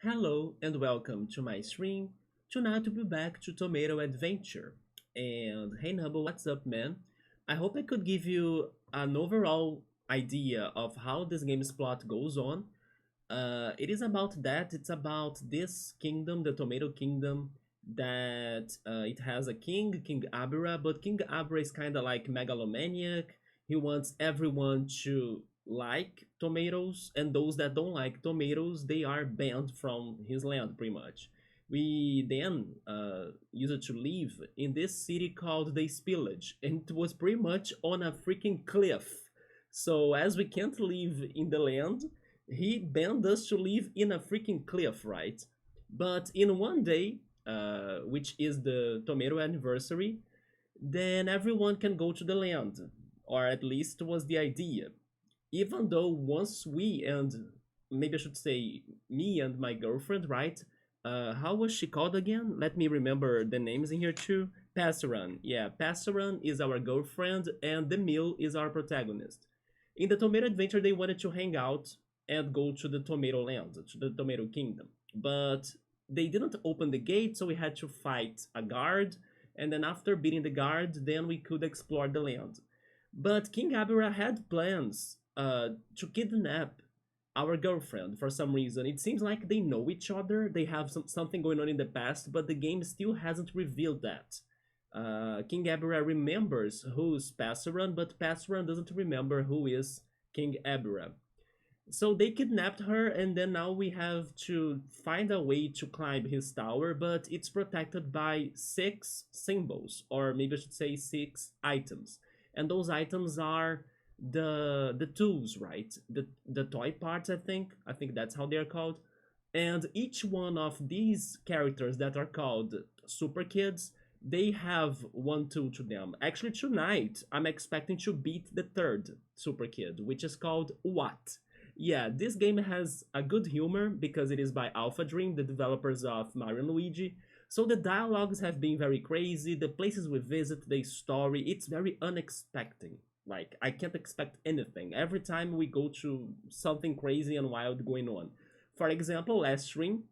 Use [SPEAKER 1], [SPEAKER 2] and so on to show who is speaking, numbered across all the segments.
[SPEAKER 1] Hello and welcome to my stream. Tonight we'll be back to Tomato Adventure. And hey Nubble, what's up man? I hope I could give you an overall idea of how this game's plot goes on. It is about that, it's about this kingdom, the Tomato Kingdom, that it has a king, King Abra, but King Abra is kind of like megalomaniac. He wants everyone to like tomatoes, and those that don't like tomatoes, they are banned from his land pretty much. We then used to live in this city called the Spillage, and it was pretty much on a freaking cliff. So as we can't live in the land, he banned us to live in a freaking cliff, right? But in one day, which is the tomato anniversary, then everyone can go to the land, or at least was the idea. Even though once we and maybe I should say me and my girlfriend, right? How was she called again? Let me remember the names in here too. Passaran. Yeah, Passaran is our girlfriend, and the Mill is our protagonist. In the Tomato Adventure, they wanted to hang out and go to the Tomato Land, to the Tomato Kingdom. But they didn't open the gate, so we had to fight a guard, and then after beating the guard, then we could explore the land. But King Abira had plans to kidnap our girlfriend for some reason. It seems like they know each other, they have something going on in the past, but the game still hasn't revealed that. King Abira remembers who's Passaran, but Passaran doesn't remember who is King Abira. So they kidnapped her, and then now we have to find a way to climb his tower, but it's protected by six symbols, or maybe I should say six items. And those items are the tools, right? The toy parts, I think. I think that's how they're called. And each one of these characters that are called Super Kids, they have one tool to them. Actually, tonight I'm expecting to beat the third Super Kid, which is called What? Yeah, this game has a good humor because it is by Alpha Dream, the developers of Mario and Luigi. So the dialogues have been very crazy, the places we visit, the story, it's very unexpected. Like, I can't expect anything. Every time we go to something crazy and wild going on. For example, last stream,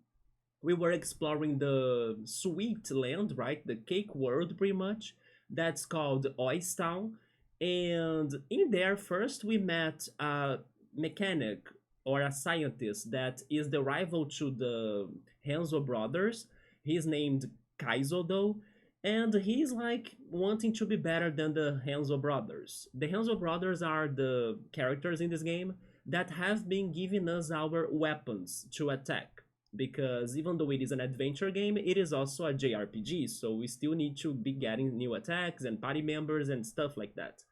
[SPEAKER 1] we were exploring the sweet land, right? The cake world, pretty much. That's called Oystown. And in there, first we met a mechanic or a scientist that is the rival to the Hanzo brothers. He's named Kaizo, though. And he's like wanting to be better than the Hanzo brothers. The Hanzo brothers are the characters in this game that have been giving us our weapons to attack, because even though it is an adventure game, it is also a JRPG, so we still need to be getting new attacks and party members and stuff like that.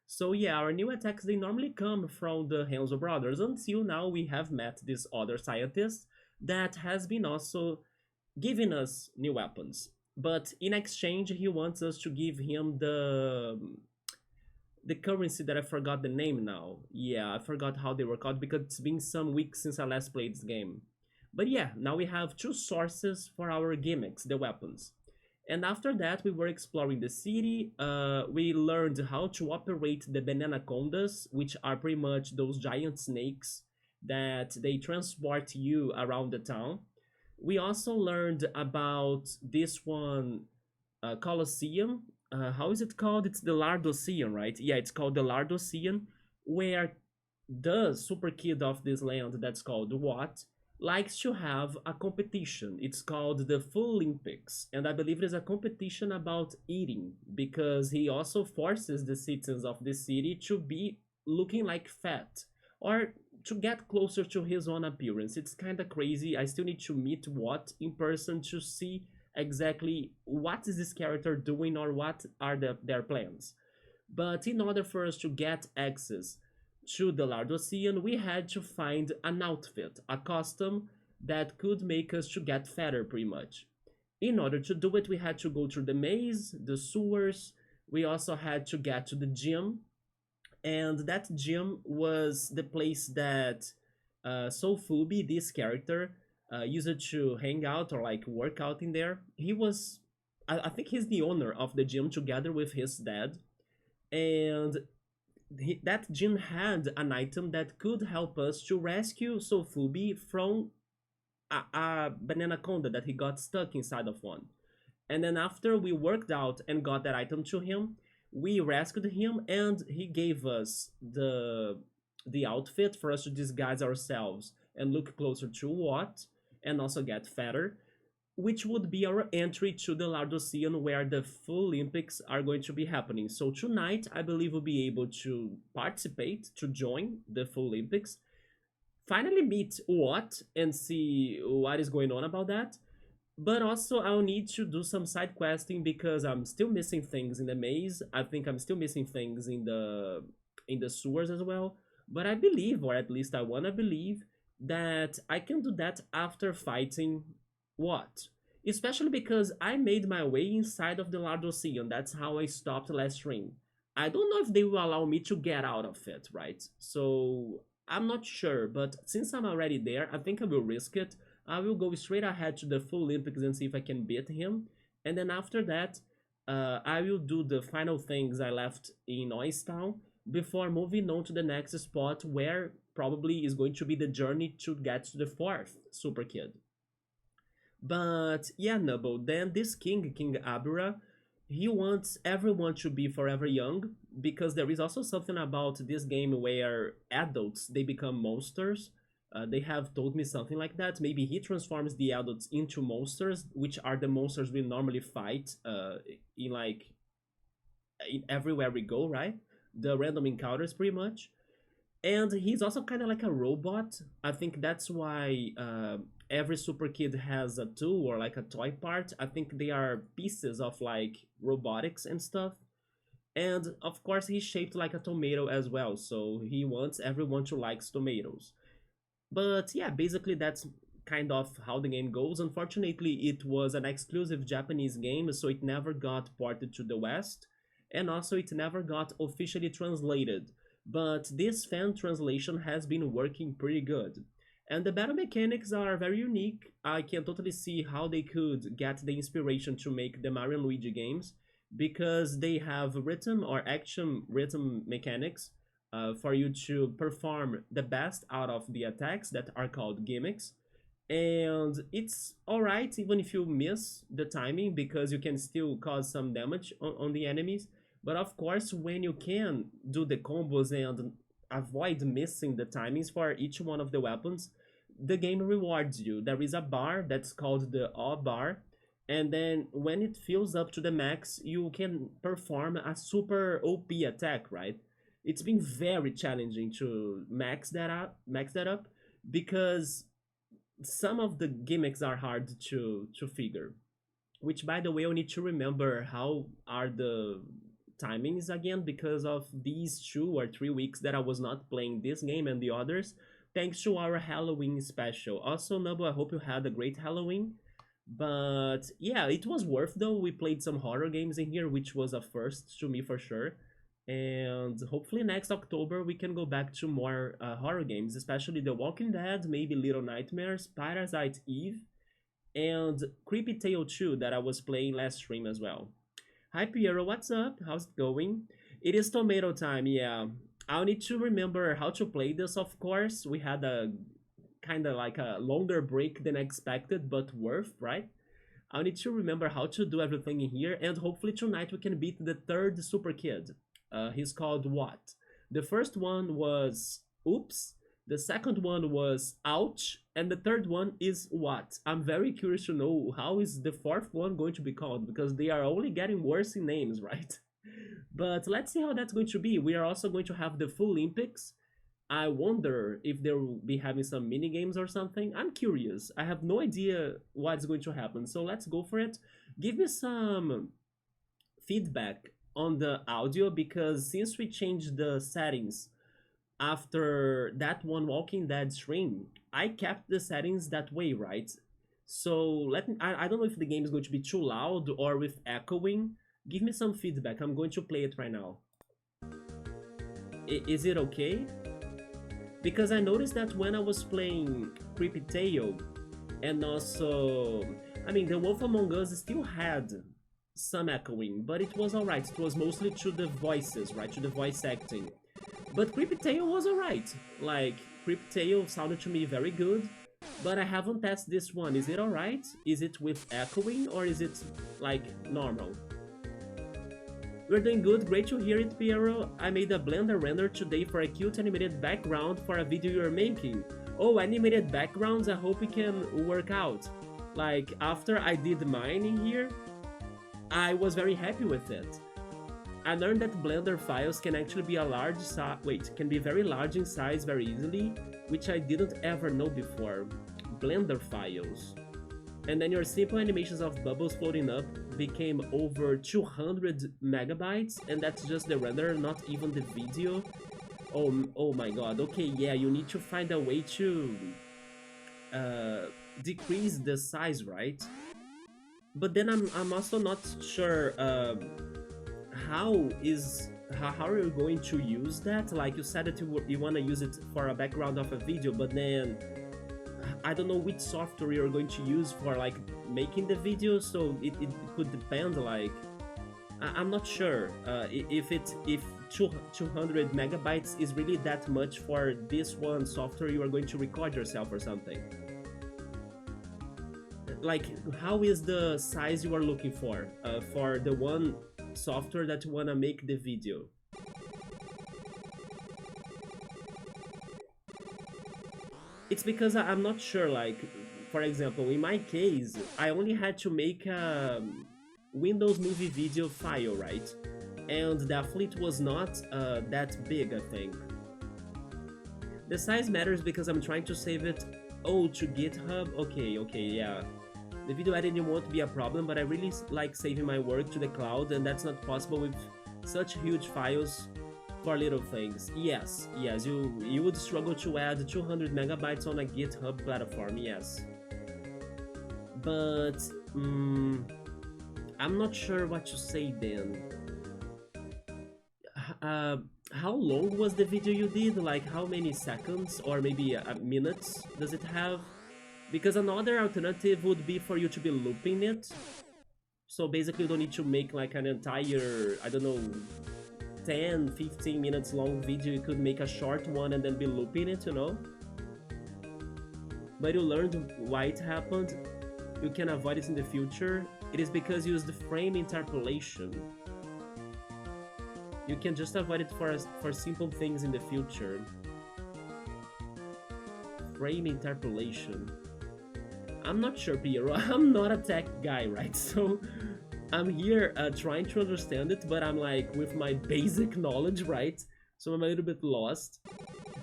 [SPEAKER 1] So yeah, our new attacks, they normally come from the Hanzo brothers, until now we have met this other scientist that has been also giving us new weapons. But in exchange, he wants us to give him the currency that I forgot the name now. Yeah, I forgot how they were called because it's been some weeks since I last played this game. But yeah, now we have two sources for our gimmicks, the weapons. And after that, we were exploring the city. We learned how to operate the banana condas, which are pretty much those giant snakes that they transport you around the town. We also learned about this one Colosseum. How is it called? It's the Lardosseum, right? Yeah, it's called the Lardosseum, where the super kid of this land, that's called What, likes to have a competition. It's called the Full Olympics, and I believe it is a competition about eating, because he also forces the citizens of the city to be looking like fat, or to get closer to his own appearance. It's kind of crazy. I still need to meet What in person to see exactly what is this character doing or what are their plans. But in order for us to get access to the Lardosseum, we had to find an outfit, a costume that could make us to get fatter pretty much. In order to do it, we had to go through the maze, the sewers. We also had to get to the gym, and that gym was the place that Sofubi, this character, used to hang out or like work out in there. He was, I think he's the owner of the gym together with his dad, and that gym had an item that could help us to rescue Sofubi from a banana conda that he got stuck inside of one. And then after we worked out and got that item to him, we rescued him and he gave us the outfit for us to disguise ourselves and look closer to what and also get fatter, which would be our entry to the Lardosseum where the full Olympics are going to be happening. So tonight, I believe we'll be able to participate, to join the full Olympics, finally meet what and see what is going on about that. But also, I'll need to do some side questing because I'm still missing things in the maze. I think I'm still missing things in the sewers as well. But I believe, or at least I wanna believe, that I can do that after fighting what? Especially because I made my way inside of the Lardosseum. That's how I stopped last stream. I don't know if they will allow me to get out of it, right? So I'm not sure, but since I'm already there, I think I will risk it. I will go straight ahead to the full Olympics and see if I can beat him. And then after that, I will do the final things I left in Oystown before moving on to the next spot where probably is going to be the journey to get to the fourth Super Kid. But yeah, Nubble, then this king, King Abura, he wants everyone to be forever young because there is also something about this game where adults they become monsters. They have told me something like that. Maybe he transforms the adults into monsters, which are the monsters we normally fight in like in everywhere we go, right? The random encounters, pretty much. And he's also kind of like a robot. I think that's why every super kid has a tool or like a toy part. I think they are pieces of like robotics and stuff. And of course, he's shaped like a tomato as well. So he wants everyone to like tomatoes. But yeah, basically that's kind of how the game goes. Unfortunately, it was an exclusive Japanese game, so it never got ported to the West. And also, it never got officially translated. But this fan translation has been working pretty good. And the battle mechanics are very unique. I can totally see how they could get the inspiration to make the Mario and Luigi games because they have rhythm or action rhythm mechanics for you to perform the best out of the attacks that are called gimmicks. And it's alright even if you miss the timing because you can still cause some damage on the enemies. But of course, when you can do the combos and avoid missing the timings for each one of the weapons, the game rewards you. There is a bar that's called the O bar, and then when it fills up to the max, you can perform a super OP attack, right? It's been very challenging to max that up because some of the gimmicks are hard to figure. Which by the way, I need to remember how are the timings again because of these 2 or 3 weeks that I was not playing this game and the others, thanks to our Halloween special. Also, Nobu, I hope you had a great Halloween. But yeah, it was worth though. We played some horror games in here, which was a first to me for sure. And hopefully next October we can go back to more horror games, especially The Walking Dead, maybe Little Nightmares, Parasite Eve, and Creepy Tale 2 that I was playing last stream as well. Hi Piero, what's up? How's it going? It is tomato time, yeah. I'll need to remember how to play this, of course. We had a kind of like a longer break than expected, but worth, right? I'll need to remember how to do everything in here, and hopefully tonight we can beat the third super kid. He's called what? The first one was Oops, the second one was Ouch, and the third one is What? I'm very curious to know how is the fourth one going to be called, because they are only getting worse in names, right? But let's see how that's going to be. We are also going to have the full Olympics. I wonder if they will be having some mini games or something. I'm curious. I have no idea what's going to happen. So let's go for it. Give me some feedback on the audio because since we changed the settings after that one Walking Dead stream, I kept the settings that way, right? So I don't know if the game is going to be too loud or with echoing. Give me some feedback. I'm going to play it right now. Is it okay? Because I noticed that when I was playing Creepy Tale, and also, I mean, The Wolf Among Us still had some echoing, but it was alright. It was mostly to the voices, right? To the voice acting. But Creepy Tale was alright. Like, Creepy Tale sounded to me very good. But I haven't tested this one. Is it alright? Is it with echoing or is it like normal? We're doing good, great to hear it, Piero. I made a Blender render today for a cute animated background for a video you're making. Oh, animated backgrounds, I hope it can work out. Like, after I did mine in here, I was very happy with it. I learned that Blender files can actually be can be very large in size very easily, which I didn't ever know before. Blender files. And then your simple animations of bubbles floating up became over 200 megabytes, and that's just the render, not even the video. Oh my god, okay, yeah, you need to find a way to decrease the size, right? But then I'm also not sure how are you going to use that? Like you said that you want to use it for a background of a video, but then I don't know which software you're going to use for like making the video, so it could depend. Like I'm not sure if 200 megabytes is really that much for this one software you are going to record yourself or something. Like, how is the size you are looking for the one software that you want to make the video? It's because I'm not sure, like, for example, in my case, I only had to make a Windows Movie Video file, right? And definitely it was not that big, I think. The size matters because I'm trying to save it, to GitHub. Okay, yeah. The video editing won't be a problem, but I really like saving my work to the cloud, and that's not possible with such huge files for little things. Yes, you would struggle to add 200 megabytes on a GitHub platform, yes. But I'm not sure what to say then. How long was the video you did? Like how many seconds or maybe minutes does it have? Because another alternative would be for you to be looping it. So basically you don't need to make like an entire, I don't know, 10-15 minutes long video. You could make a short one and then be looping it, you know? But you learned why it happened. You can avoid it in the future. It is because you use the frame interpolation. You can just avoid it for simple things in the future. Frame interpolation. I'm not sure, Piero. I'm not a tech guy, right? So I'm here trying to understand it, but I'm like with my basic knowledge, right? So I'm a little bit lost.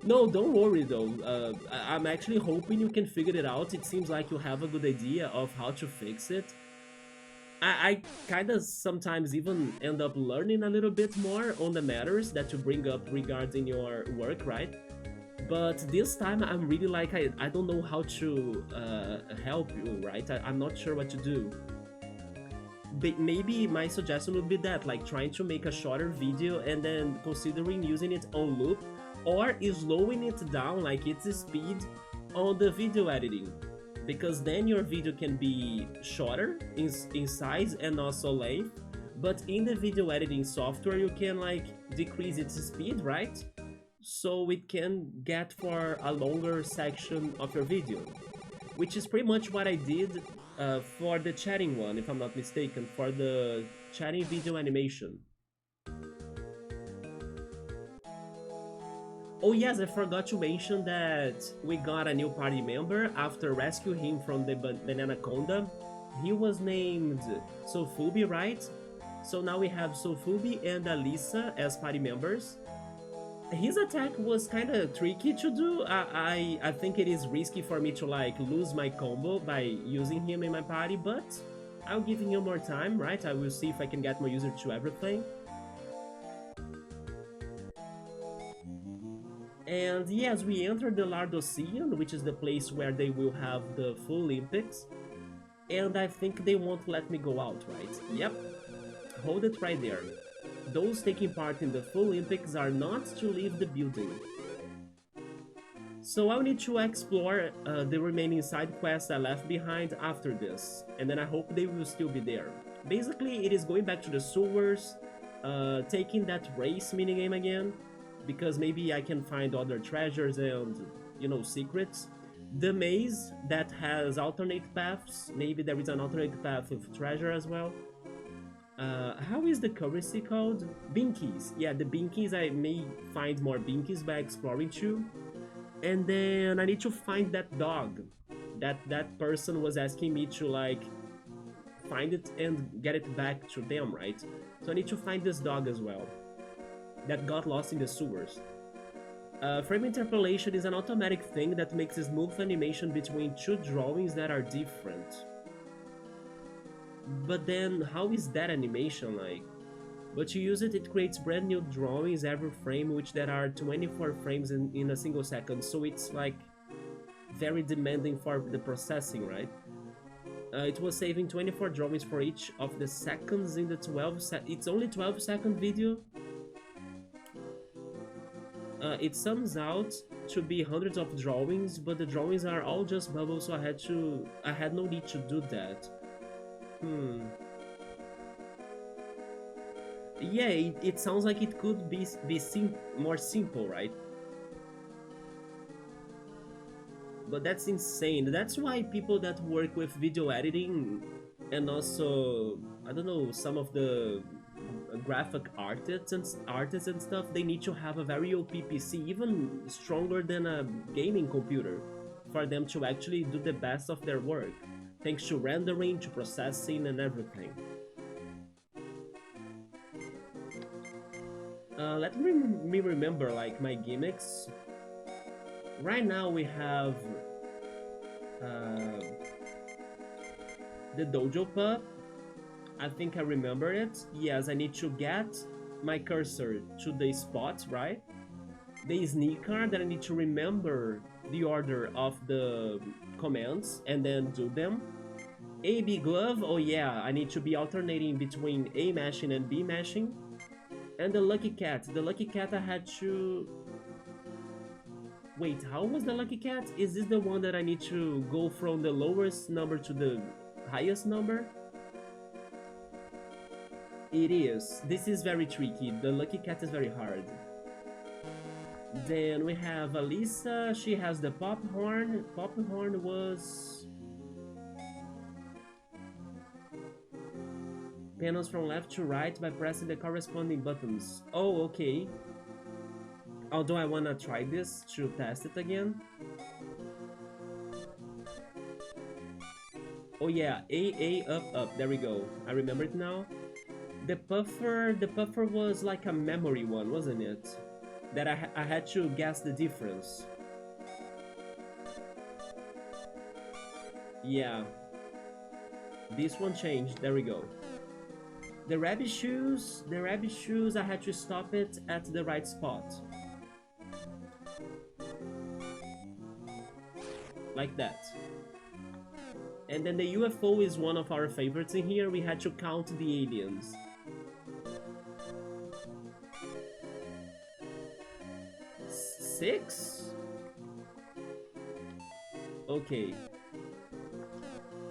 [SPEAKER 1] No, don't worry though. I'm actually hoping you can figure it out. It seems like you have a good idea of how to fix it. I kind of sometimes even end up learning a little bit more on the matters that you bring up regarding your work, right? But this time I'm really like, I don't know how to help you, right? I'm not sure what to do. But maybe my suggestion would be that, like trying to make a shorter video and then considering using it on loop or slowing it down like its speed on the video editing. Because then your video can be shorter in size and also length, but in the video editing software you can like decrease its speed, right? So it can get for a longer section of your video, which is pretty much what I did for the chatting one, if I'm not mistaken, for the chatting video animation. Oh yes, I forgot to mention that we got a new party member after rescuing him from the Bananaconda. He was named Sofubi, right? So now we have Sofubi and Alisa as party members. His attack was kind of tricky to do. I think it is risky for me to like lose my combo by using him in my party, but I'll give him more time, right? I will see if I can get more user to everything. And yes, we entered the Lardosseum, which is the place where they will have the full Olympics. And I think they won't let me go out, right? Yep. Hold it right there. Those taking part in the full Olympics are not to leave the building. So I'll need to explore the remaining side quests I left behind after this. And then I hope they will still be there. Basically, it is going back to the sewers, taking that race minigame again, because maybe I can find other treasures and, you know, secrets. The maze that has alternate paths. Maybe there is an alternate path with treasure as well. How is the currency called? Binkies. Yeah, the binkies. I may find more binkies by exploring too. And then I need to find that dog. That person was asking me to like find it and get it back to them, right? So I need to find this dog as well. That got lost in the sewers. Frame interpolation is an automatic thing that makes a smooth animation between two drawings that are different. But then, how is that animation like? But you use it, it creates brand new drawings every frame, which there are 24 frames in a single second, so it's like very demanding for the processing, right? It was saving 24 drawings for each of the seconds in the it's only 12-second video. It sums out to be hundreds of drawings, but the drawings are all just bubbles, so I had no need to do that. Yeah, it sounds like it could be more simple, right? But that's insane. That's why people that work with video editing and also, I don't know, some of the graphic artists and stuff, they need to have a very OP PC, even stronger than a gaming computer, for them to actually do the best of their work, thanks to rendering, to processing, and everything. Let me remember like my gimmicks. Right now we have uh, the dojo pup. I think I remember it. Yes, I need to get my cursor to the spot, right? The sneaker that I need to remember the order of the commands and then do them. A B glove, oh yeah, I need to be alternating between A mashing and B mashing. And the lucky cat. The lucky cat I had to... Wait, how was the lucky cat? Is this the one that I need to go from the lowest number to the highest number? It is. This is very tricky. The lucky cat is very hard. Then we have Alisa. She has the pop horn. Pop horn was... panels from left to right by pressing the corresponding buttons. Oh, okay. Although I wanna try this to test it again. Oh yeah, A, up, up. There we go. I remember it now. The puffer was like a memory one, wasn't it? That I had to guess the difference. Yeah. This one changed. There we go. The rabbit shoes, I had to stop it at the right spot. Like that. And then the UFO is one of our favorites in here. We had to count the aliens. Six? Okay.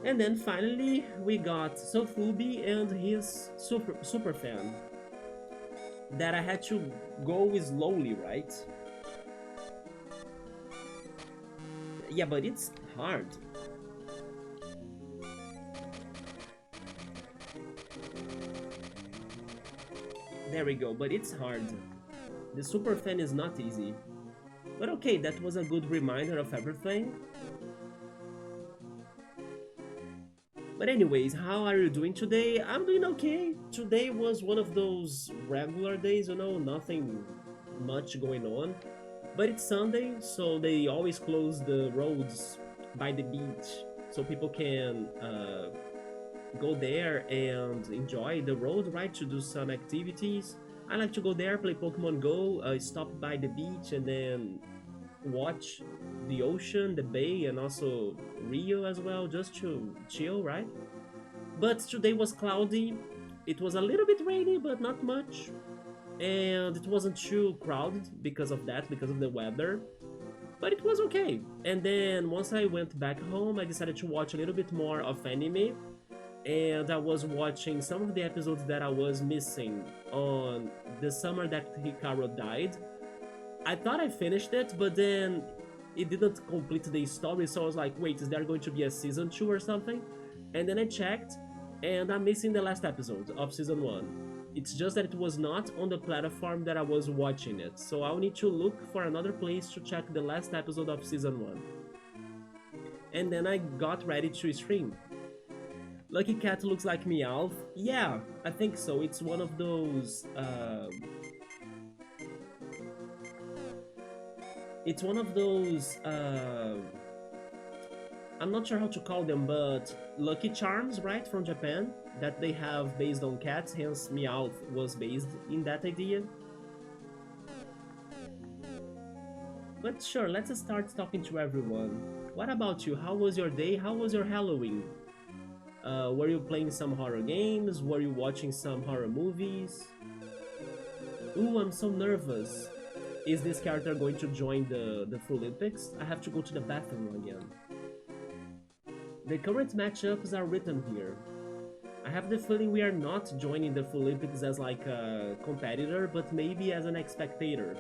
[SPEAKER 1] And then finally we got Sofubi and his super fan. That I had to go slowly, right? Yeah, but it's hard. There we go, but it's hard. The super fan is not easy. But okay, that was a good reminder of everything. But anyways, how are you doing today? I'm doing okay. Today was one of those regular days, you know, nothing much going on. But it's Sunday, so they always close the roads by the beach, so people can go there and enjoy the road, right, to do some activities. I like to go there, play Pokemon Go, stop by the beach and then watch the ocean, the bay, and also Rio as well, just to chill, right? But today was cloudy. It was a little bit rainy, but not much. And it wasn't too crowded because of that, because of the weather. But it was okay. And then once I went back home, I decided to watch a little bit more of anime. And I was watching some of the episodes that I was missing on the summer that Hikaru died. I thought I finished it, but then it didn't complete the story, so I was like, wait, is there going to be a season 2 or something? And then I checked, and I'm missing the last episode of season 1. It's just that it was not on the platform that I was watching it, so I'll need to look for another place to check the last episode of season 1. And then I got ready to stream. Lucky Cat looks like Meowth. Yeah, I think so. It's one of those... it's one of those... I'm not sure how to call them, but Lucky Charms, right, from Japan, that they have based on cats, hence Meowth was based in that idea. But sure, let's start talking to everyone. What about you? How was your day? How was your Halloween? Were you playing some horror games? Were you watching some horror movies? Ooh, I'm so nervous. Is this character going to join the Full Olympics? I have to go to the bathroom again. The current matchups are written here. I have the feeling we are not joining the Full Olympics as like a competitor, but maybe as an spectator.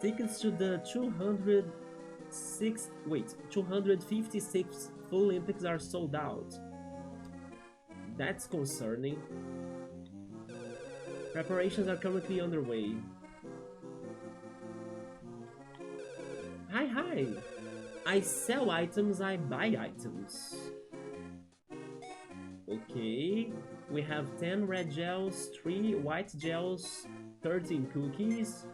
[SPEAKER 1] Tickets to the 256 Full Olympics are sold out. That's concerning. Preparations are currently underway. Hi! I sell items, I buy items. Okay, we have 10 red gels, 3 white gels, 13 cookies,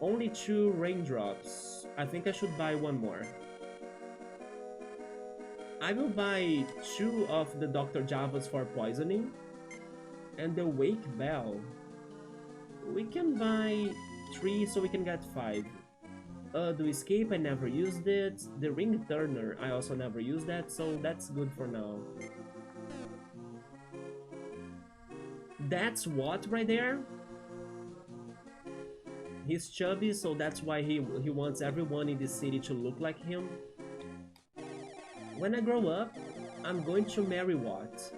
[SPEAKER 1] only 2 raindrops. I think I should buy one more. I will buy 2 of the Dr. Javas for poisoning, and the Wake Bell. We can buy 3 so we can get 5. The Escape, I never used it. The Ring Turner, I also never used that, so that's good for now. That's what right there? He's chubby, so that's why he wants everyone in the city to look like him. When I grow up, I'm going to marry what?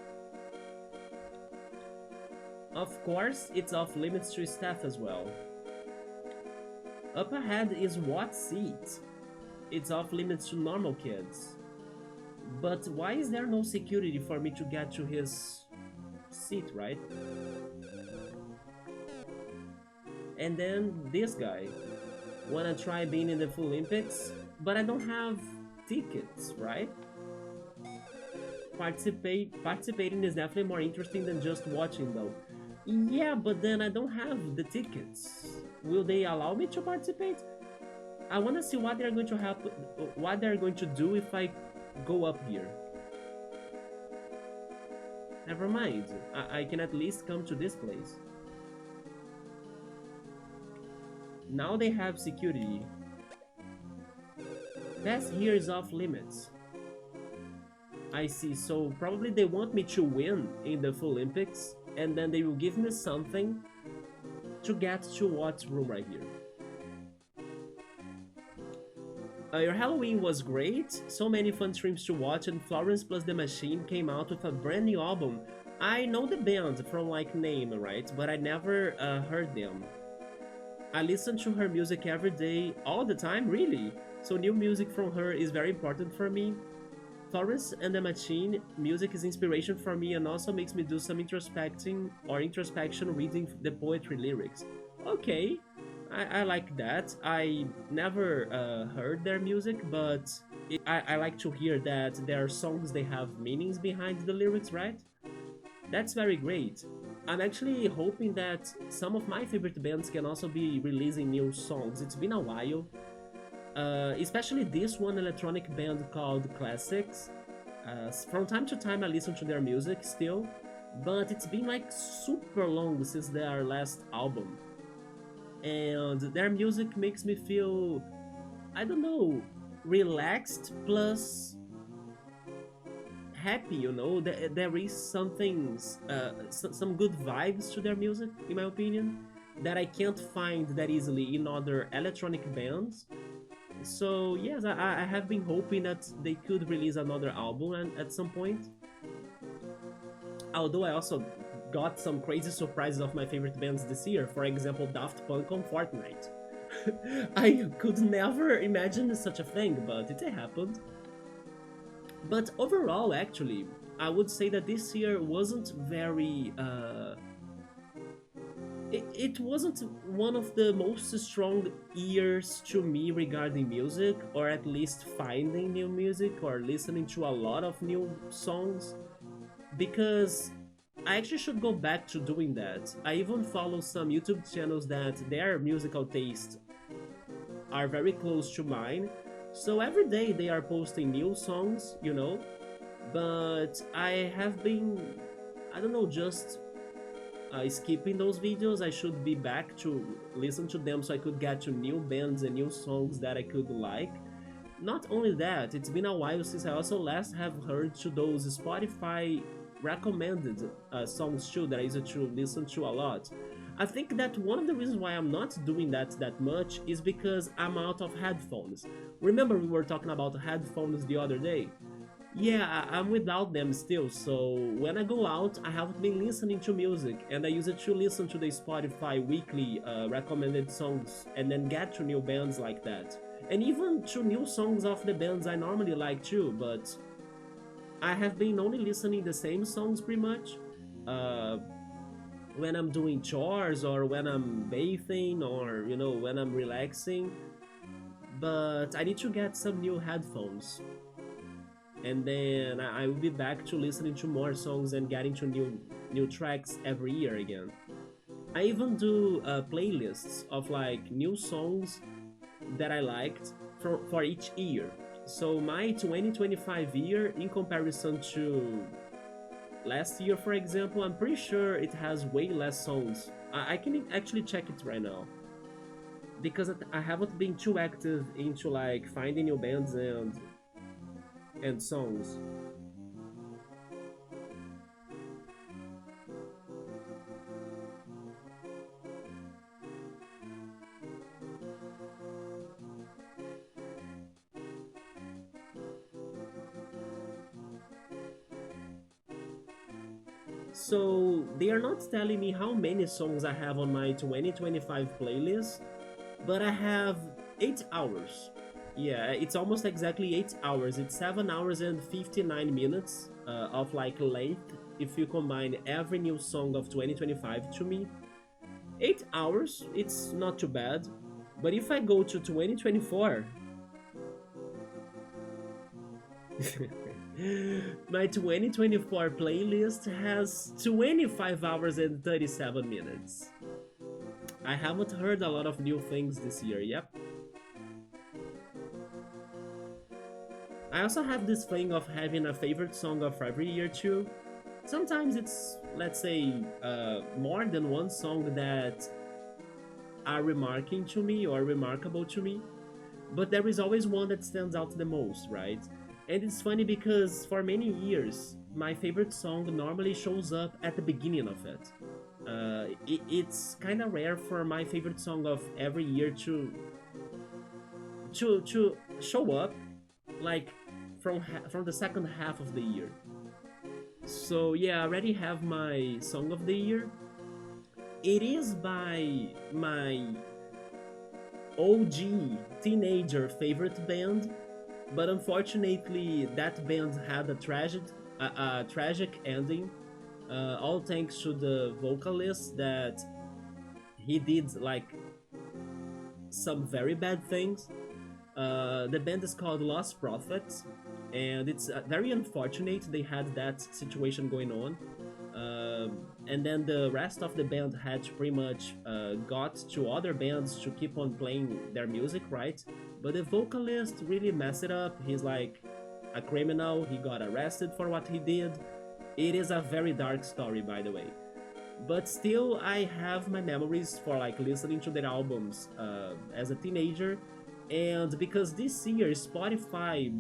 [SPEAKER 1] Of course, it's off limits to staff as well. Up ahead is what seat? It's off limits to normal kids. But why is there no security for me to get to his seat, right? And then this guy. Wanna try being in the Full Olympics? But I don't have tickets, right? Participating is definitely more interesting than just watching though. Yeah, but then I don't have the tickets. Will they allow me to participate? I wanna see what they're going to happen, what they're going to do if I go up here. Never mind. I can at least come to this place. Now they have security. Pass here is off limits. I see, so probably they want me to win in the Full Olympics, and then they will give me something to get to what room right here. Your Halloween was great, so many fun streams to watch, and Florence Plus the Machine came out with a brand new album. I know the band from like name, right, but I never heard them. I listen to her music every day, all the time, really, so new music from her is very important for me. Florence and the Machine music is inspiration for me and also makes me do some introspection reading the poetry lyrics. Okay, I like that. I never heard their music, but I like to hear that their songs, they have meanings behind the lyrics, right? That's very great. I'm actually hoping that some of my favorite bands can also be releasing new songs. It's been a while. Especially this one electronic band called Classics. From time to time I listen to their music still, but it's been like super long since their last album. And their music makes me feel, I don't know, relaxed plus happy, you know? There is something, some good vibes to their music, in my opinion, that I can't find that easily in other electronic bands. So yes, I have been hoping that they could release another album at some point. Although I also got some crazy surprises of my favorite bands this year, for example Daft Punk on Fortnite. I could never imagine such a thing, but it happened. But overall, actually, I would say that this year wasn't very. It wasn't one of the most strong years to me regarding music, or at least finding new music or listening to a lot of new songs, because I actually should go back to doing that. I even follow some YouTube channels that their musical tastes are very close to mine. So every day they are posting new songs, you know, but I have been, I don't know, just skipping those videos. I should be back to listen to them so I could get to new bands and new songs that I could like. Not only that, it's been a while since I also last have heard to those Spotify recommended songs too that I used to listen to a lot. I think that one of the reasons why I'm not doing that much is because I'm out of headphones. Remember we were talking about headphones the other day? Yeah, I'm without them still, so when I go out, I haven't been listening to music, and I use it to listen to the Spotify weekly recommended songs, and then get to new bands like that. And even to new songs of the bands I normally like too, but I have been only listening the same songs pretty much. Uh, when I'm doing chores or when I'm bathing or when I'm relaxing, but I need to get some new headphones, and then I will be back to listening to more songs and getting to new tracks every year again. I even do playlists of like new songs that I liked for each year. So my 2025 year, in comparison to last year, for example, I'm pretty sure it has way less songs. I can actually check it right now because I haven't been too active into like finding new bands and songs. So they are not telling me how many songs I have on my 2025 playlist, but I have 8 hours. Yeah, it's almost exactly 8 hours. It's 7 hours and 59 minutes of like length if you combine every new song of 2025 to me. 8 hours, it's not too bad. But if I go to 2024, my 2024 playlist has 25 hours and 37 minutes. I haven't heard a lot of new things this year, yep. I also have this thing of having a favorite song of every year too. Sometimes it's, let's say, more than one song that are remarking to me or remarkable to me, but there is always one that stands out the most, right? And it's funny because for many years, my favorite song normally shows up at the beginning of it. It's kind of rare for my favorite song of every year to show up like from the second half of the year. So yeah, I already have my song of the year. It is by my OG teenager favorite band, but unfortunately that band had a tragic ending. All thanks to the vocalist that he did like some very bad things. The band is called Lost Prophets, and it's very unfortunate they had that situation going on. And then the rest of the band had to pretty much got to other bands to keep on playing their music, right? But the vocalist really messed it up. He's like a criminal. He got arrested for what he did. It is a very dark story, by the way. But still, I have my memories for like listening to their albums as a teenager, and because this year Spotify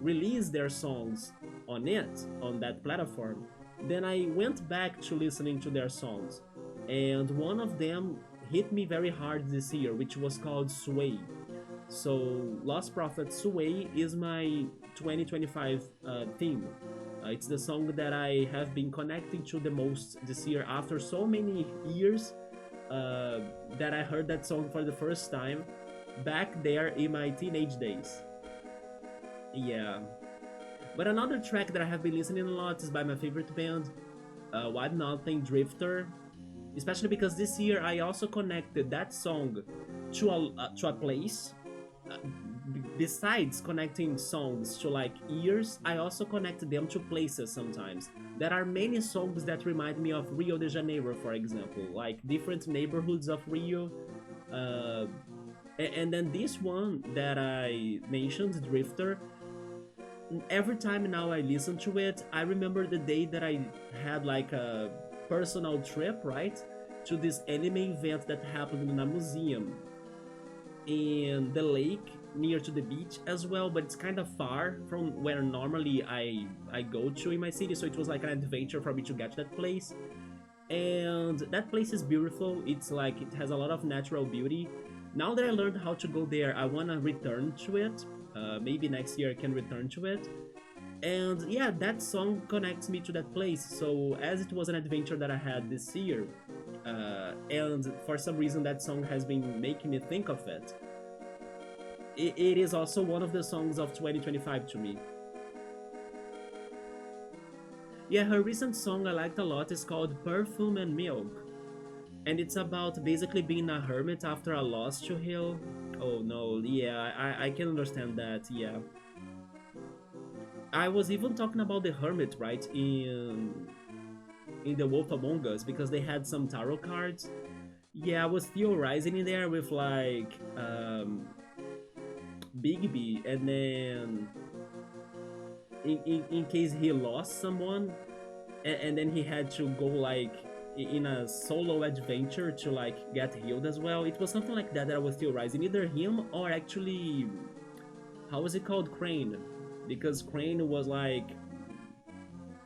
[SPEAKER 1] released their songs on that platform, then I went back to listening to their songs, and one of them hit me very hard this year, which was called Sway. So Lost Prophet Sway is my 2025 theme. It's the song that I have been connecting to the most this year after so many years. uh, that I heard that song for the first time back there in my teenage days. Yeah. But another track that I have been listening a lot is by my favorite band, Why Nothing Drifter. Especially because this year I also connected that song to a place. Besides connecting songs to like years, I also connected them to places sometimes. There are many songs that remind me of Rio de Janeiro, for example, like different neighborhoods of Rio. Uh, and then this one that I mentioned, Drifter, every time now I listen to it, I remember the day that I had like a personal trip, right? To this anime event that happened in a museum in the lake near to the beach as well, but it's kind of far from where normally I go to in my city, so it was like an adventure for me to get to that place. And that place is beautiful. It's like it has a lot of natural beauty. Now that I learned how to go there, I want to return to it. Maybe next year I can return to it. And yeah, that song connects me to that place. So as it was an adventure that I had this year, and for some reason that song has been making me think of it, it is also one of the songs of 2025 to me. Yeah, her recent song I liked a lot is called Perfume and Milk. And it's about basically being a hermit after a loss to heal. Oh no, yeah, I can understand that, yeah. I was even talking about the hermit, right, in the Wolf Among Us because they had some tarot cards. Yeah, I was theorizing in there with like Bigby, and then in case he lost someone, and then he had to go like in a solo adventure to like get healed as well. It was something like that that I was theorizing. Either him or actually, how was it called? Crane. Because Crane was like,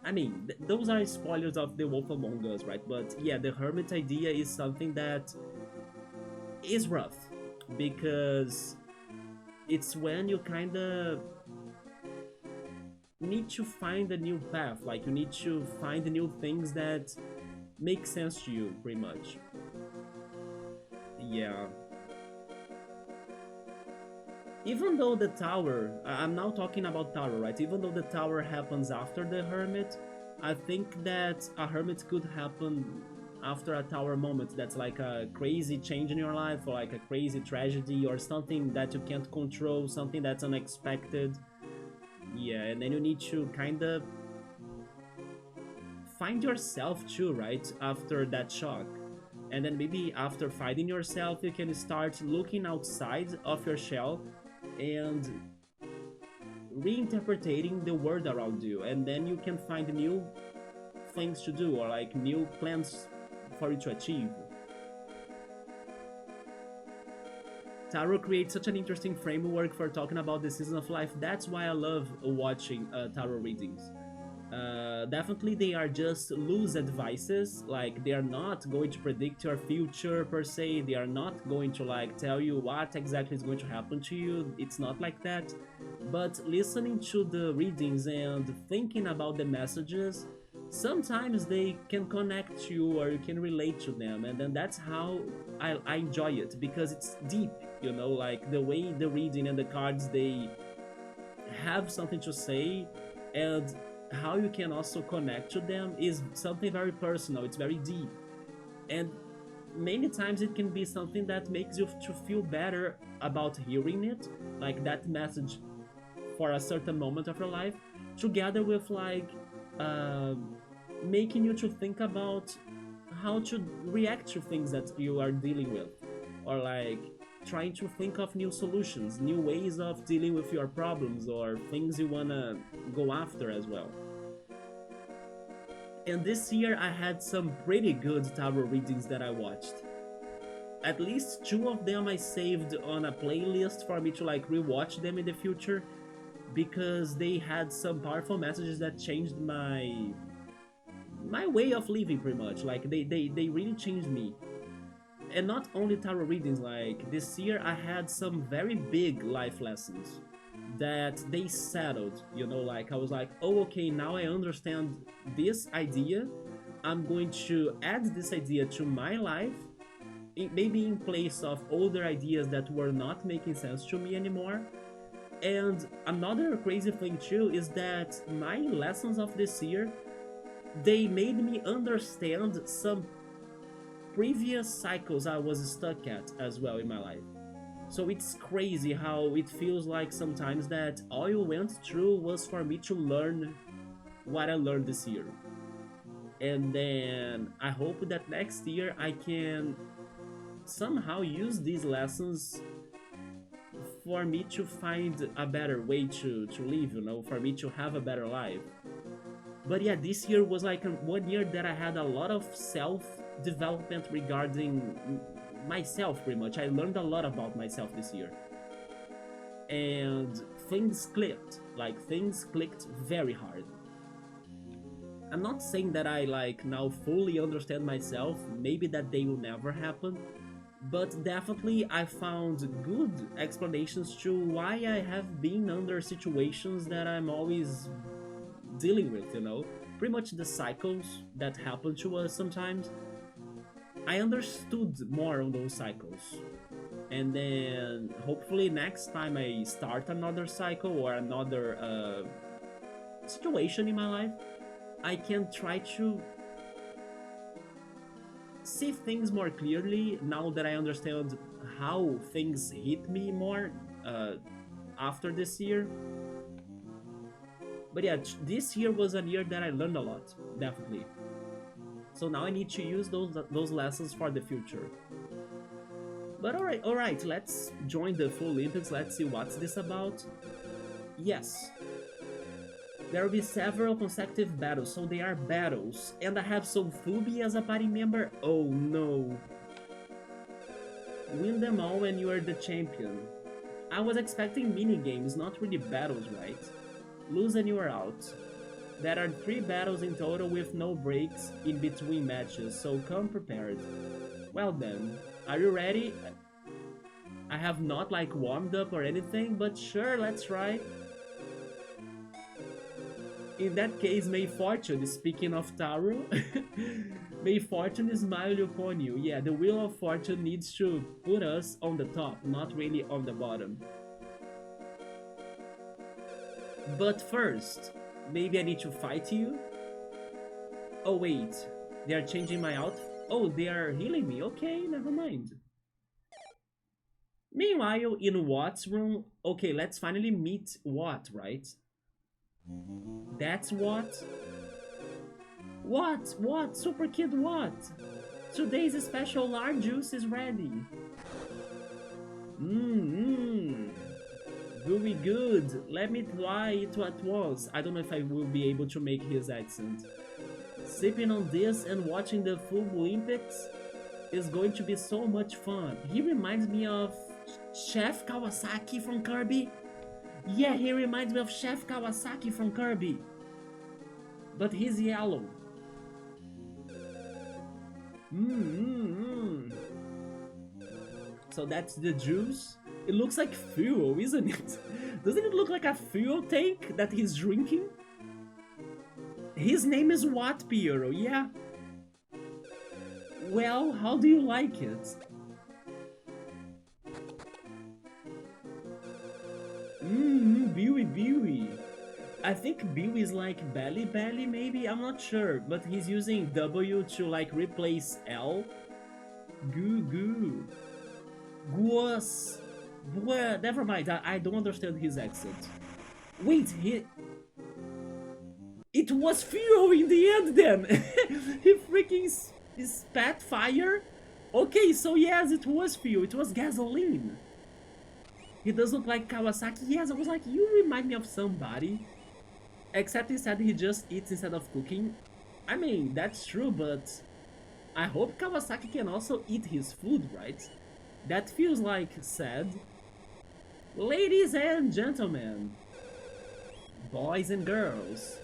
[SPEAKER 1] I mean, those are spoilers of The Wolf Among Us, right? But yeah, the hermit idea is something that is rough because it's when you kind of need to find a new path. Like you need to find new things that make sense to you, pretty much. Yeah. Even though the tower, I'm now talking about tower, right? Even though the tower happens after the hermit, I think that a hermit could happen after a tower moment that's like a crazy change in your life or like a crazy tragedy or something that you can't control, something that's unexpected. Yeah, and then you need to kind of find yourself too, right? After that shock. And then maybe after finding yourself, you can start looking outside of your shell and reinterpreting the world around you, and then you can find new things to do or like new plans for you to achieve. Tarot creates such an interesting framework for talking about the season of life. That's why I love watching tarot readings. Definitely, they are just loose advices. Like they are not going to predict your future per se. They are not going to like tell you what exactly is going to happen to you. It's not like that. But listening to the readings and thinking about the messages, sometimes they can connect to you or you can relate to them, and then that's how I enjoy it because it's deep. You know, like the way the reading and the cards they have something to say, and how you can also connect to them is something very personal. It's very deep, and many times it can be something that makes you to feel better about hearing it, like that message for a certain moment of your life, together with like uh, making you to think about how to react to things that you are dealing with, or like trying to think of new solutions, new ways of dealing with your problems or things you wanna go after as well. And this year I had some pretty good tarot readings that I watched. At least two of them I saved on a playlist for me to like rewatch them in the future because they had some powerful messages that changed my way of living pretty much. Like they really changed me. And not only tarot readings, like this year I had some very big life lessons that they settled, you know, like I was like, oh okay, now I understand this idea. I'm going to add this idea to my life, maybe in place of older ideas that were not making sense to me anymore. And another crazy thing too is that my lessons of this year, they made me understand some previous cycles I was stuck at as well in my life. So it's crazy how it feels like sometimes that all you went through was for me to learn what I learned this year. And then I hope that next year I can somehow use these lessons for me to find a better way to live, for me to have a better life. But yeah, this year was like 1 year that I had a lot of self development regarding myself, pretty much. I learned a lot about myself this year. And things clicked. Like, things clicked very hard. I'm not saying that I like now fully understand myself, maybe that day will never happen, but definitely I found good explanations to why I have been under situations that I'm always dealing with. Pretty much the cycles that happen to us sometimes. I understood more on those cycles. And then hopefully next time I start another cycle or another situation in my life, I can try to see things more clearly now that I understand how things hit me more after this year. But yeah, this year was a year that I learned a lot, definitely. So now I need to use those lessons for the future. But alright, let's join the full Olympics, let's see what's this about. Yes, there will be several consecutive battles, so they are battles. And I have Sofubi as a party member? Oh no. Win them all and you are the champion. I was expecting mini-games, not really battles, right? Lose and you are out. There are 3 battles in total with no breaks in between matches, so come prepared. Well then, are you ready? I have not like warmed up or anything, but sure, let's try. In that case, may fortune, speaking of Taro, may fortune smile upon you. Yeah, the wheel of fortune needs to put us on the top, not really on the bottom. But first, maybe I need to fight you? Oh wait, they are changing my outfit? Oh, they are healing me, okay, never mind. Meanwhile, in Watt's room, okay, let's finally meet Watt, right? That's Watt? What? Super Kid What? Today's special large juice is ready. Very good. Let me try it at once. I don't know if I will be able to make his accent. Sipping on this and watching the full Olympics is going to be so much fun. He reminds me of Chef Kawasaki from Kirby. Yeah, he reminds me of Chef Kawasaki from Kirby. But he's yellow. So that's the juice. It looks like fuel, isn't it? Doesn't it look like a fuel tank that he's drinking? His name is what, Piero? Yeah. Well, how do you like it? Biwi. I think Biwi is like belly maybe? I'm not sure, but he's using W to like replace L. Goo. Guas. Never mind, I don't understand his accent. Wait, it was fuel in the end then! He freaking spat fire? Okay, so yes, it was fuel, it was gasoline. He does look like Kawasaki. Yes, I was like, you remind me of somebody. Except instead he just eats instead of cooking. I mean, that's true, but I hope Kawasaki can also eat his food, right? That feels like sad. Ladies and gentlemen, boys and girls,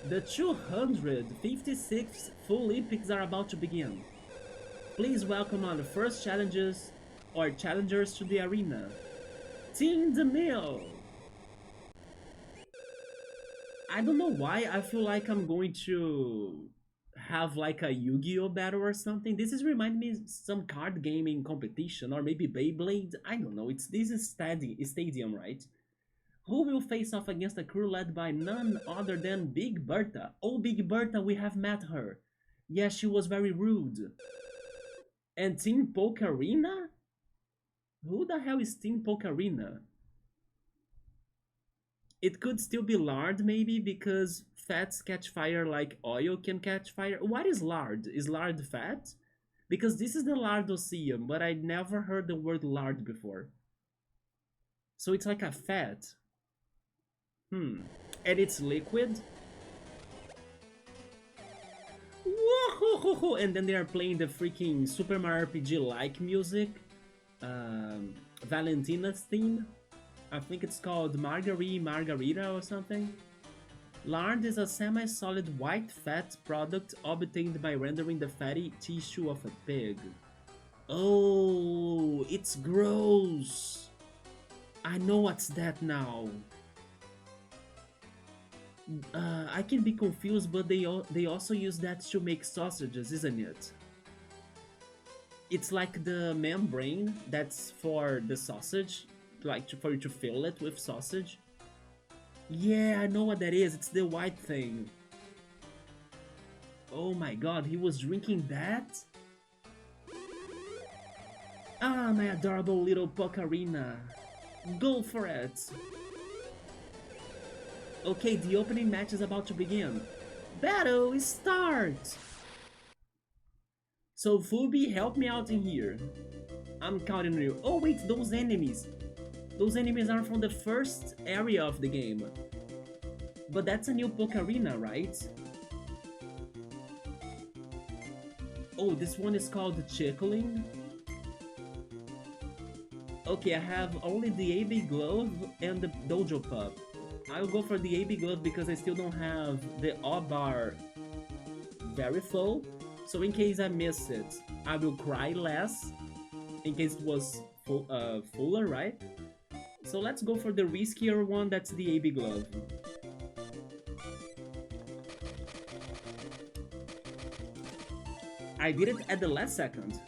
[SPEAKER 1] the 256th Full Olympics are about to begin. Please welcome on the first challengers to the arena. Team DeMille. I don't know why I feel like I'm going to have like a Yu-Gi-Oh battle or something. This is remind me some card gaming competition or maybe Beyblade. I don't know. It's this is stadium, right? Who will face off against a crew led by none other than Big Bertha? Oh, Big Bertha, we have met her. Yeah, she was very rude. And Team Pokerina? Who the hell is Team Pokerina? It could still be lard, maybe, because fats catch fire like oil can catch fire. What is lard? Is lard fat? Because this is the Lardosseum, but I never heard the word lard before. So it's like a fat. And it's liquid? Whoa, and then they are playing the freaking Super Mario RPG-like music. Valentina's theme. I think it's called Margarita or something. Lard is a semi-solid white fat product obtained by rendering the fatty tissue of a pig. Oh, it's gross. I know what's that now. I can be confused, but they also use that to make sausages, isn't it? It's like the membrane that's for the sausage, like for you to fill it with sausage. Yeah, I know what that is. It's the white thing. Oh my god, he was drinking that? Ah, my adorable little Pocarina. Go for it. Okay, the opening match is about to begin. Battle start! So Fubi, help me out in here. I'm counting on you. Oh wait, those enemies. Those enemies are from the first area of the game. But that's a new Pocarina, right? Oh, this one is called Chickling. Okay, I have only the AB Glove and the Dojo Pup. I'll go for the AB Glove because I still don't have the O-Bar very full. So in case I miss it, I will cry less. In case it was fuller, right? So let's go for the riskier one, that's the AB Glove. I did it at the last second.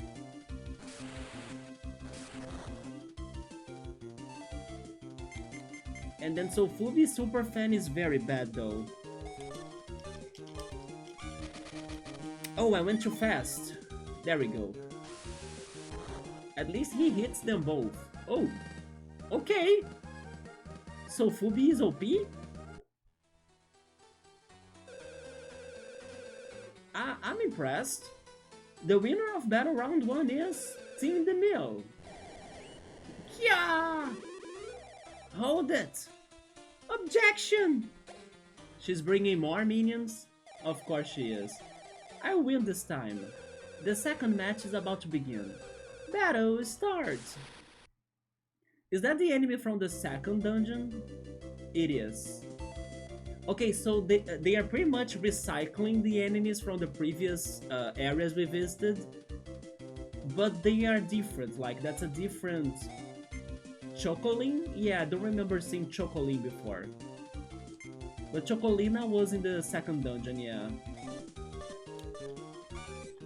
[SPEAKER 1] And then so Fubi Superfan is very bad though. Oh, I went too fast. There we go. At least he hits them both. Oh, okay. So Fubi is OP? I'm impressed. The winner of Battle Round 1 is Team the Mill. Yeah! Hold it! Objection! She's bringing more minions? Of course she is. I win this time. The second match is about to begin. Battle starts! Is that the enemy from the second dungeon? It is. Okay, so they are pretty much recycling the enemies from the previous areas we visited. But they are different, like that's a different... Chocoline? Yeah, I don't remember seeing Chocoline before. But Chocolina was in the second dungeon, yeah.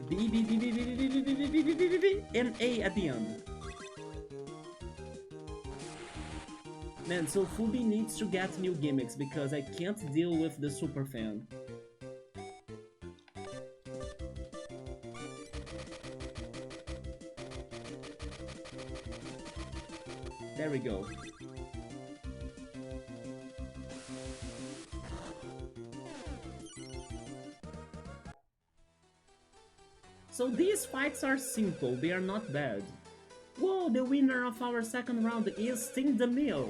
[SPEAKER 1] B, B, B, B, B, B, B, B, B, B, B, B, B, B, and A at the end. Man, so Fubi needs to get new gimmicks because I can't deal with the super fan. There we go. So these fights are simple, they are not bad. Whoa, the winner of our second round is Sting the Mill.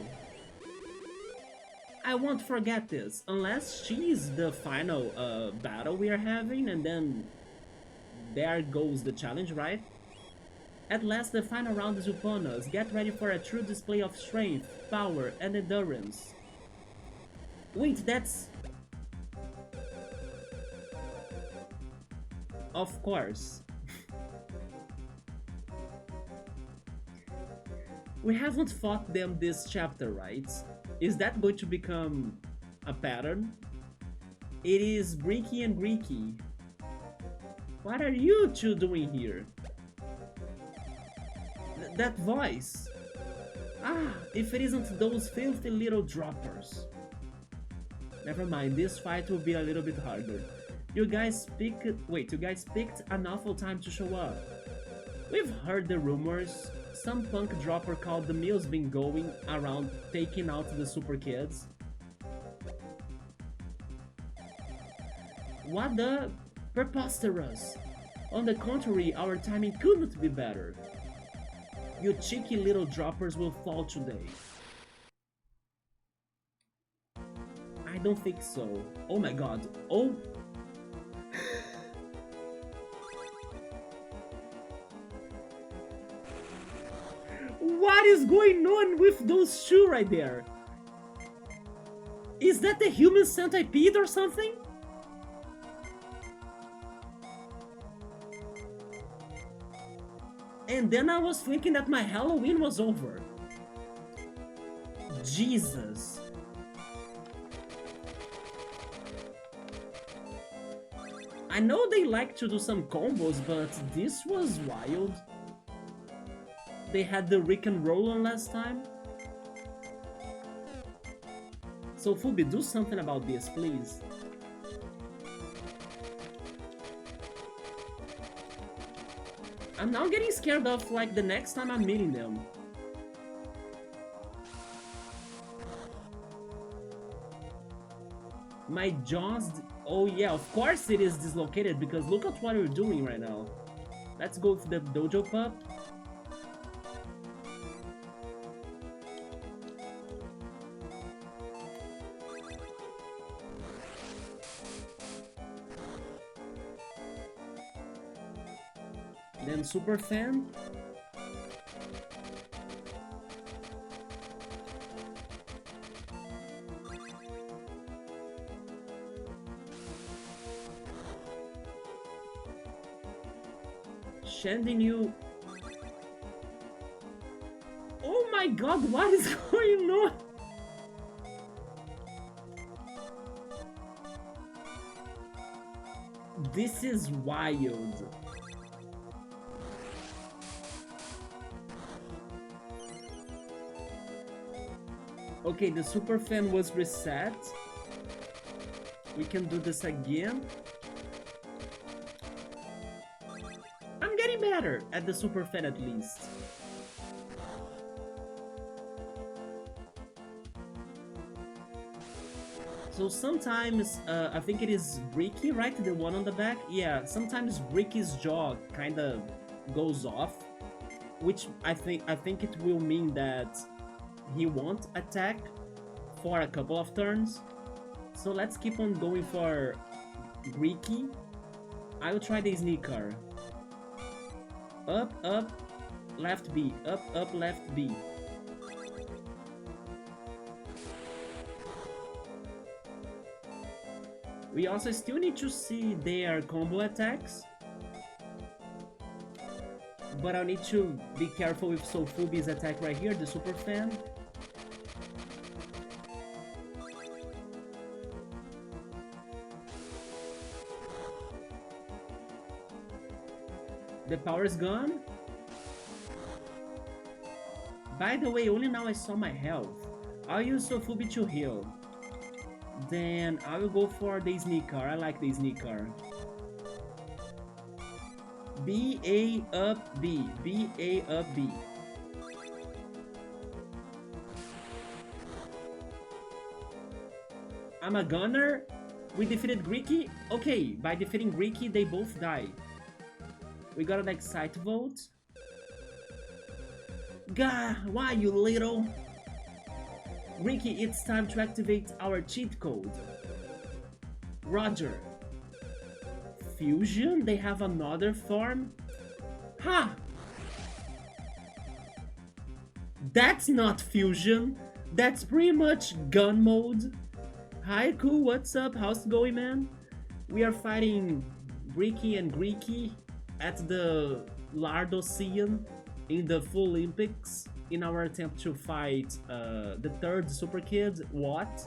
[SPEAKER 1] I won't forget this, unless she's the final battle we are having, and then there goes the challenge, right? At last, the final round is upon us. Get ready for a true display of strength, power, and endurance. Wait, that's... Of course. We haven't fought them this chapter, right? Is that going to become a pattern? It is Breaky and Greeky. What are you two doing here? That voice. Ah, if it isn't those filthy little droppers. Never mind, this fight will be a little bit harder. You guys picked an awful time to show up. We've heard the rumors. Some punk dropper called the mill's been going around taking out the super kids. What the? Preposterous! On the contrary, our timing couldn't be better. You cheeky little droppers will fall today. I don't think so. Oh my god. Oh! What is going on with those two right there? Is that the human centipede or something? And then I was thinking that my Halloween was over. Jesus. I know they like to do some combos, but this was wild. They had the Rick and Roll on last time. So Fubi, do something about this, please. I'm now getting scared of like the next time I'm meeting them. My jaws... Oh yeah, of course it is dislocated because look at what we're doing right now. Let's go to the dojo pup. Then super fan. Shanding you. Oh my god, what is going on? This is wild. Okay, the super fan was reset. We can do this again. I'm getting better at the super fan at least. So sometimes, I think it is Ricky, right? The one on the back? Yeah, sometimes Ricky's jaw kind of goes off, which I think it will mean that he won't attack for a couple of turns. So let's keep on going for Ricky. I will try the sneaker. Up, up, left B. Up, up, left B. We also still need to see their combo attacks. But I'll need to be careful with Sofubi's attack right here, the super fan. The power is gone. By the way, only now I saw my health. I'll use Sofubi to heal. Then I will go for the sneaker. I like the sneaker. B, A, up, B. B, A, up, B. I'm a gunner. We defeated Greeky. Okay, by defeating Greeky, they both die. We got an excite vote. Gah, why you little? Greeky, it's time to activate our cheat code. Roger. Fusion? They have another form? Ha! That's not fusion. That's pretty much gun mode. Hi, cool, what's up? How's it going, man? We are fighting Greeky and Greeky at the Lardosseum in the Full Olympics in our attempt to fight the third Super Kid. What?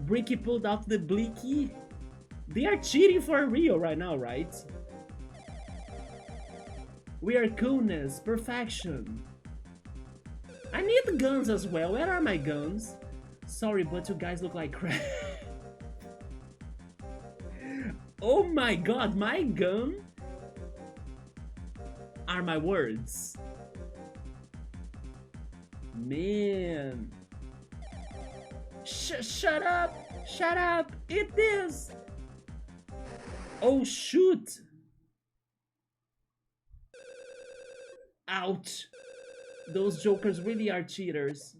[SPEAKER 1] Greeky pulled out the Bleaky. They are cheating for real right now, right? We are coolness, perfection. I need guns as well. Where are my guns? Sorry, but you guys look like crap. Oh my god, my gun are my words. Man. Shut up! Shut up! Eat this! Oh shoot! Ouch! Those jokers really are cheaters.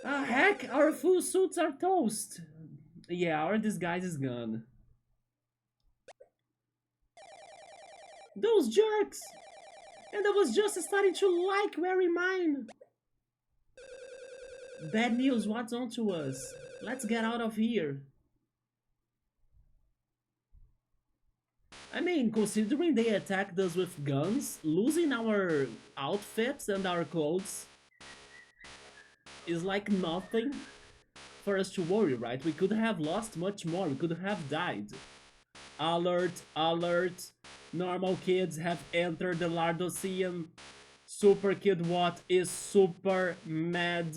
[SPEAKER 1] Ah heck, our full suits are toast! Yeah, our disguise is gone. Those jerks! And I was just starting to like wearing mine! Bad news, what's on to us? Let's get out of here. I mean, considering they attacked us with guns, losing our outfits and our clothes is like nothing for us to worry, right? We could have lost much more, we could have died. Alert, alert, normal kids have entered the Lardosseum. Super Kid Watt is super mad.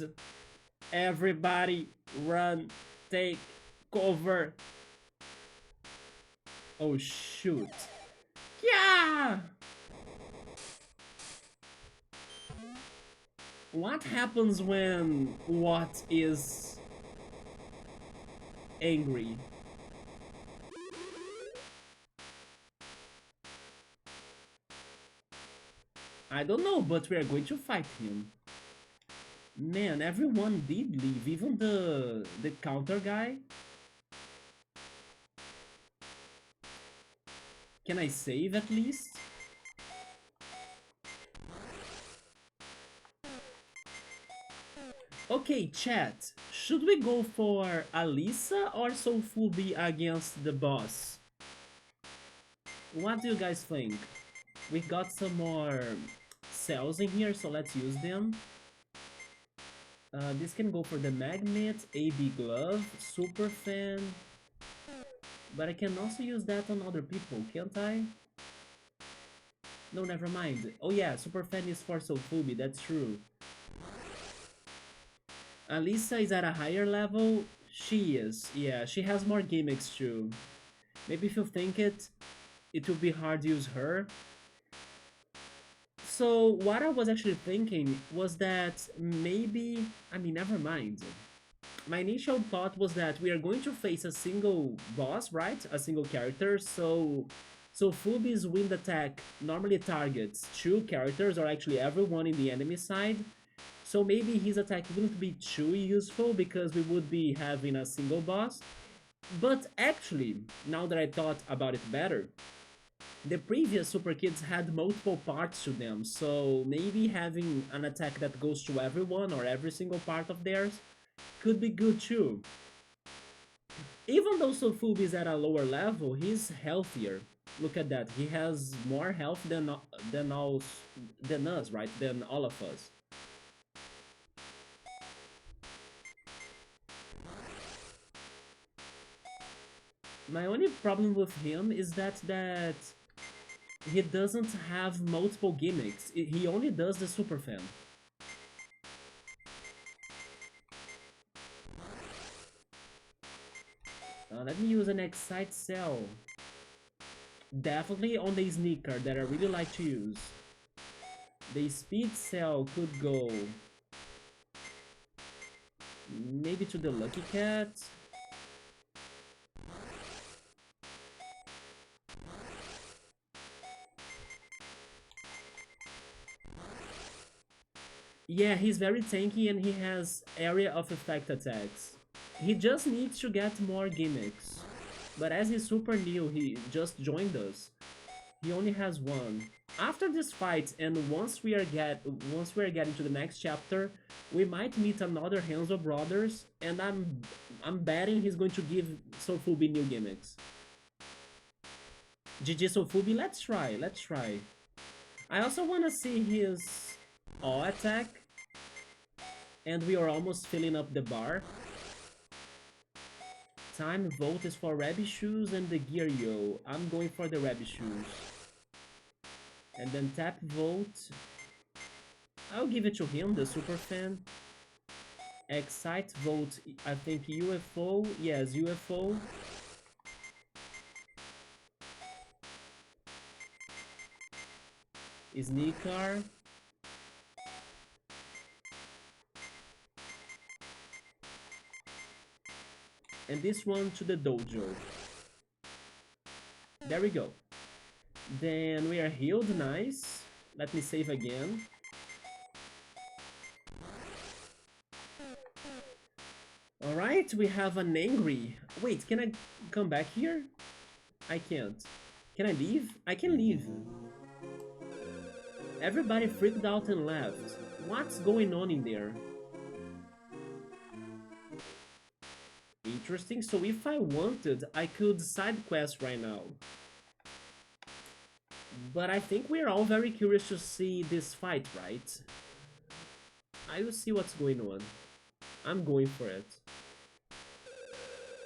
[SPEAKER 1] Everybody run, take cover. Oh shoot. Yeah! What happens when Watt is angry? I don't know, but we are going to fight him. Man, everyone did leave, even the counter guy. Can I save at least? Okay, chat. Should we go for Alisa or Sofubi against the boss? What do you guys think? We got some more cells in here, so let's use them. This can go for the magnet, AB glove, super fan. But I can also use that on other people, can't I? No, never mind. Oh yeah, super fan is for Sofubi, that's true. Alisa is at a higher level. She is, yeah, she has more gimmicks too. Maybe if you think it, it would be hard to use her. So what I was actually thinking was that maybe, I mean, never mind. My initial thought was that we are going to face a single boss, right? A single character, so Fubi's wind attack normally targets two characters, or actually everyone in the enemy side. So maybe his attack wouldn't be too useful because we would be having a single boss. But actually, now that I thought about it better, the previous Super Kids had multiple parts to them, so maybe having an attack that goes to everyone or every single part of theirs could be good too. Even though Sofubi is at a lower level, he's healthier. Look at that, he has more health than us, right? Than all of us. My only problem with him is that he doesn't have multiple gimmicks. He only does the super fan. Let me use an excite cell. Definitely on the sneaker that I really like to use. The speed cell could go maybe to the lucky cat. Yeah, he's very tanky and he has area of effect attacks. He just needs to get more gimmicks. But as he's super new, he just joined us. He only has one. After this fight, and once we are getting to the next chapter, we might meet another Hanzo brothers, and I'm betting he's going to give Sofubi new gimmicks. GG Sofubi, let's try, let's try. I also wanna see his awe attack, and we are almost filling up the bar. Time vote is for rabbit shoes and the gear yo. I'm going for the rabbit shoes. And then tap vote. I'll give it to him, the super fan. Excite vote, I think UFO. Yes, UFO. Sneaker. And this one to the dojo. There we go. Then we are healed, nice. Let me save again. Alright, we have an angry. Wait, can I come back here? I can't. Can I leave? I can leave. Everybody freaked out and left. What's going on in there? Interesting, so if I wanted, I could side quest right now. But I think we're all very curious to see this fight, right? I will see what's going on. I'm going for it.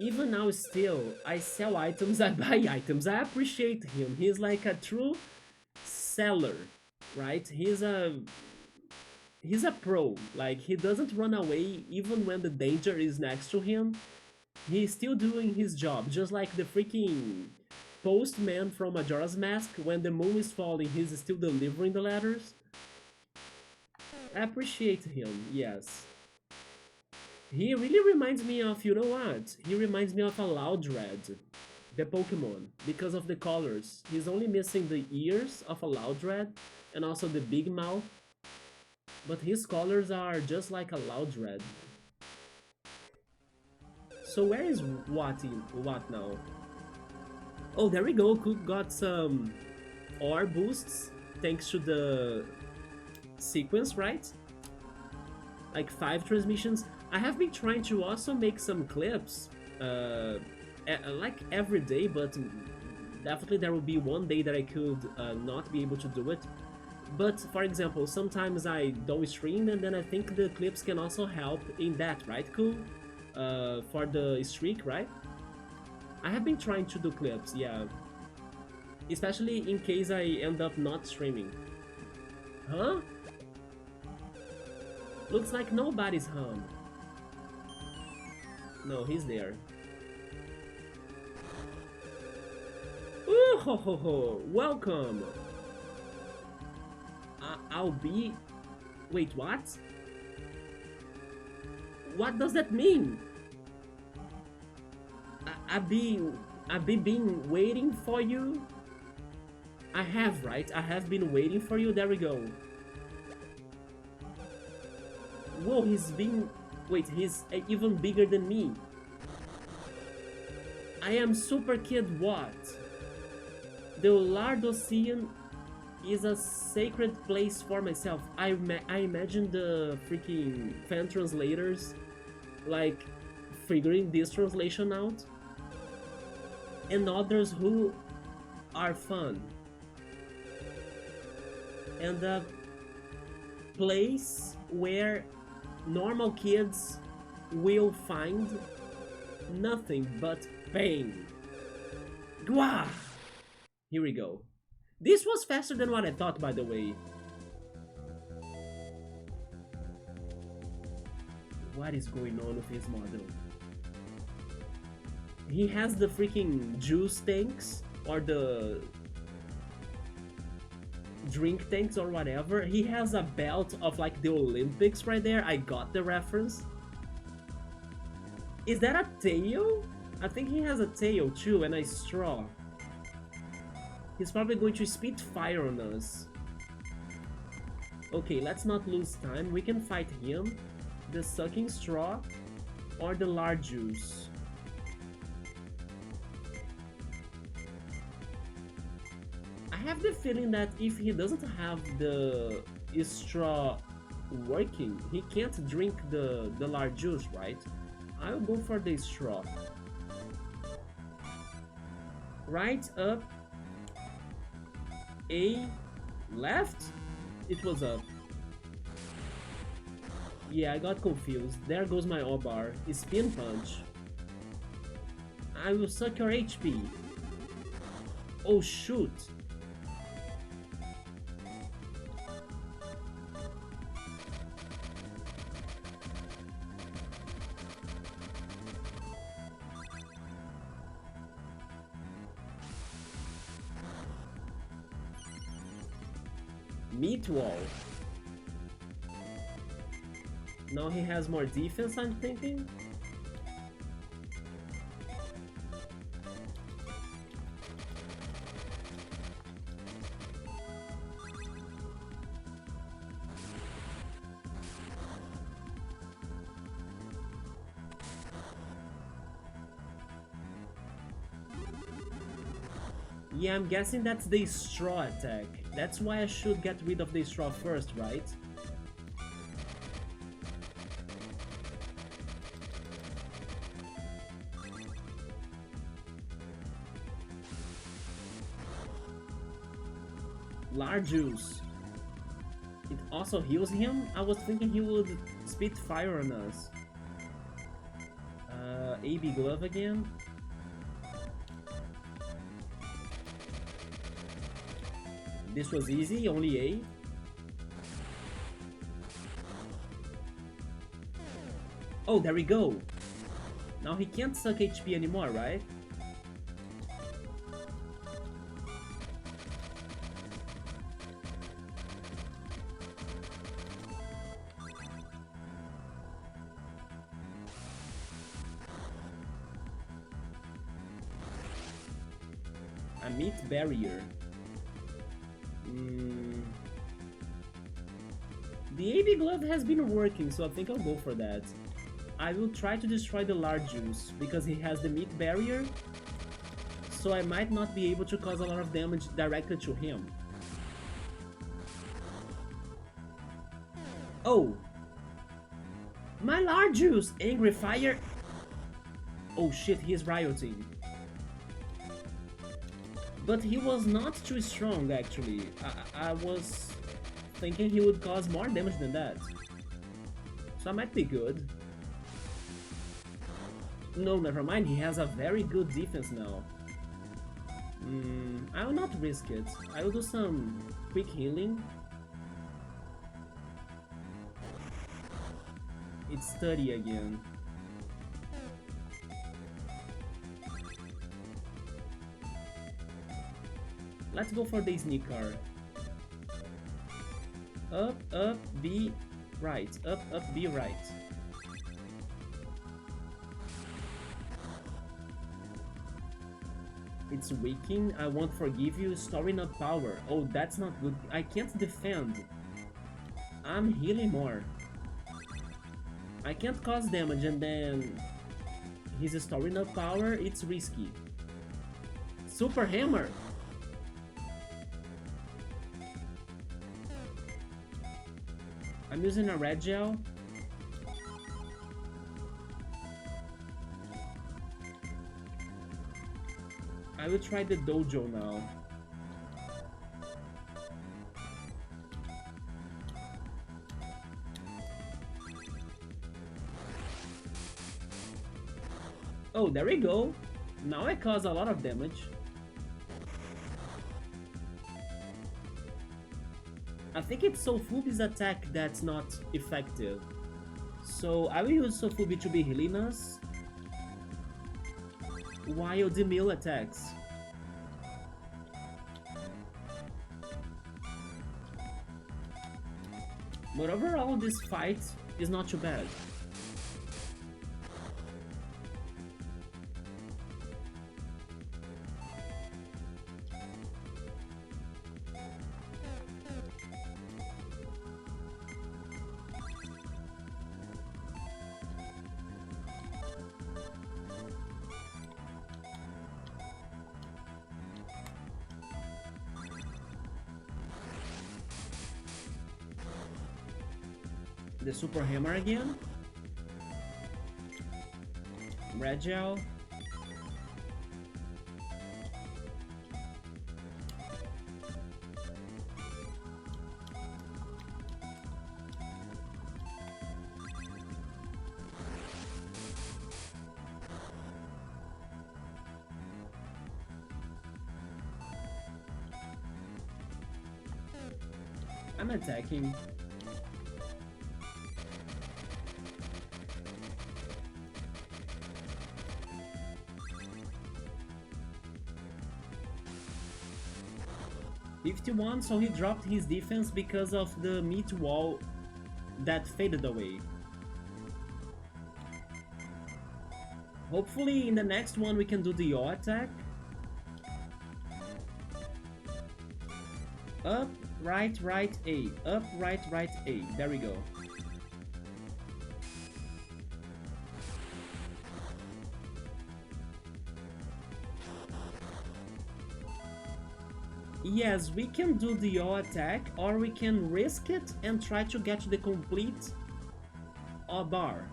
[SPEAKER 1] Even now still, I sell items, I buy items. I appreciate him. He's like a true seller, right? He's a pro. Like, he doesn't run away even when the danger is next to him. He's still doing his job, just like the freaking postman from Majora's Mask. When the moon is falling, he's still delivering the letters. I appreciate him, yes. He really reminds me of, you know what? He reminds me of a Loudred, the Pokemon, because of the colors. He's only missing the ears of a Loudred and also the big mouth. But his colors are just like a Loudred. So where is what now? Oh, there we go. Cook got some ore boosts thanks to the sequence, right? Like 5 transmissions. I have been trying to also make some clips, like every day, but definitely there will be one day that I could not be able to do it. But for example, sometimes I don't stream, and then I think the clips can also help in that, right? Cool. For the streak, right? I have been trying to do clips, yeah. Especially in case I end up not streaming. Huh? Looks like nobody's home. No, he's there. Ooh ho ho ho! Welcome! I'll be... Wait, what? What does that mean? I've been waiting for you. I have, right? I have been waiting for you. There we go. Whoa, he's been... Wait, he's even bigger than me. I am Super Kid what? The Lardosseum is a sacred place for myself. I imagine the freaking fan translators like figuring this translation out, and others who are fun, and a place where normal kids will find nothing but pain. Gwa! Here we go. This was faster than what I thought, by the way. What is going on with his model? He has the freaking juice tanks, or the drink tanks, or whatever. He has a belt of like the Olympics right there. I got the reference. Is that a tail? I think he has a tail too, and a straw. He's probably going to spit fire on us. Okay, let's not lose time. We can fight him, the sucking straw, or the lard juice. I have the feeling that if he doesn't have the straw working, he can't drink the lard juice, right? I'll go for the straw. Right, up, A, left? It was up. Yeah, I got confused. There goes my O-bar. Spin punch. I will suck your HP. Oh shoot. Meat wall. Now he has more defense, I'm thinking. Yeah, I'm guessing that's the straw attack. That's why I should get rid of the straw first, right? Large juice. It also heals him? I was thinking he would spit fire on us. AB glove again. This was easy, only A. Oh, there we go. Now he can't suck HP anymore, right? A meat barrier. The AB glove has been working, so I think I'll go for that. I will try to destroy the large juice, because he has the meat barrier, so I might not be able to cause a lot of damage directly to him. Oh! My large juice! Angry fire! Oh shit, he is rioting. But he was not too strong, actually. I was thinking he would cause more damage than that. So I might be good. No, never mind, he has a very good defense now. I will not risk it. I will do some quick healing. It's 30 again. Let's go for the sneaker. Up, up, B, right. Up, up, B, right. It's weakening. I won't forgive you. Storing up power. Oh, that's not good. I can't defend. I'm healing more. I can't cause damage and then he's storing up power. It's risky. Super hammer. I'm using a red gel. I will try the dojo now. Oh, there we go. Now I cause a lot of damage. I think it's Sofubi's attack that's not effective. So I will use Sofubi to be healing us while the mill attacks. But overall, this fight is not too bad. The super hammer again. Red gel. I'm attacking. $51, so he dropped his defense because of the meat wall that faded away. Hopefully in the next one we can do the yaw attack. Up, right, right, A. Up, right, right, A. There we go. Yes, we can do the yaw attack, or we can risk it and try to get the complete bar.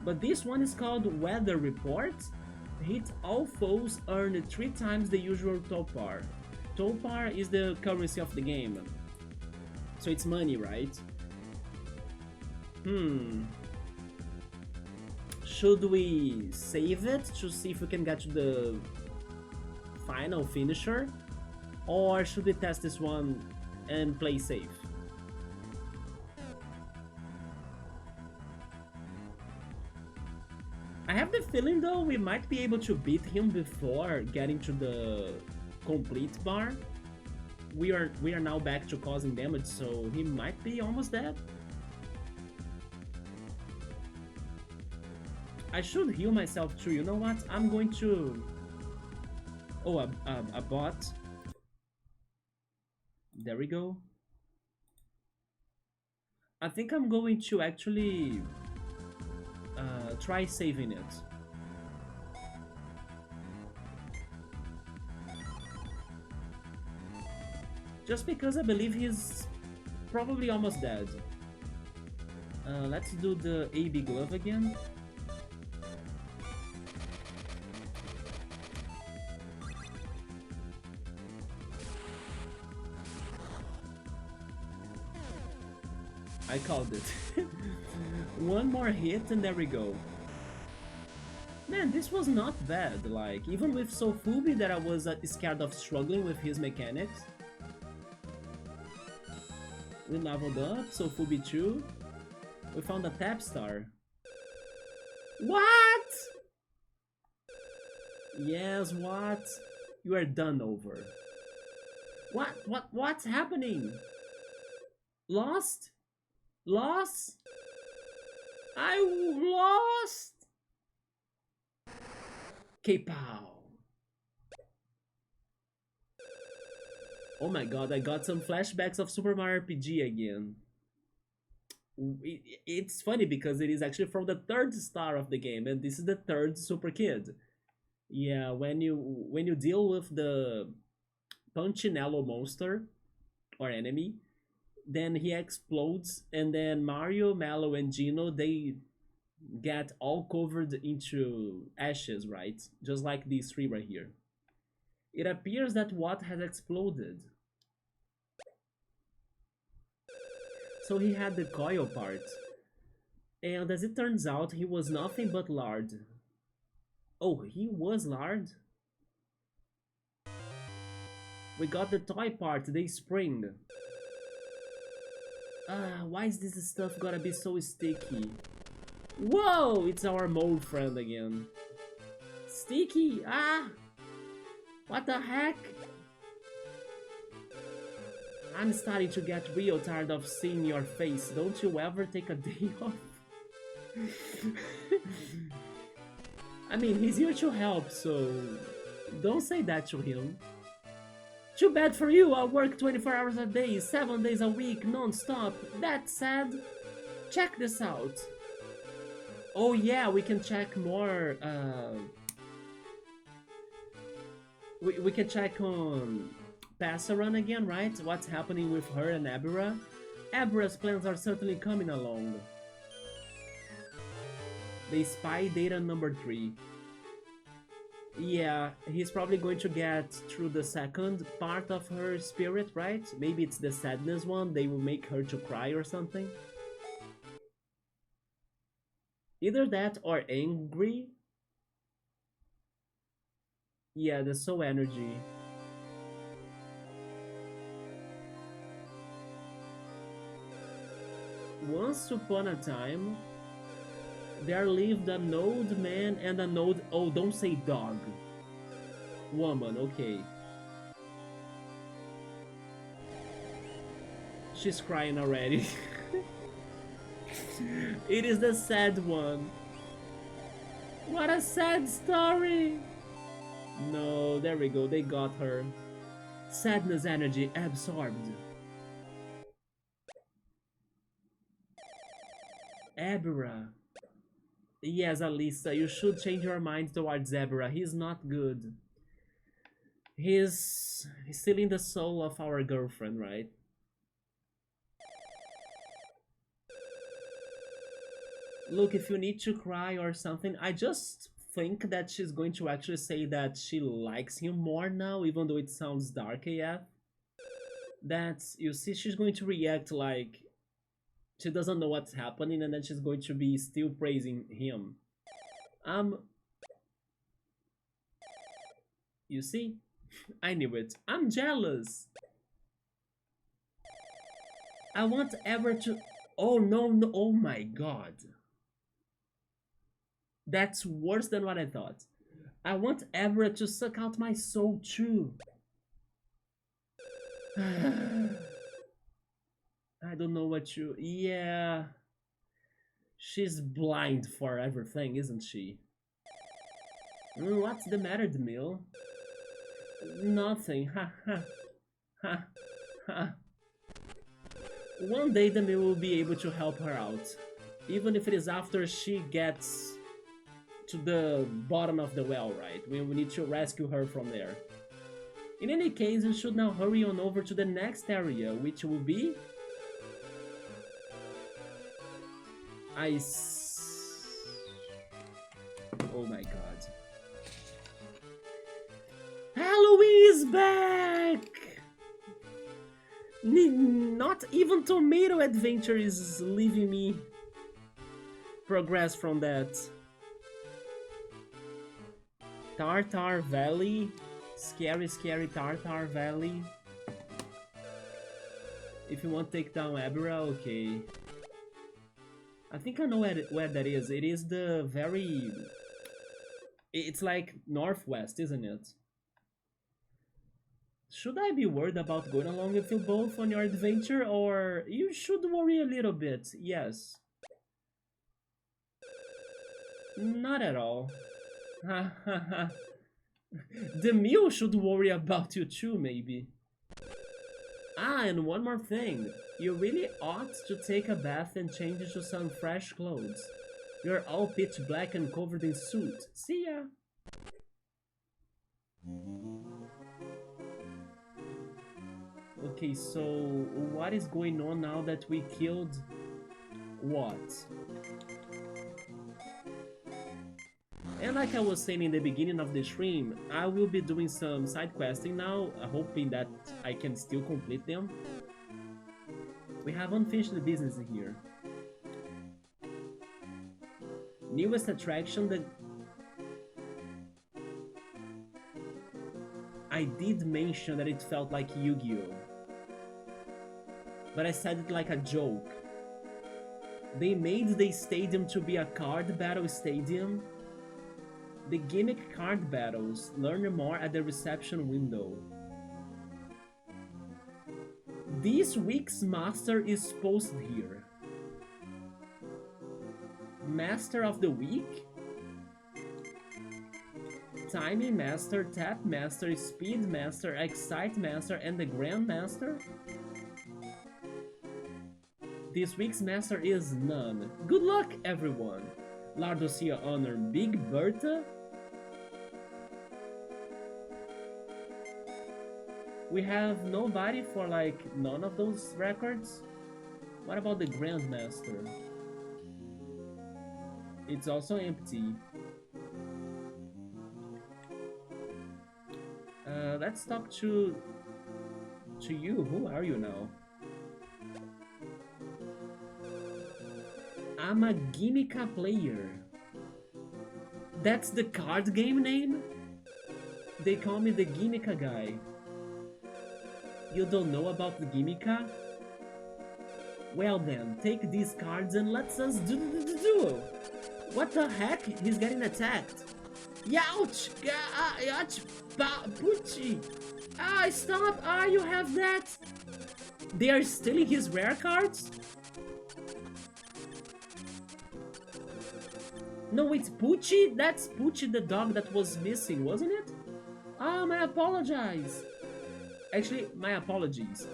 [SPEAKER 1] But this one is called Weather Report. Hit all foes, earn 3 times the usual topar. Topar is the currency of the game. So it's money, right? Should we save it to see if we can get to the final finisher? Or should we test this one and play safe? I have the feeling though we might be able to beat him before getting to the complete bar. We are now back to causing damage, so he might be almost dead. I should heal myself too. You know what? I'm going to... Oh, a bot. There we go. I think I'm going to actually try saving it. Just because I believe he's probably almost dead. Let's do the AB glove again. I called it. One more hit and there we go. Man, this was not bad. Like, even with Sofubi that I was scared of struggling with his mechanics. We leveled up, Sofubi 2. We found a tap star. What? Yes, what? You are done over. What's happening? Lost? Lost? I lost? K-pow. Oh my god, I got some flashbacks of Super Mario RPG again. It's funny because it is actually from the 3rd star of the game, and this is the 3rd Super Kid. Yeah, when you deal with the Punchinello monster or enemy, then he explodes, and then Mario, Mallow, and Gino, they get all covered into ashes, right? Just like these 3 right here. It appears that Watt has exploded. So he had the coil part. And as it turns out, he was nothing but lard. Oh, he was lard? We got the toy part, the spring. Why is this stuff gotta be so sticky? Whoa, it's our mold friend again. Sticky, what the heck? I'm starting to get real tired of seeing your face. Don't you ever take a day off? I mean, he's here to help, so don't say that to him. Too bad for you, I work 24 hours a day, 7 days a week, non-stop. That's sad. Check this out. Oh yeah, we can check more, we can check on Passaran again, right? What's happening with her and Abira? Abira's plans are certainly coming along. The spy data number 3. Yeah, he's probably going to get through the second part of her spirit, right? Maybe it's the sadness one, they will make her to cry or something. Either that or angry. Yeah, the soul energy. Once upon a time, there lived an old man and an old... Oh, don't say dog. Woman, okay. She's crying already. It is the sad one. What a sad story! No, there we go, they got her. Sadness energy absorbed. Abra. Yes, Alisa, you should change your mind towards Abra. He's not good. He's stealing the soul of our girlfriend, right? Look, if you need to cry or something, I just think that she's going to actually say that she likes him more now, even though it sounds dark AF. That, you see, she's going to react like she doesn't know what's happening, and then she's going to be still praising him. You see? I knew it. I'm jealous. I want ever to... Oh no, no, oh my god. That's worse than what I thought. I want Everett to suck out my soul too. I don't know what you... Yeah. She's blind for everything, isn't she? What's the matter, Demille? Nothing. Ha ha. Ha ha. One day Demille will be able to help her out. Even if it is after she gets to the bottom of the well, right? We need to rescue her from there. In any case, you should now hurry on over to the next area, which will be... Oh my god. Halloween is back! Not even Tomato Adventure is leaving me progress from that. Tartar Valley. Scary, scary Tartar Valley. If you want to take down Abra, okay. I think I know where that is. It is the very... It's like northwest, isn't it? Should I be worried about going along with you both on your adventure, or you should worry a little bit? Yes. Not at all. Ha ha ha. The mule should worry about you too, maybe. Ah, and one more thing. You really ought to take a bath and change into some fresh clothes. You're all pitch black and covered in soot. See ya! Okay, so what is going on now that we killed what? And like I was saying in the beginning of the stream, I will be doing some side questing now, hoping that I can still complete them. We have unfinished business here. Newest attraction that... I did mention that it felt like Yu-Gi-Oh! But I said it like a joke. They made the stadium to be a card battle stadium. The gimmick card battles. Learn more at the reception window. This week's master is posted here. Master of the week? Timing master, tap master, speed master, excite master, and the grand master? This week's master is none. Good luck, everyone! Lardosseum honor Big Bertha? We have nobody for like none of those records? What about the Grandmaster? It's also empty. Let's talk to you. Who are you now? I'm a Gimmica player. That's the card game name? They call me the Gimmica guy. You don't know about the Gimmica? Well then, take these cards and let's us do the duel. What the heck? He's getting attacked. Youch! Ouch! Pucci! Ah, stop! Ah, you have that! They are stealing his rare cards? No, it's Pucci? That's Pucci the dog that was missing, wasn't it? Ah, my apologies. Actually, my apologies.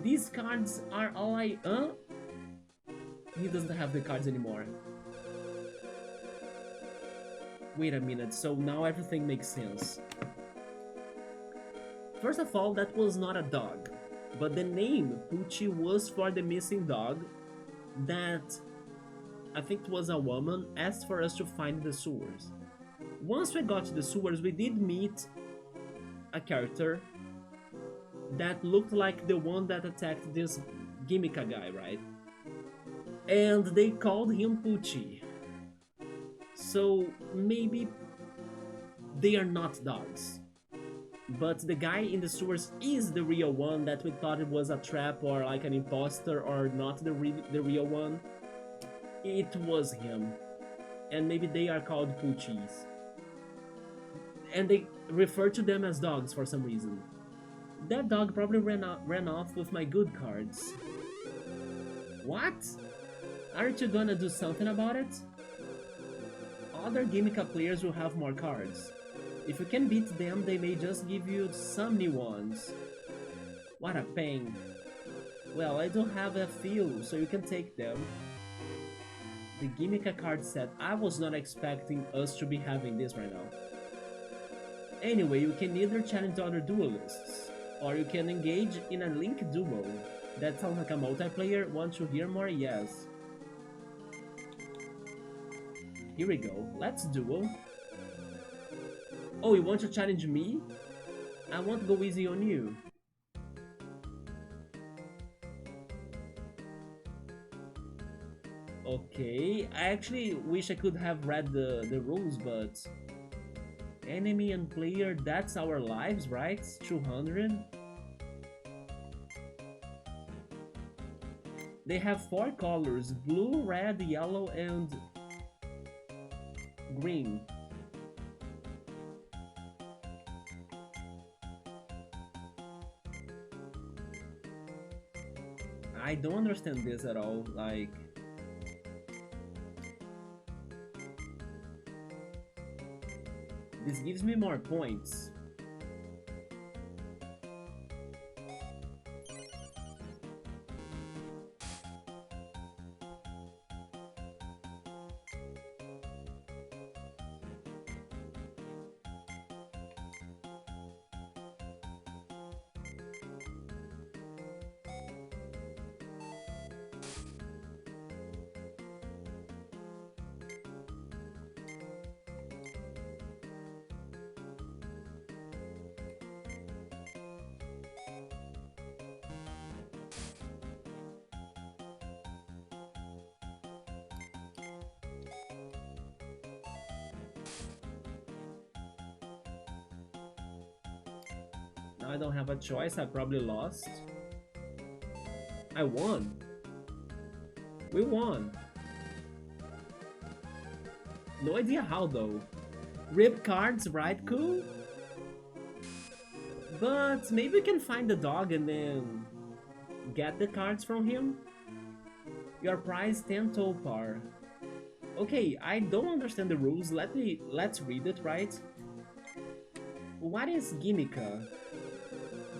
[SPEAKER 1] These cards are all I... He doesn't have the cards anymore. Wait a minute, so now everything makes sense. First of all, that was not a dog, but the name Pucci was for the missing dog that, I think it was a woman, asked for us to find the sewers. Once we got to the sewers, we did meet a character that looked like the one that attacked this Gimika guy, right? And they called him Pucci. So maybe they are not dogs. But the guy in the sewers is the real one that we thought it was a trap or like an imposter or not the real one. It was him. And maybe they are called Puccis. And they refer to them as dogs for some reason. That dog probably ran off with my good cards. What? Aren't you gonna do something about it? Other Gimika players will have more cards. If you can beat them, they may just give you some new ones. What a pain. Well, I don't have a few, so you can take them. The Gimika card set. I was not expecting us to be having this right now. Anyway, you can either challenge other duelists, or you can engage in a link duel. That sounds like a multiplayer. Want to hear more? Yes. Here we go. Let's duel. Oh, you want to challenge me? I won't go easy on you. Okay, I actually wish I could have read the rules, but... Enemy and player, that's our lives, right? 200. They have 4 colors, blue, red, yellow, and green. I don't understand this at all, like... This gives me more points. Now I don't have a choice, I probably lost. I won. We won. No idea how though. Rip cards, right? Cool. But maybe we can find the dog and then get the cards from him. Your prize 10 topar. Okay, I don't understand the rules. Let's read it, right? What is Gimika?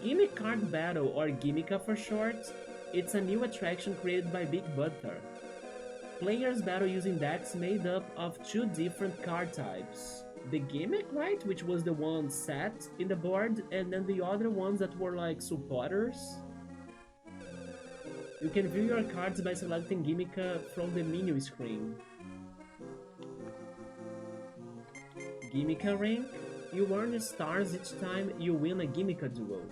[SPEAKER 1] Gimmick Card Battle, or Gimika for short, it's a new attraction created by Big Butter. Players battle using decks made up of 2 different card types. The Gimmick, right, which was the one set in the board, and then the other ones that were like supporters. You can view your cards by selecting Gimika from the menu screen. Gimika rank. You earn stars each time you win a Gimika duel.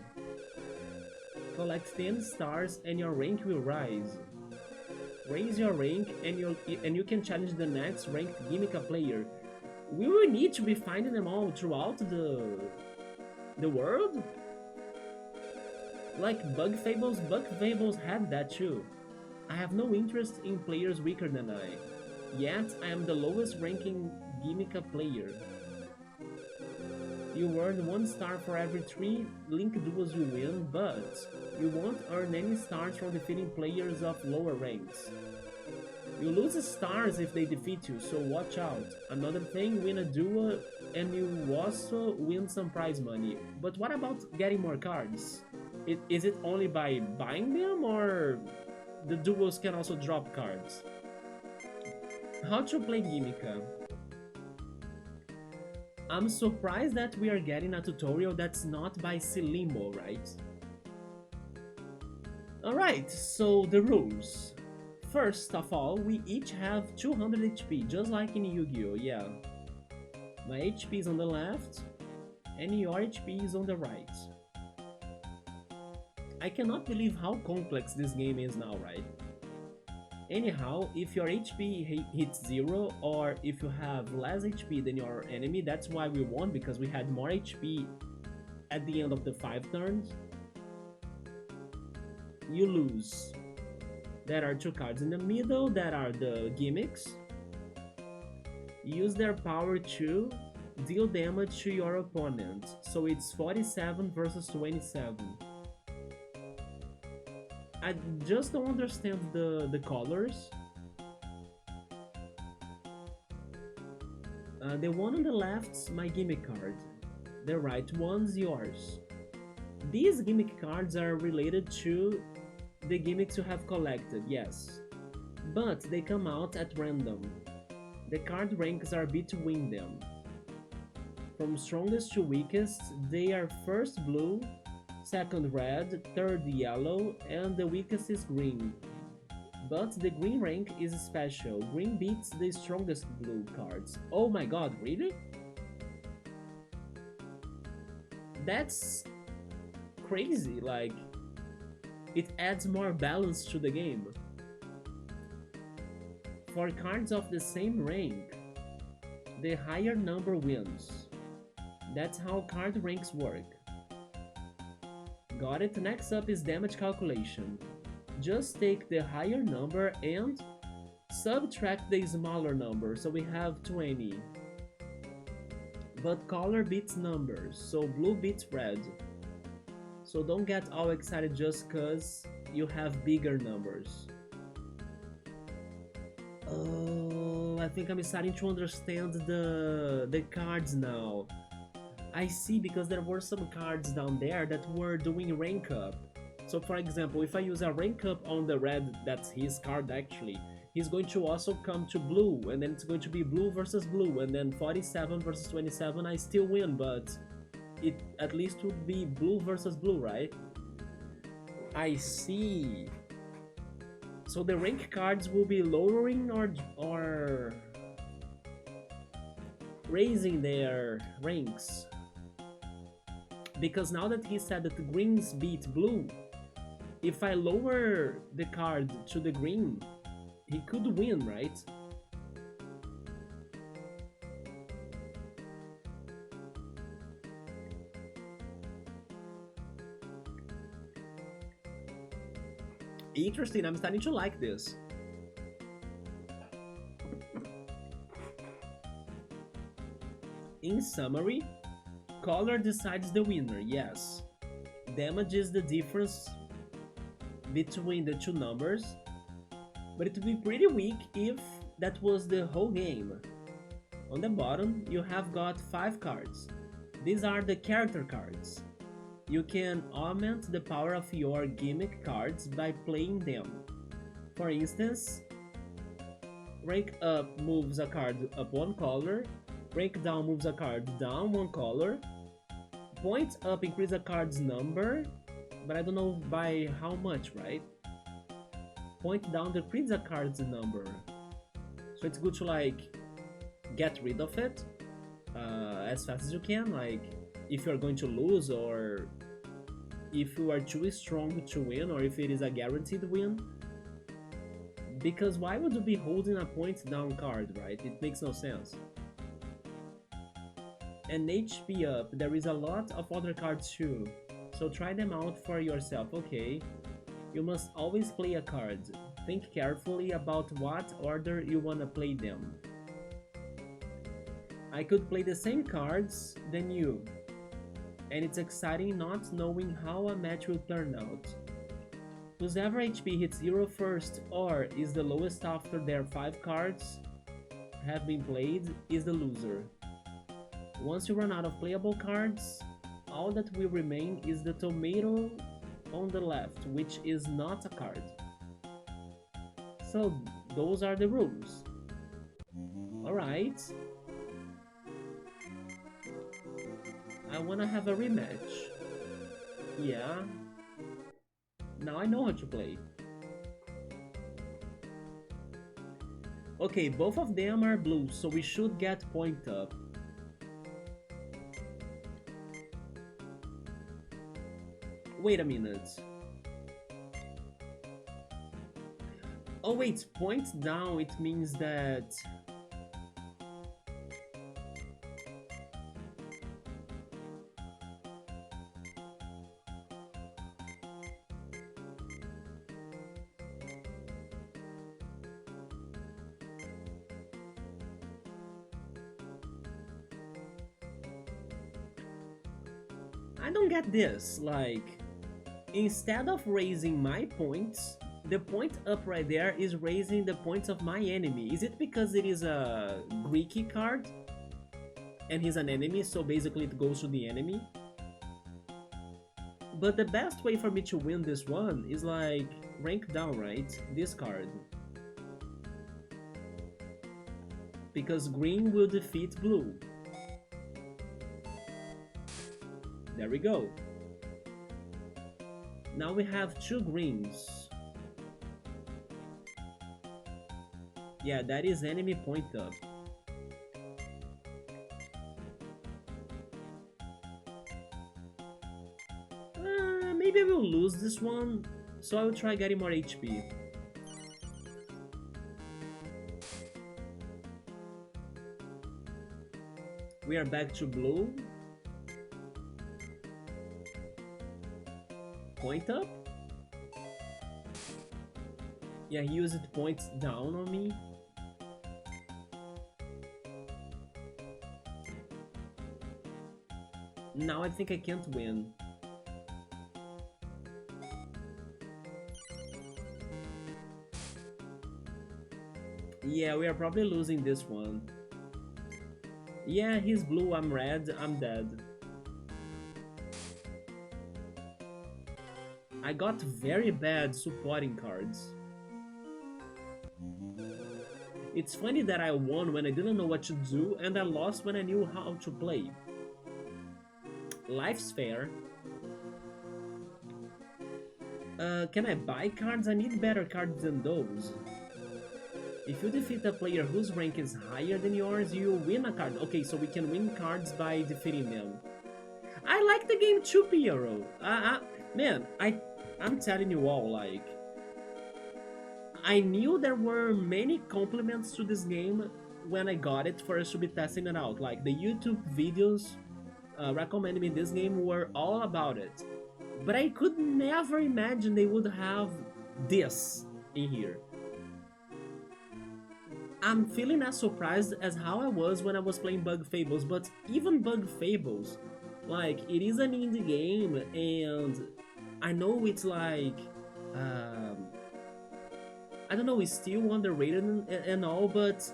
[SPEAKER 1] Collect 10 stars and your rank will rise. Raise your rank and you can challenge the next ranked Gimika player. We will need to be finding them all throughout the world? Like Bug Fables had that too. I have no interest in players weaker than I. Yet, I am the lowest ranking Gimmick player. You earn 1 star for every 3 Link duels you win, but you won't earn any stars from defeating players of lower ranks. You lose stars if they defeat you, so watch out. Another thing, win a duel and you also win some prize money. But what about getting more cards? Is it only by buying them, or the duels can also drop cards? How to play Gimmick? I'm surprised that we are getting a tutorial that's not by Silimbo, right? Alright, so the rules. First of all, we each have 200 HP, just like in Yu-Gi-Oh! Yeah. My HP is on the left, and your HP is on the right. I cannot believe how complex this game is now, right? Anyhow, if your HP hits 0, or if you have less HP than your enemy, that's why we won, because we had more HP at the end of the 5 turns, you lose. There are 2 cards in the middle that are the gimmicks. Use their power to deal damage to your opponent, so it's 47 versus 27. I just don't understand the colors. The one on the left's my gimmick card. The right one's yours. These gimmick cards are related to the gimmicks you have collected, yes. But they come out at random. The card ranks are between them. From strongest to weakest, they are first blue, second red, third yellow, and the weakest is green. But the green rank is special. Green beats the strongest blue cards. Oh my god, really? That's crazy, like, it adds more balance to the game. For cards of the same rank, the higher number wins. That's how card ranks work. Got it? Next up is damage calculation. Just take the higher number and subtract the smaller number, so we have 20. But color beats numbers, so blue beats red. So don't get all excited just cause you have bigger numbers. Oh, I think I'm starting to understand the cards now. I see, because there were some cards down there that were doing rank up. So for example, if I use a rank up on the red, that's his card actually, he's going to also come to blue, and then it's going to be blue versus blue, and then 47 versus 27, I still win, but it at least would be blue versus blue, right? I see. So the rank cards will be lowering or raising their ranks. Because now that he said that the greens beat blue, if I lower the card to the green, he could win, right? Interesting, I'm starting to like this. In summary, color decides the winner, yes. Damage is the difference between the 2 numbers, but it would be pretty weak if that was the whole game. On the bottom, you have got 5 cards. These are the character cards. You can augment the power of your gimmick cards by playing them. For instance, rank up moves a card up 1 color, rank down moves a card down 1 color, point up increase a card's number, but I don't know by how much, right? Point down decrease a card's number. So it's good to like get rid of it as fast as you can, like if you're going to lose, or if you are too strong to win, or if it is a guaranteed win. Because why would you be holding a point down card, right? It makes no sense. And HP up, there is a lot of other cards too, so try them out for yourself, okay? You must always play a card. Think carefully about what order you wanna play them. I could play the same cards than you, and it's exciting not knowing how a match will turn out. Whoever HP hits 0 first or is the lowest after their 5 cards have been played is the loser. Once you run out of playable cards, all that will remain is the tomato on the left, which is not a card. So those are the rules. Alright. I wanna have a rematch. Yeah. Now I know how to play. Okay, both of them are blue, so we should get point up. Wait a minute. Oh wait, point down, it means that... I don't get this, like, instead of raising my points, the point up right there is raising the points of my enemy. Is it because it is a Greeky card? And he's an enemy, so basically it goes to the enemy? But the best way for me to win this one is like, rank down, right? This card. Because green will defeat blue. There we go. Now we have 2 greens. Yeah, that is enemy point up. Maybe I will lose this one, so I will try getting more HP. We are back to blue. Point up? Yeah, he used points down on me. Now I think I can't win. Yeah, we are probably losing this one. Yeah, he's blue, I'm red, I'm dead. I got very bad supporting cards. It's funny that I won when I didn't know what to do, and I lost when I knew how to play. Life's fair. Can I buy cards? I need better cards than those. If you defeat a player whose rank is higher than yours, you win a card. Okay, so we can win cards by defeating them. I like the game too, Piero. Man, I'm telling you all, like, I knew there were many compliments to this game when I got it for us to be testing it out. Like, the YouTube videos recommending me this game were all about it. But I could never imagine they would have this in here. I'm feeling as surprised as how I was when I was playing Bug Fables, but even Bug Fables, like, it is an indie game, and I know it's like, I don't know, it's still underrated and all, but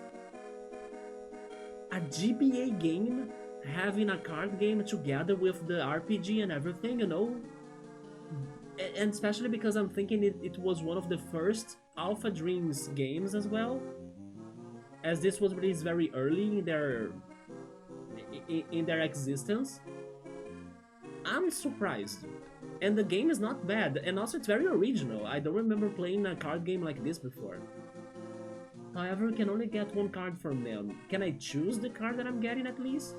[SPEAKER 1] a GBA game having a card game together with the RPG and everything, you know? And especially because I'm thinking it was one of the first Alpha Dreams games as well, as this was released very early in their existence. I'm surprised. And the game is not bad, and also it's very original. I don't remember playing a card game like this before. However, you can only get one card from them. Can I choose the card that I'm getting at least?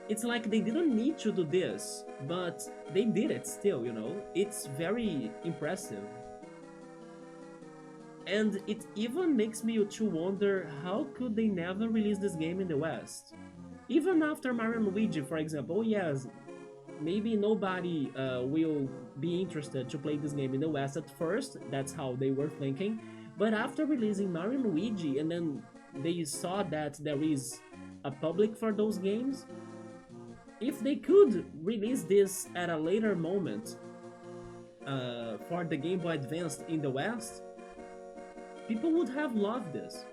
[SPEAKER 1] It's like they didn't need to do this, but they did it still, you know? It's very impressive. And it even makes me to wonder how could they never release this game in the West? Even after Mario and Luigi, for example, yes, maybe nobody will be interested to play this game in the West at first. That's how they were thinking. But after releasing Mario and Luigi, and then they saw that there is a public for those games, if they could release this at a later moment for the Game Boy Advance in the West, people would have loved this.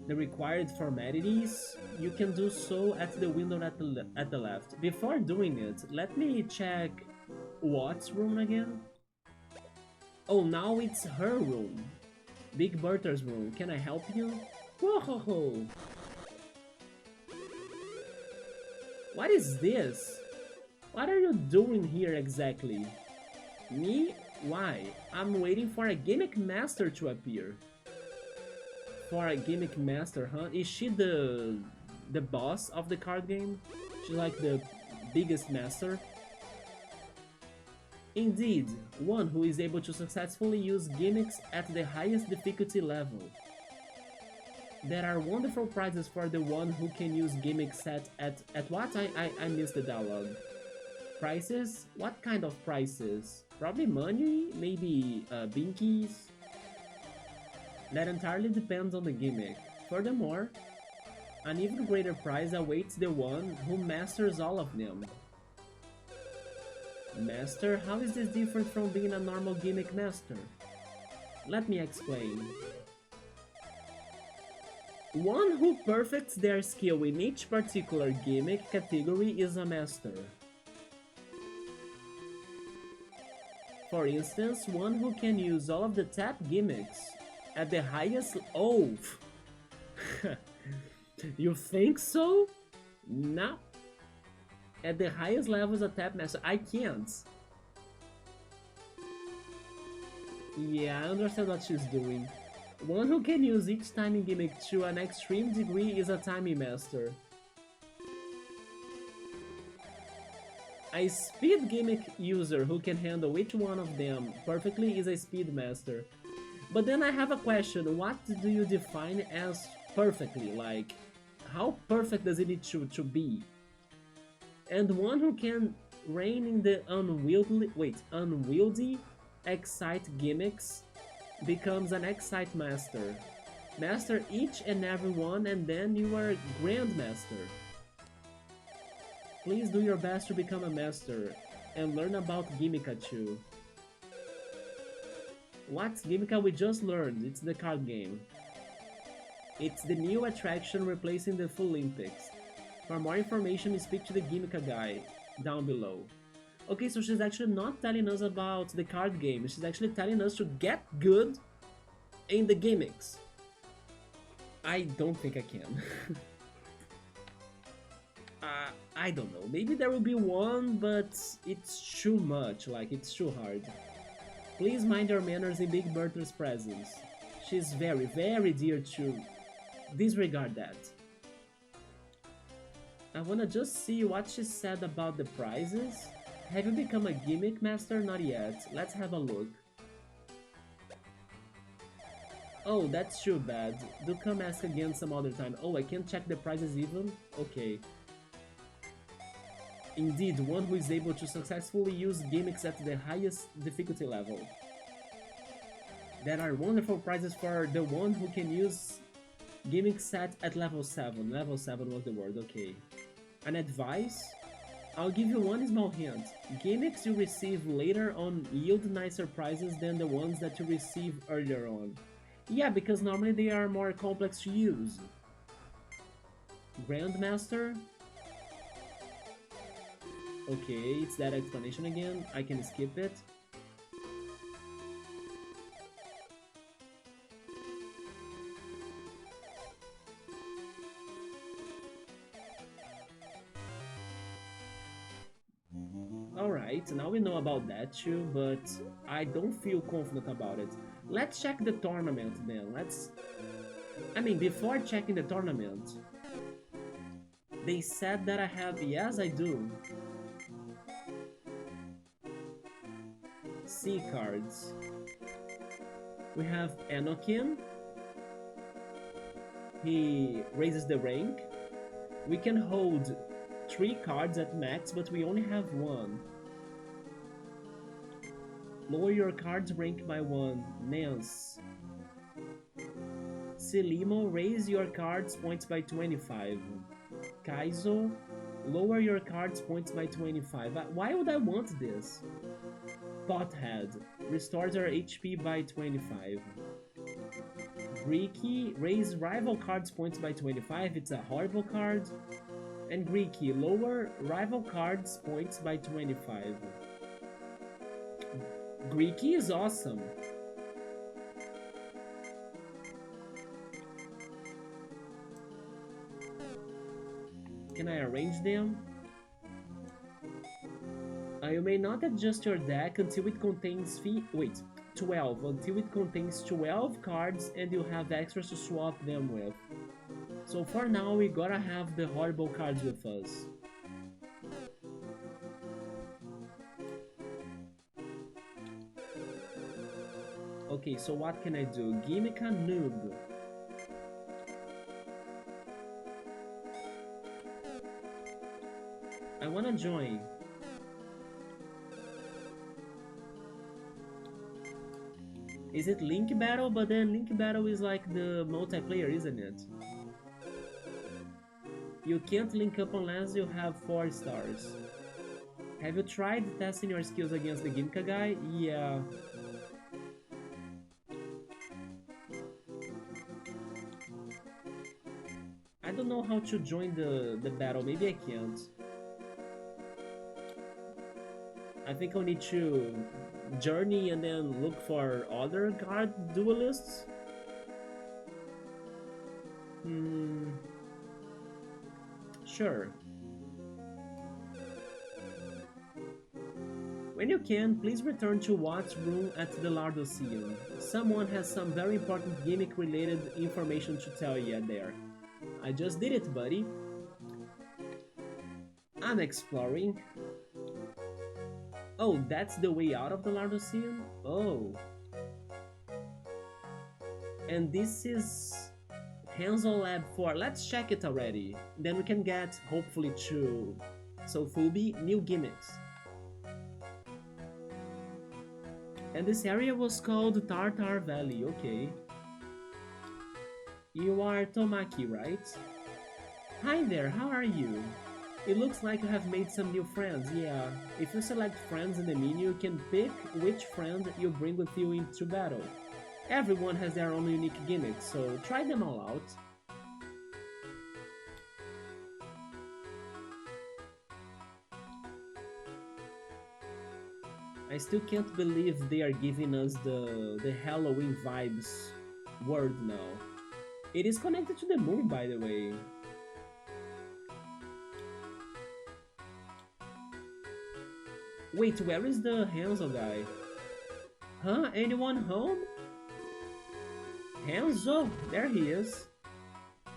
[SPEAKER 1] The required formalities, you can do so at the window at the left. Before doing it, let me check what's room again? Oh, now it's her room. Big Bertha's room. Can I help you? Whoa! What is this? What are you doing here exactly? Me? Why? I'm waiting for a gimmick master to appear. For a gimmick master, huh? Is she the boss of the card game? She's like the biggest master? Indeed, one who is able to successfully use gimmicks at the highest difficulty level. There are wonderful prizes for the one who can use gimmicks at what? I missed the dialogue. Prices? What kind of prices? Probably money? Maybe binkies? That entirely depends on the gimmick. Furthermore, an even greater prize awaits the one who masters all of them. Master? How is this different from being a normal gimmick master? Let me explain. One who perfects their skill in each particular gimmick category is a master. For instance, one who can use all of the tap gimmicks at the highest... Oh! You think so? No. At the highest level as a tap master, I can't. Yeah, I understand what she's doing. One who can use each timing gimmick to an extreme degree is a timing master. A speed gimmick user who can handle each one of them perfectly is a speed master. But then I have a question, what do you define as perfectly? Like, how perfect does it need to be? And one who can reign in the unwieldy excite gimmicks becomes an excite master. Master each and every one and then you are Grandmaster. Please do your best to become a master and learn about Gimmick too. What's Gimmick? We just learned, it's the card game. It's the new attraction replacing the Full Olympics. For more information, speak to the Gimmick guy down below. Okay, so she's actually not telling us about the card game, she's actually telling us to get good in the gimmicks. I don't think I can. I don't know, maybe there will be one, but it's too much, like it's too hard. Please mind your manners in Big Bertha's presence. She's very, very dear to disregard that. I wanna just see what she said about the prizes. Have you become a gimmick master? Not yet. Let's have a look. Oh, that's too bad. Do come ask again some other time. Oh, I can't check the prizes even? Okay. Indeed, one who is able to successfully use gimmicks at the highest difficulty level. There are wonderful prizes for the one who can use gimmicks set at level 7. Level 7 was the word, okay. An advice? I'll give you one small hint. Gimmicks you receive later on yield nicer prizes than the ones that you receive earlier on. Yeah, because normally they are more complex to use. Grandmaster? Okay, it's that explanation again. I can skip it. Alright, now we know about that too, but I don't feel confident about it. Let's check the tournament then. Before checking the tournament, they said that I have... Yes, I do. C cards. We have Enokin. He raises the rank. We can hold 3 cards at max, but we only have 1. Lower your card's rank by 1. Nance. Selimo, raise your card's points by 25. Kaizo, lower your card's points by 25. Why would I want this? Pothead, restores our HP by 25. Greeky, raise rival card's points by 25. It's a horrible card. And Greeky, lower rival card's points by 25. Greeky is awesome. Can I arrange them? You may not adjust your deck until it contains 12. Until it contains 12 cards and you have extras to swap them with. So for now, we gotta have the horrible cards with us. Okay, so what can I do? Gimmick a noob. I wanna join. Is it Link Battle? But then Link Battle is like the multiplayer, isn't it? You can't link up unless you have 4 stars. Have you tried testing your skills against the Gimka guy? Yeah. I don't know how to join the battle. Maybe I can't. I think I'll need to journey and then look for other guard duelists. Sure. When you can, please return to Watt's room at the Lardosseum. Someone has some very important gimmick-related information to tell you there. I just did it, buddy. I'm exploring. Oh, that's the way out of the Lardosseum? Oh. And this is Hanzo Lab 4. Let's check it already. Then we can get, hopefully, to Sofubi, new gimmicks. And this area was called Tartar Valley, okay. You are Tomaki, right? Hi there, how are you? It looks like you have made some new friends, yeah. If you select friends in the menu, you can pick which friend you bring with you into battle. Everyone has their own unique gimmicks, so try them all out. I still can't believe they are giving us the Halloween vibes word now. It is connected to the moon, by the way. Wait, where is the Hanzo guy? Huh? Anyone home? Hanzo! There he is.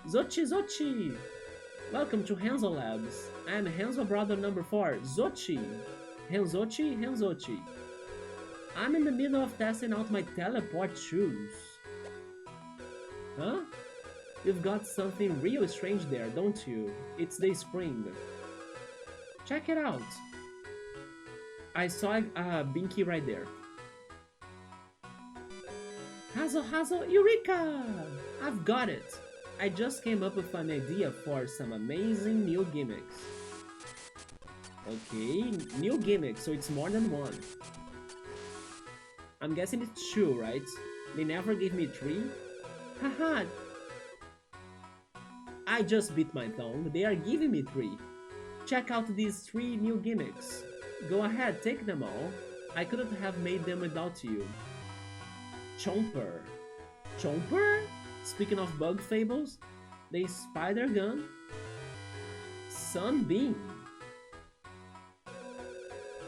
[SPEAKER 1] Zochi! Welcome to Hanzo Labs. I'm Hanzo brother number 4, Zochi. Hanzochi. I'm in the middle of testing out my teleport shoes. Huh? You've got something real strange there, don't you? It's the spring. Check it out. I saw a Binky right there. Hazo, Eureka! I've got it! I just came up with an idea for some amazing new gimmicks. Okay, new gimmicks, so it's more than 1. I'm guessing it's 2, right? They never gave me 3? Haha! I just bit my tongue, they are giving me 3. Check out these 3 new gimmicks. Go ahead, take them all. I couldn't have made them without you. Chomper? Speaking of bug fables, the spider gun. Sunbeam.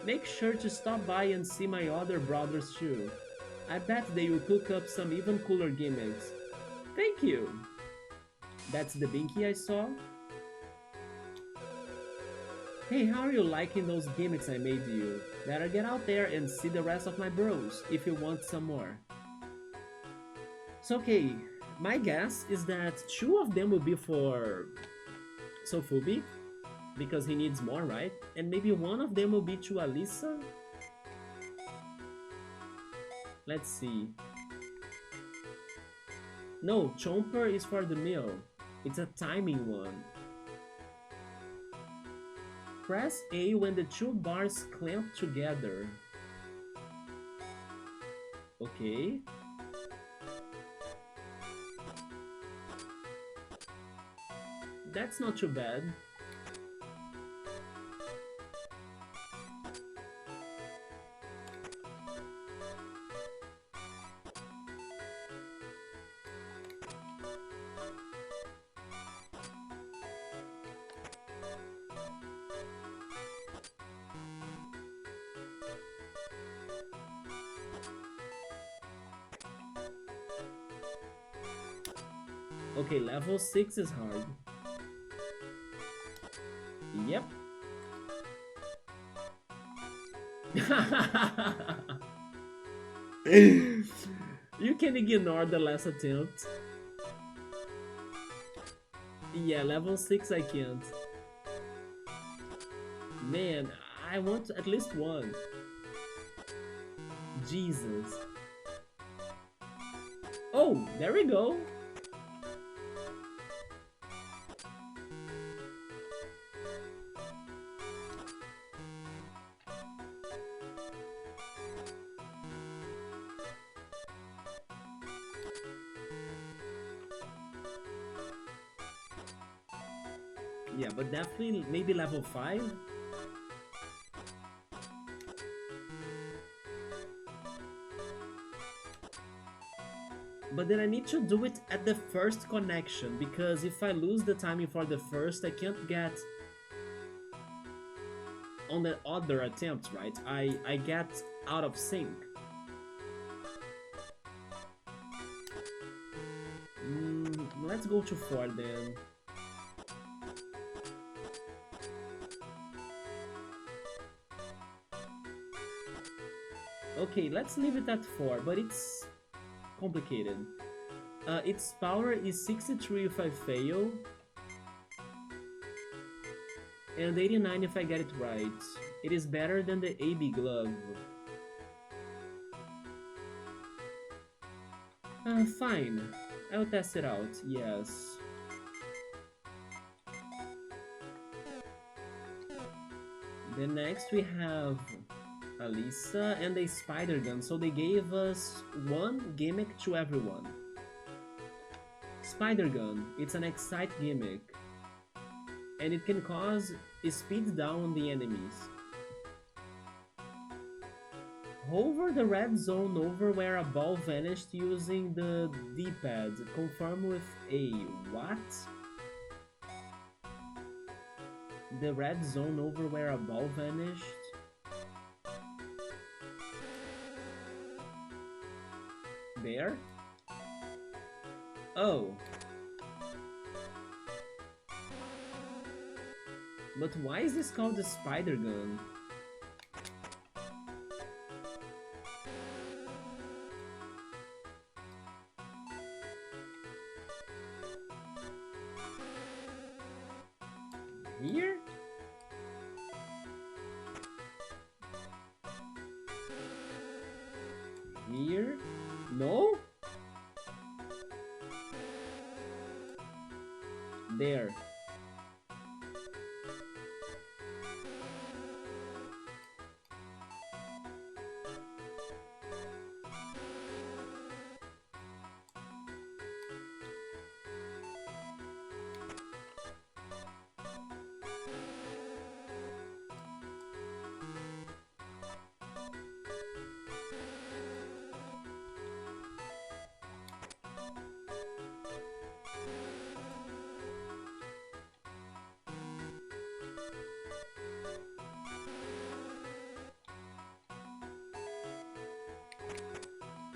[SPEAKER 1] Make sure to stop by and see my other brothers too. I bet they will cook up some even cooler gimmicks. Thank you. That's the Binky I saw. Hey, how are you liking those gimmicks I made you? Better get out there and see the rest of my bros, if you want some more. So okay, my guess is that two of them will be for Sofubi, because he needs more, right? And maybe one of them will be to Alisa. Let's see. No, Chomper is for the meal. It's a timing one. Press A when the two bars clamp together. Okay. That's not too bad. Okay, level 6 is hard. Yep. You can ignore the last attempt. Yeah, level 6 I can't. Man, I want at least one. Jesus. Oh, there we go. Yeah, but definitely maybe level 5. But then I need to do it at the first connection, because if I lose the timing for the first, I can't get on the other attempt, right? I get out of sync. Let's go to 4 then. Okay, let's leave it at 4, but it's complicated. Its power is 63 if I fail, and 89 if I get it right. It is better than the AB glove. Fine. I'll test it out, yes. Then next we have Alisa and a spider gun, so they gave us one gimmick to everyone. Spider gun, it's an excite gimmick, and it can cause speed down on the enemies. Hover the red zone over where a ball vanished using the D-pad. Confirm with A. What? The red zone over where a ball vanished? There? Oh. But why is this called the spider gun? Here? Here? No? There.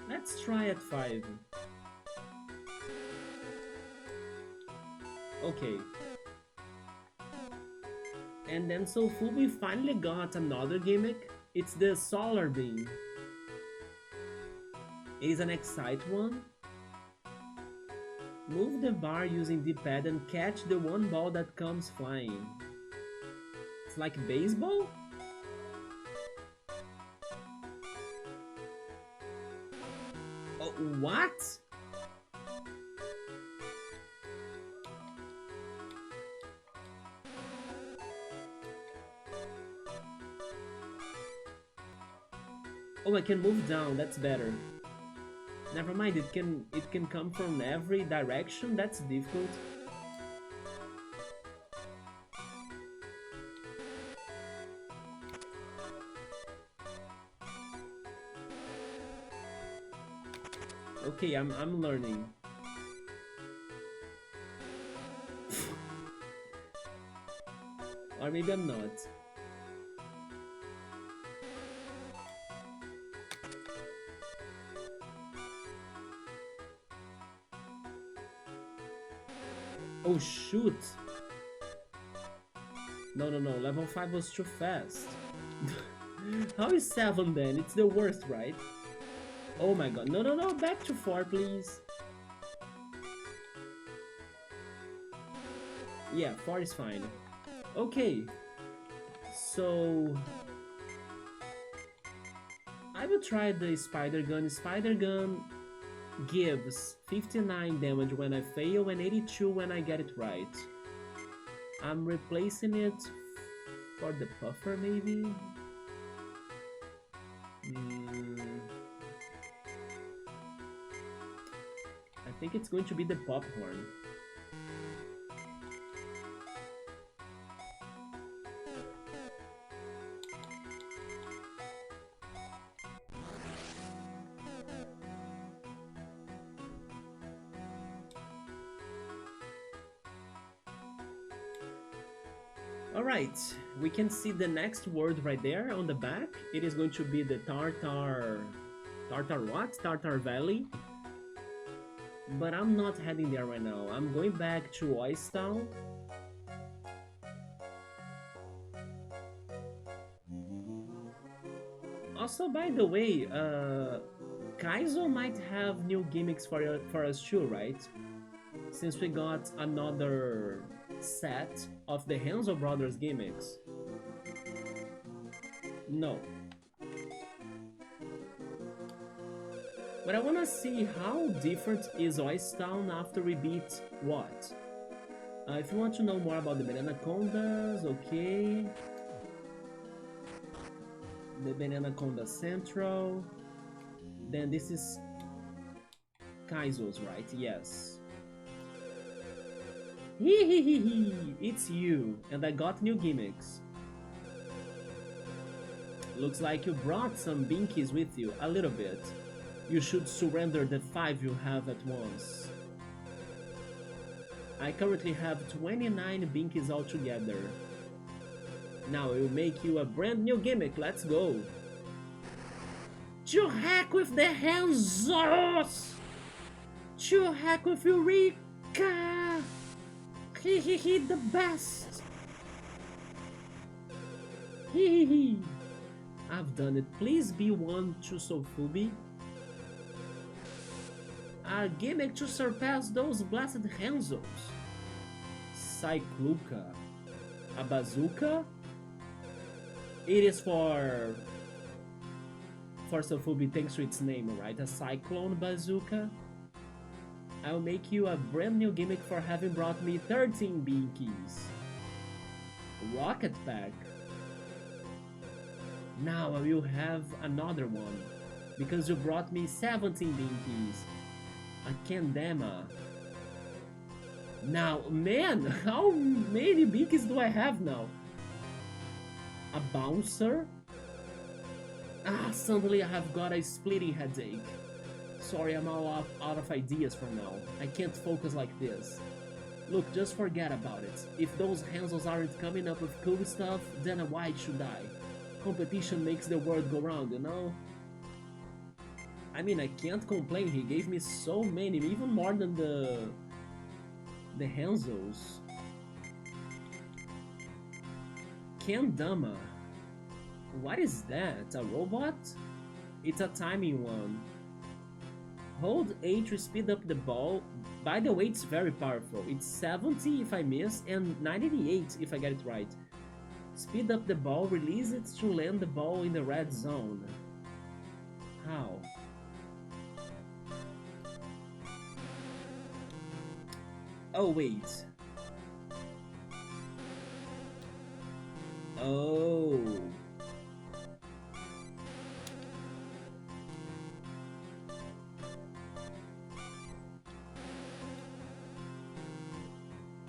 [SPEAKER 1] Let's try at 5. Okay. And then so Fubi finally got another gimmick. It's the solar beam. It is an excite one, Move the bar using the pad and catch the one ball that comes flying. It's like baseball? Oh, what? Oh, I can move down, that's better. Never mind, it can come from every direction, that's difficult. Okay, I'm learning. Or maybe I'm not. Oh shoot! No, level 5 was too fast. How is 7 then? It's the worst, right? Oh my god, no, back to 4 please. Yeah, 4 is fine. Okay, so I will try the spider gun. Spider gun gives 59 damage when I fail and 82 when I get it right. I'm replacing it for the puffer maybe? I think it's going to be the popcorn. Alright, we can see the next word right there on the back. It is going to be the Tartar Valley. But I'm not heading there right now. I'm going back to Oystown. Also, by the way, Kaizo might have new gimmicks for us too, right? Since we got another set of the Hanzo Brothers gimmicks. No. But I wanna see how different is Oystown after we beat what? If you want to know more about the Bananacondas, okay. The Bananaconda Central. Then this is Kaizo's, right? Yes. Hehehehe, it's you, and I got new gimmicks. Looks like you brought some binkies with you, a little bit. You should surrender the 5 you have at once. I currently have 29 binkies altogether. Now I will make you a brand new gimmick, let's go! To heck with the Hanzos! To heck with Eureka! Hehehe, the best! Hehehe! I've done it. Please be one to Sofubi. A gimmick to surpass those blasted Hanzos. Cycluca. A bazooka? It is for Sofubi thanks to its name, right? A cyclone bazooka? I'll make you a brand new gimmick for having brought me 13 binkies. Rocket Pack. Now I will have another one, because you brought me 17 binkies. A Kendama. Now, man, how many binkies do I have now? A Bouncer? Ah, suddenly I have got a splitting headache. Sorry, I'm all out of ideas for now. I can't focus like this. Look, just forget about it. If those Hanzos aren't coming up with cool stuff, then why should I? Competition makes the world go round, you know? I mean, I can't complain, he gave me so many, even more than the Hanzos. Kendama. What is that? A robot? It's a timing one. Hold A to speed up the ball. By the way, it's very powerful. It's 70 if I miss and 98 if I get it right. Speed up the ball, release it to land the ball in the red zone. How? Oh, wait. Oh.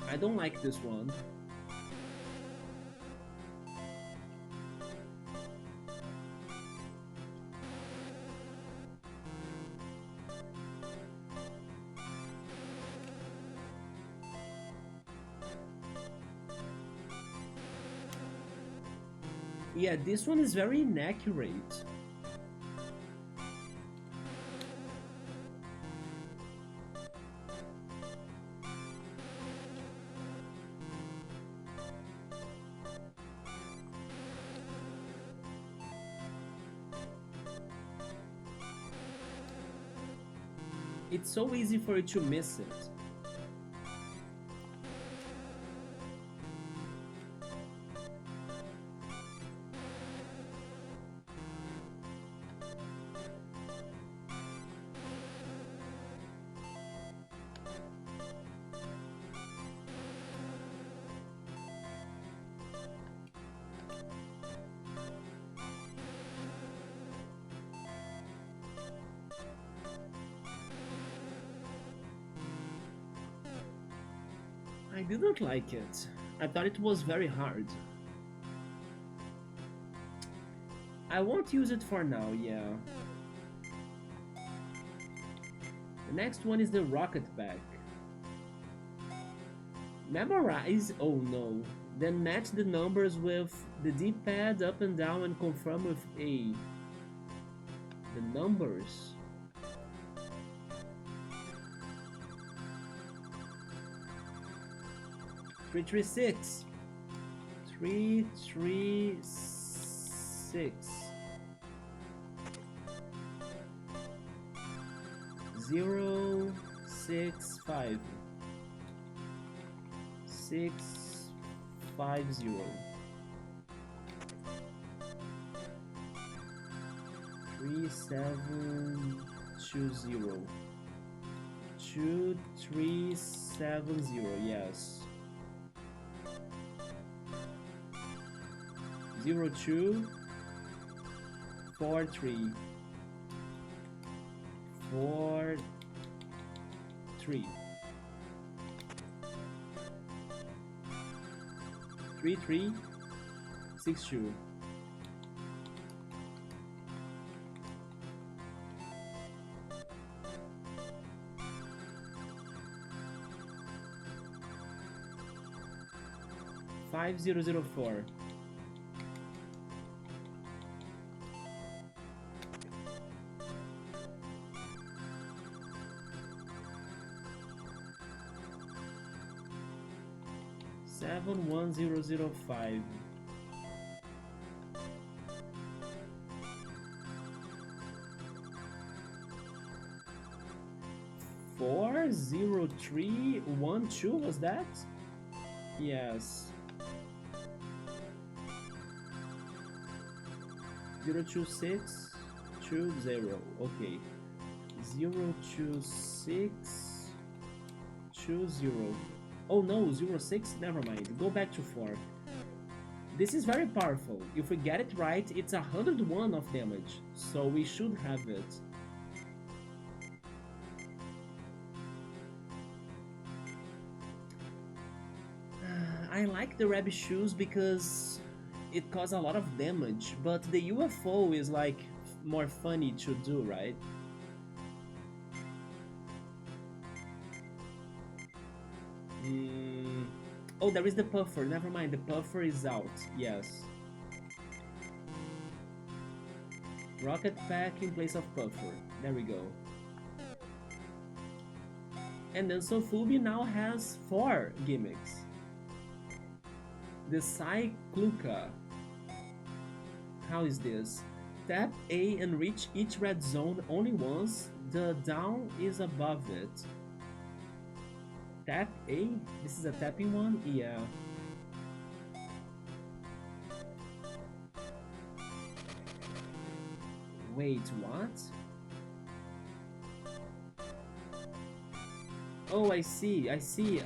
[SPEAKER 1] I don't like this one. Yeah, this one is very inaccurate. It's so easy for you to miss it. I didn't like it. I thought it was very hard. I won't use it for now, yeah. The next one is the rocket pack. Memorize, oh no. Then match the numbers with the D-pad up and down and confirm with A. The numbers. Three, three, six. 336 065 650 3720 2370, yes. 0243 43 3362. Five zero zero four. 71005. 40312, was that? Yes. 02620, okay. 02620. Oh no, 06, never mind. Go back to 4. This is very powerful. If we get it right, it's 101 of damage. So we should have it. I like the rabbit shoes because it causes a lot of damage, but the UFO is like more funny to do, right? Oh, there is the puffer. Never mind, the puffer is out. Yes. Rocket pack in place of puffer. There we go. And then Sofubi now has 4 gimmicks. The Cycluca. How is this? Tap A and reach each red zone only once. The down is above it. Tap A? This is a tapping one? Yeah. Wait, what? Oh, I see, I see.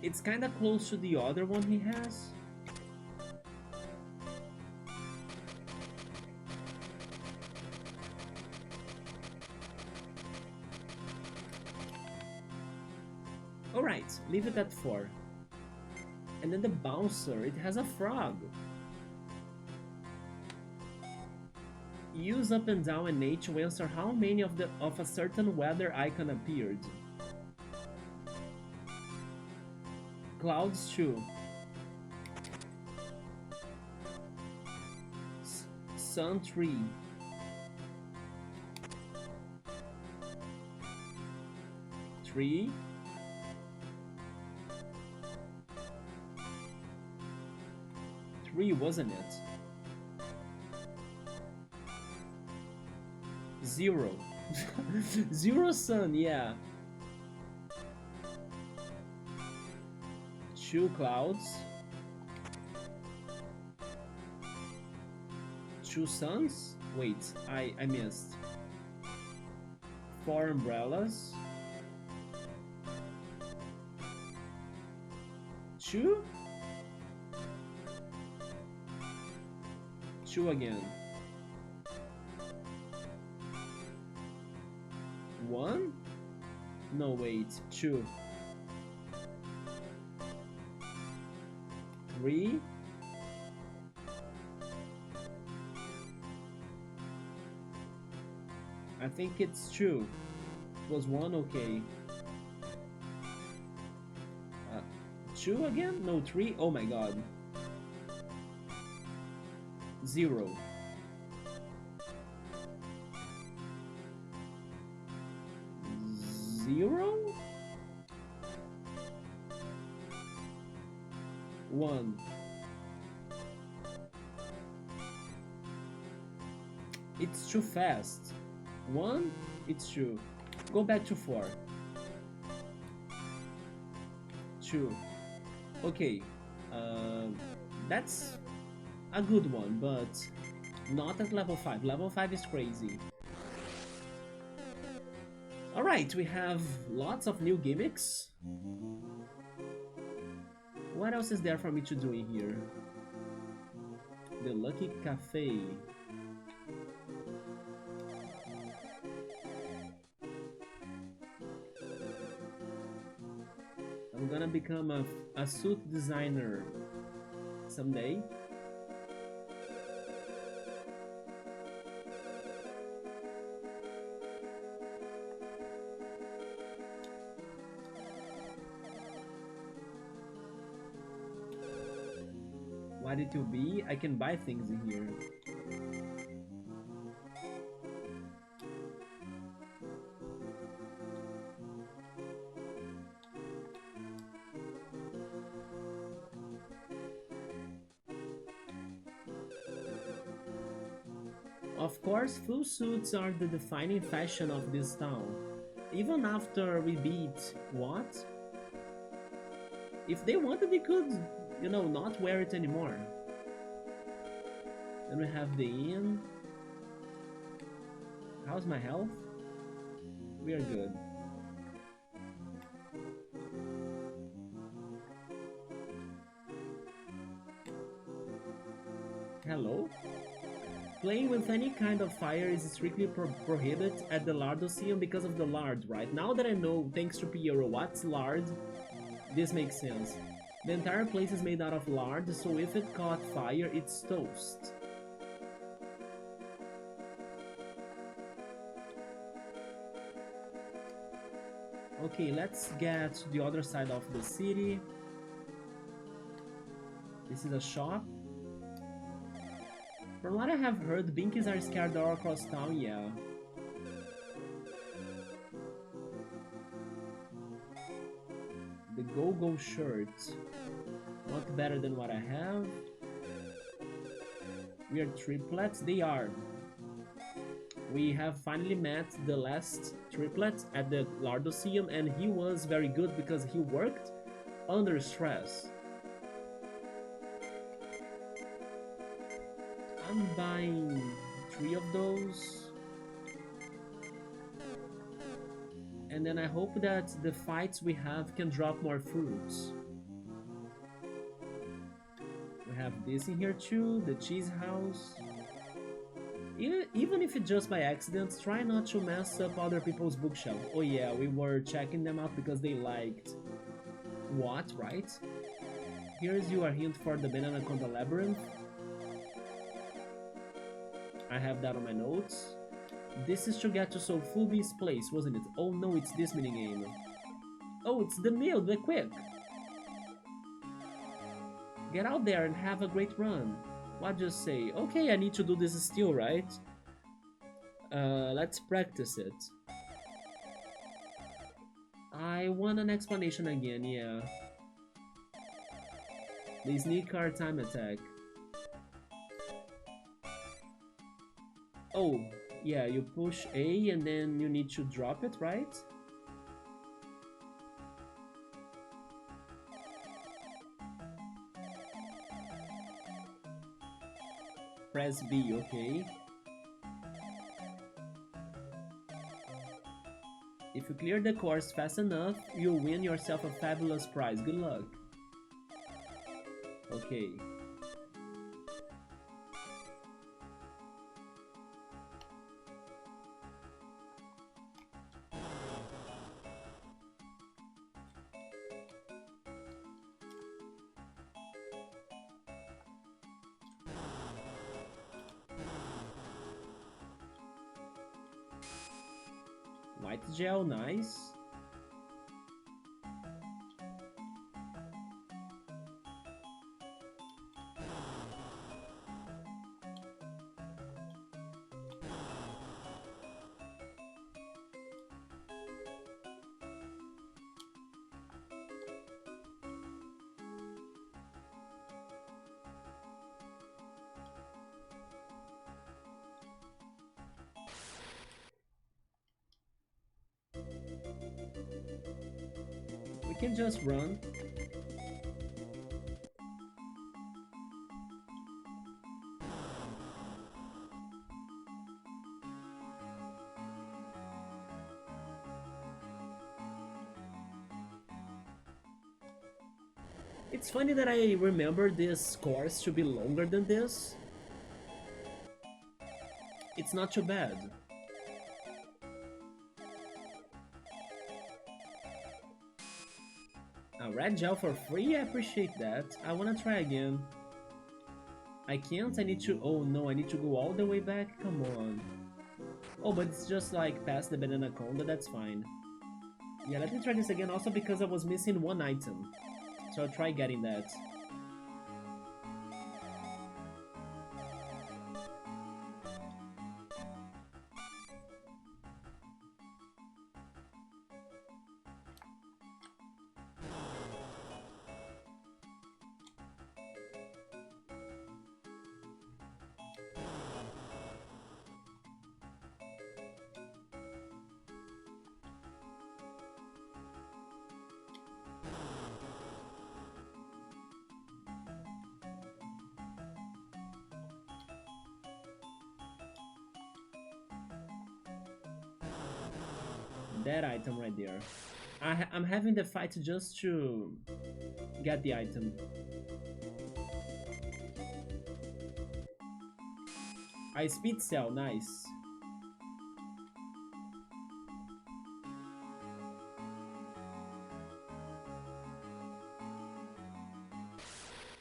[SPEAKER 1] It's kinda close to the other one he has. Alright, leave it at 4. And then the bouncer, it has a frog. Use up and down and H to answer how many of a certain weather icon appeared. Clouds 2. Sun 3. Three. Three, wasn't it? 0. 0 sun, yeah. 2 clouds. 2 suns? Wait, I missed. 4 umbrellas. 2? 2 again. 1? No, wait, 2. 3. 'I think it's 2. It was 1, okay. 2 again? No, 3? Oh my god. 0. 0? 1. It's too fast. 1, it's 2. Go back to 4. 2. Okay, that's a good one, but not at level 5. Level 5 is crazy. Alright, we have lots of new gimmicks. What else is there for me to do in here? The Lucky Cafe. I'm gonna become a suit designer someday. What it will be? I can buy things in here. Of course, full suits are the defining fashion of this town. Even after we beat what? If they wanted, they could, you know, not wear it anymore. Then we have the inn. How's my health? We are good. Hello? Playing with any kind of fire is strictly prohibited at the Lardosseum because of the lard, right? Now that I know, thanks to Piero, what's lard, this makes sense. The entire place is made out of lard, so if it caught fire, it's toast. Okay, let's get to the other side of the city. This is a shop. From what I have heard, Binkies are scared all across town, yeah. The go-go shirt. Not better than what I have. We are triplets. They are. We have finally met the last triplet at the Lardosseum, and he was very good because he worked under stress. I'm buying 3 of those. And then I hope that the fights we have can drop more fruits. We have this in here too, the cheese house. Even if it's just by accident, try not to mess up other people's bookshelf. Oh yeah, we were checking them out because they liked what, right? Here's your hint for the banana con the Labyrinth. I have that on my notes. This is to get to Sofubi's place, wasn't it? Oh no, it's this minigame. Oh, it's the meal, the quick! Get out there and have a great run. What just say? Okay, I need to do this still, right? Let's practice it. I want an explanation again, yeah. The sneak car time attack. Oh, yeah, you push A and then you need to drop it, right? Press B, okay. If you clear the course fast enough, you'll win yourself a fabulous prize. Good luck. Okay. White gel, nice. We can just run. It's funny that I remember this course to be longer than this. It's not too bad. A red gel for free? I appreciate that. I wanna try again. I can't? I need to... Oh no, I need to go all the way back? Come on. Oh, but it's just like past the banana conda, that's fine. Yeah, let me try this again also because I was missing one item. So I'll try getting that. That item right there. I'm having the fight just to get the item. I speed cell, nice.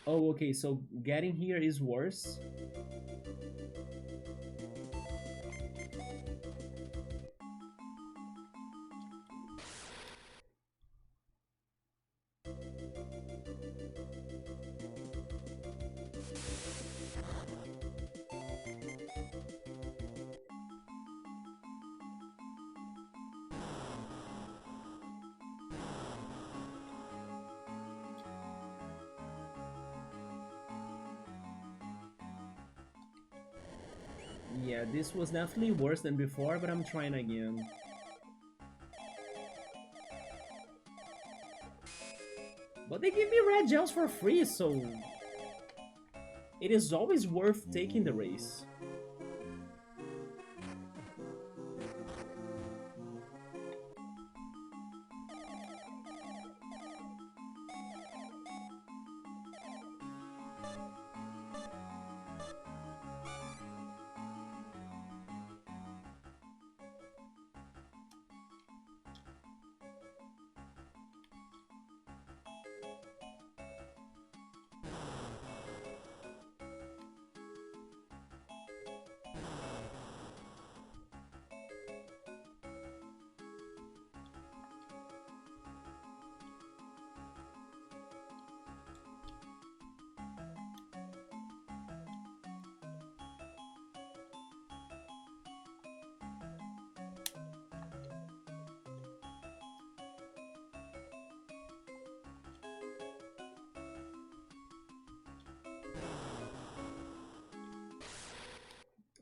[SPEAKER 1] Oh, okay, so getting here is worse. Yeah, this was definitely worse than before, but I'm trying again. But they give me red gels for free, so it is always worth taking the race.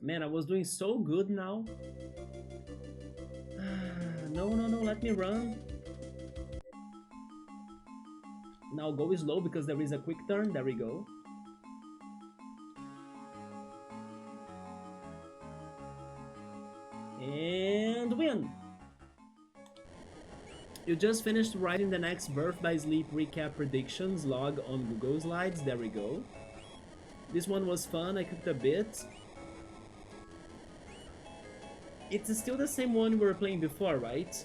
[SPEAKER 1] Man, I was doing so good now. No, no, no, let me run. Now go slow because there is a quick turn. There we go. And win! You just finished writing the next Birth by Sleep recap predictions log on Google Slides. There we go. This one was fun. I cooked a bit. It's still the same one we were playing before, right?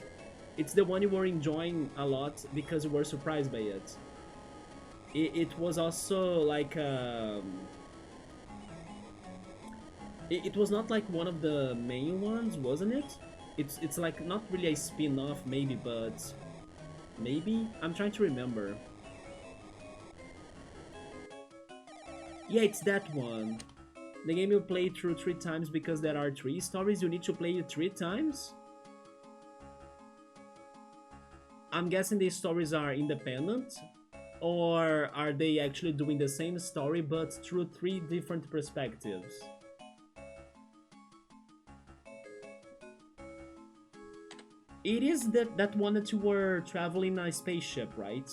[SPEAKER 1] It's the one you were enjoying a lot because you were surprised by it. It was also like it was not like one of the main ones, wasn't it? It's like not really a spin-off maybe, but maybe? I'm trying to remember. Yeah, it's that one. The game you play through 3 times because there are 3 stories. You need to play it 3 times? I'm guessing these stories are independent, or are they actually doing the same story but through 3 different perspectives? It is that one that you were traveling a spaceship, right?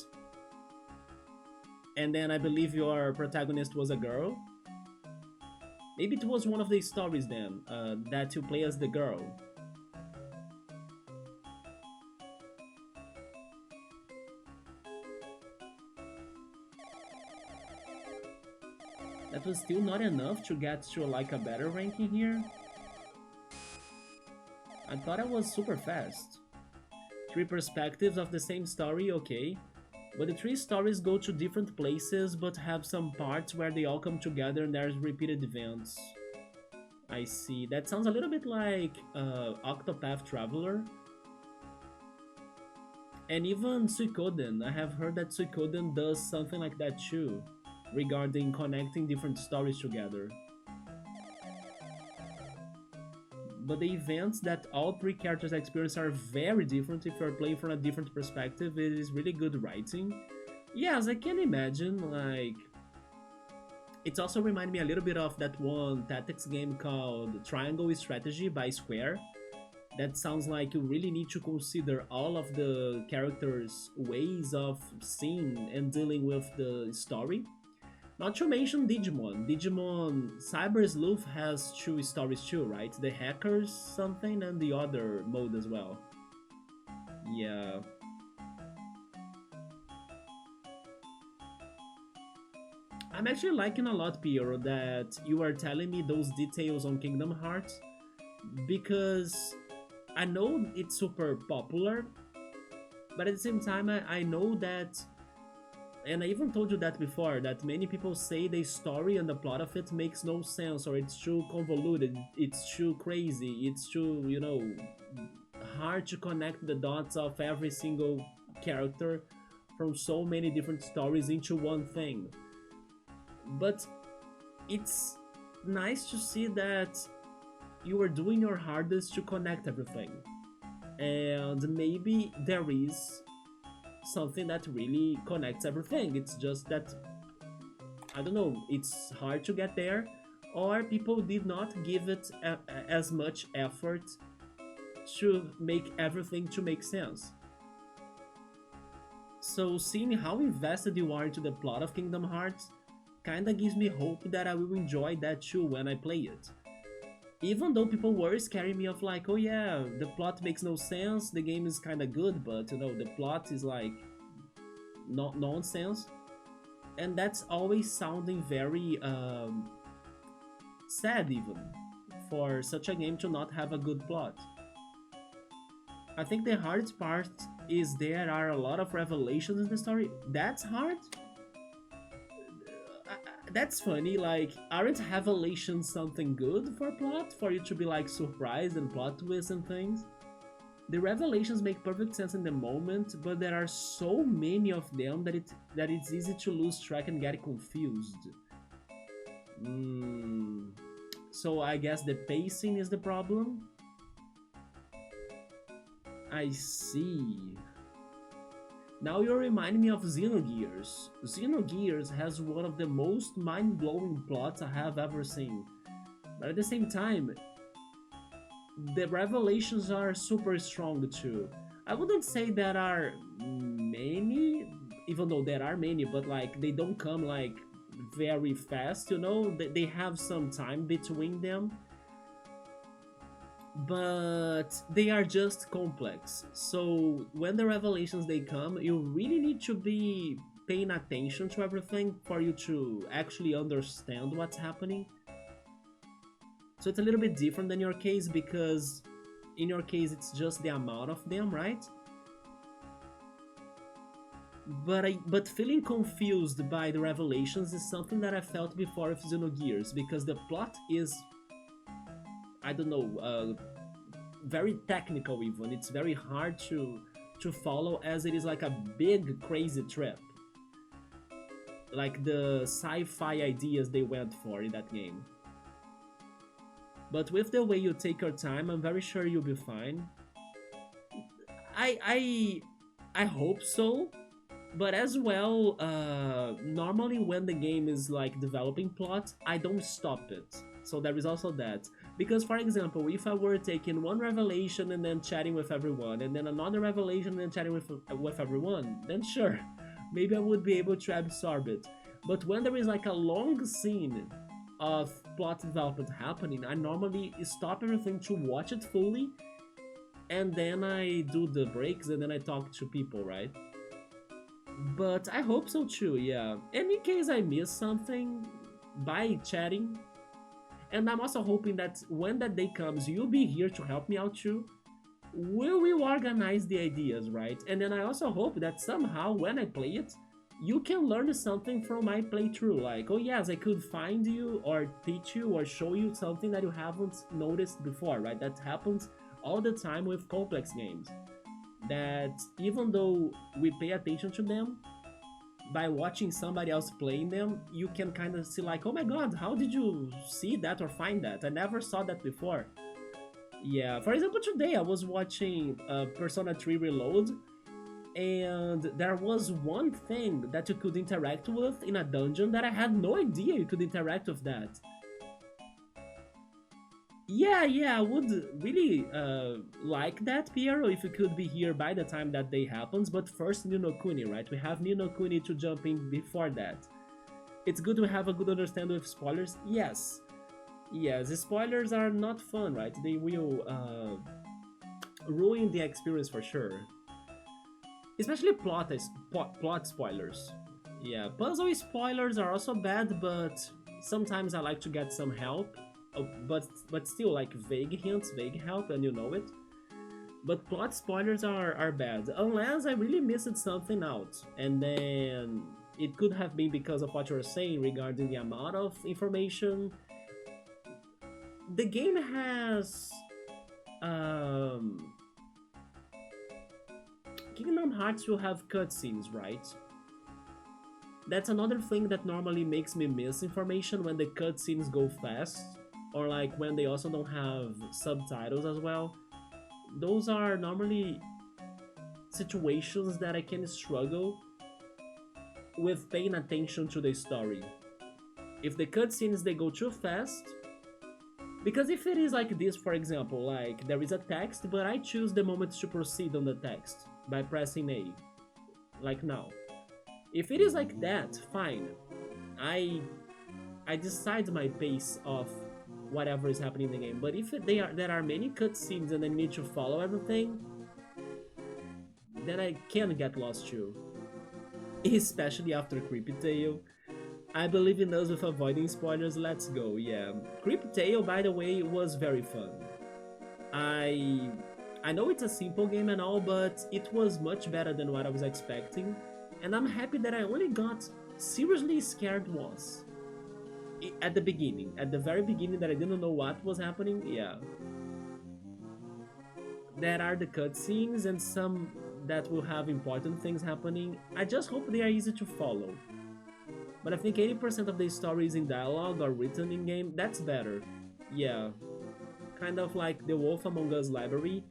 [SPEAKER 1] And then I believe your protagonist was a girl? Maybe it was one of the stories then, that you play as the girl. That was still not enough to get to like a better ranking here. I thought I was super fast. 3 perspectives of the same story, okay. But the 3 stories go to different places but have some parts where they all come together and there's repeated events. I see. That sounds a little bit like Octopath Traveler. And even Suikoden. I have heard that Suikoden does something like that too, regarding connecting different stories together. But the events that all 3 characters experience are very different if you're playing from a different perspective. It is really good writing. Yes, I can imagine, like... It also reminds me a little bit of that one tactics game called Triangle Strategy by Square. That sounds like you really need to consider all of the characters' ways of seeing and dealing with the story. Not to mention Digimon. Digimon Cyber Sleuth has 2 stories too, right? The hackers something and the other mode as well. Yeah. I'm actually liking a lot, Piero, that you are telling me those details on Kingdom Hearts, because I know it's super popular, but at the same time I know that, and I even told you that before, that many people say the story and the plot of it makes no sense, or it's too convoluted, it's too crazy, it's too, you know, hard to connect the dots of every single character from so many different stories into one thing. But it's nice to see that you are doing your hardest to connect everything. And maybe there is something that really connects everything. It's just that, I don't know, it's hard to get there, or people did not give it as much effort to make everything to make sense. So seeing how invested you are into the plot of Kingdom Hearts kinda gives me hope that I will enjoy that too when I play it. Even though people were scaring me of like, oh yeah, the plot makes no sense, the game is kinda good, but you know, the plot is like not nonsense. And that's always sounding very sad even for such a game to not have a good plot. I think the hardest part is there are a lot of revelations in the story. That's hard. That's funny. Like, aren't revelations something good for plot? For you to be like surprised and plot twists and things? The revelations make perfect sense in the moment, but there are so many of them that it's easy to lose track and get confused. Mm. So I guess the pacing is the problem. I see. Now you're reminding me of Xenogears. Xenogears has one of the most mind-blowing plots I have ever seen. But at the same time, the revelations are super strong too. I wouldn't say there are many, even though there are many, but like they don't come like very fast, you know? They have some time between them, but they are just complex. So when the revelations they come, you really need to be paying attention to everything for you to actually understand what's happening. So it's a little bit different than your case because in your case it's just the amount of them, right? But feeling confused by the revelations is something that I felt before with Xenogears because the plot is, I don't know, very technical even. It's very hard to follow as it is like a big crazy trip. Like the sci-fi ideas they went for in that game. But with the way you take your time, I'm very sure you'll be fine. I hope so. But as well, normally when the game is like developing plot, I don't stop it. So there is also that. Because for example, if I were taking one revelation and then chatting with everyone, and then another revelation and then chatting with everyone, then sure, maybe I would be able to absorb it. But when there is like a long scene of plot development happening, I normally stop everything to watch it fully, and then I do the breaks and then I talk to people, right? But I hope so too, yeah. And in case I miss something, by chatting. And I'm also hoping that when that day comes, you'll be here to help me out too. We will organize the ideas, right? And then I also hope that somehow when I play it, you can learn something from my playthrough. Like, oh yes, I could find you or teach you or show you something that you haven't noticed before, right? That happens all the time with complex games. That even though we pay attention to them, by watching somebody else playing them, you can kind of see like, oh my god, how did you see that or find that? I never saw that before. Yeah, for example, today I was watching Persona 3 Reload, and there was one thing that you could interact with in a dungeon that I had no idea you could interact with that. Yeah, I would really like that, Piero, if you could be here by the time that day happens. But first, Ni no Kuni, right? We have Ni no Kuni to jump in before that. It's good to have a good understanding with spoilers. Yes, yes, the spoilers are not fun, right? They will ruin the experience for sure. Especially plot spoilers. Yeah, puzzle spoilers are also bad, but sometimes I like to get some help. But still like vague hints, vague help, and you know it. But plot spoilers are bad, unless I really missed something out, and then it could have been because of what you're saying regarding the amount of information. The game has Kingdom Hearts will have cutscenes, right? That's another thing that normally makes me miss information when the cutscenes go fast, or like when they also don't have subtitles as well. Those are normally situations that I can struggle with paying attention to the story. If the cutscenes they go too fast, because if it is like this, for example, like there is a text, but I choose the moment to proceed on the text by pressing A, like now. If it is like that, fine. I decide my pace of whatever is happening in the game. But if there are many cutscenes and I need to follow everything, then I can get lost too. Especially after Creepy Tale. I believe in those with avoiding spoilers, let's go, yeah. Creepy Tale, by the way, was very fun. I know it's a simple game and all, but it was much better than what I was expecting. And I'm happy that I only got seriously scared once. At the beginning, at the very beginning that I didn't know what was happening, yeah. There are the cutscenes and some that will have important things happening. I just hope they are easy to follow. But I think 80% of the story is in dialogue or written in game, that's better. Yeah. Kind of like the Wolf Among Us library.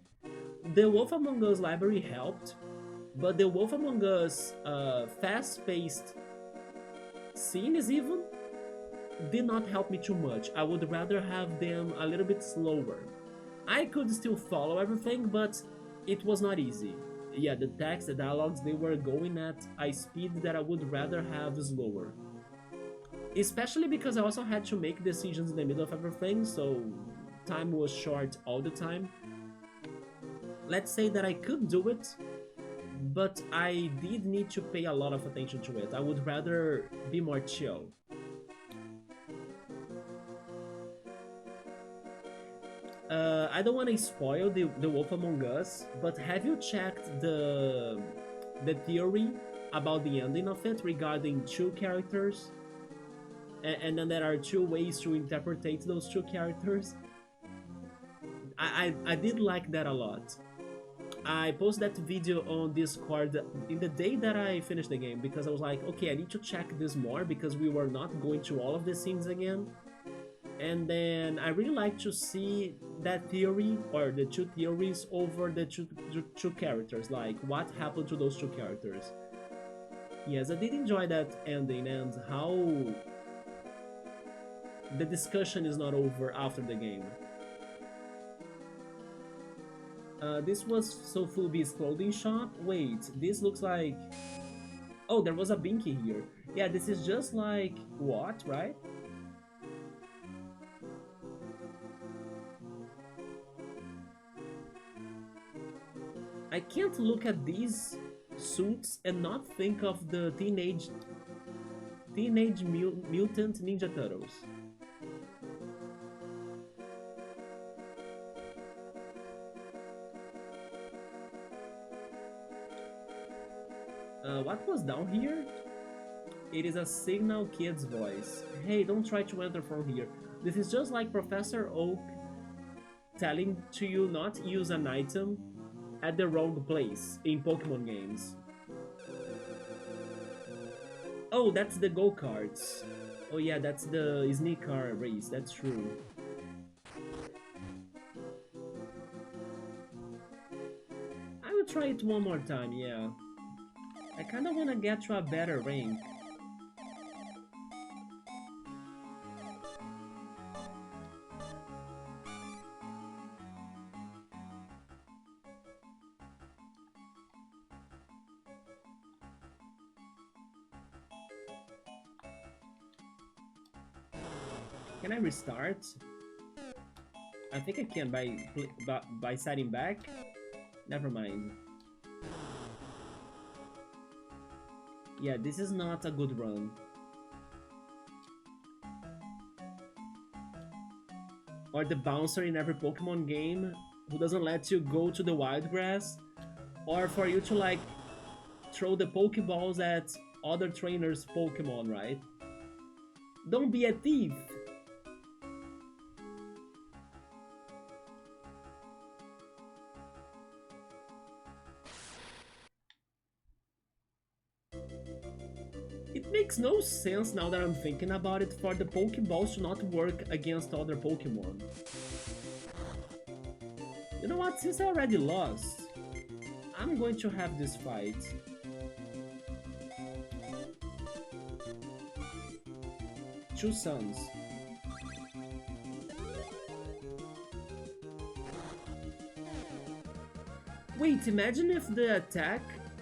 [SPEAKER 1] The Wolf Among Us library helped, but the Wolf Among Us fast-paced scenes even did not help me too much. I would rather have them a little bit slower. I could still follow everything, but it was not easy. Yeah, the text, the dialogues, they were going at a speed that I would rather have slower. Especially because I also had to make decisions in the middle of everything, so time was short all the time. Let's say that I could do it, but I did need to pay a lot of attention to it. I would rather be more chill. I don't want to spoil the Wolf Among Us, but have you checked the theory about the ending of it regarding two characters? And then there are two ways to interpret those two characters. I did like that a lot. I posted that video on Discord in the day that I finished the game because I was like, okay, I need to check this more because we were not going through all of the scenes again. And then I really like to see that theory or the two theories over the two characters, like what happened to those two characters. Yes, I did enjoy that ending and how the discussion is not over after the game. This was Sofubi's clothing shop. Wait, this looks like... Oh, there was a Binky here. Yeah, this is just like... What, right? I can't look at these suits and not think of the Teenage Mutant Ninja Turtles. What was down here? It is a Signal Kid's voice. Hey, don't try to enter from here. This is just like Professor Oak telling to you not use an item at the wrong place in Pokemon games. Oh, that's the go-karts. Oh yeah, that's the sneak car race, that's true. I will try it one more time, yeah. I kinda wanna get to a better rank. Can I restart? I think I can by setting back. Never mind. Yeah, this is not a good run. Or the bouncer in every Pokemon game who doesn't let you go to the wild grass. Or for you to like throw the Pokeballs at other trainers' Pokemon, right? Don't be a thief! It makes no sense now that I'm thinking about it for the Pokeballs to not work against other Pokemon. You know what, since I already lost, I'm going to have this fight. Two suns. Wait, imagine if the attack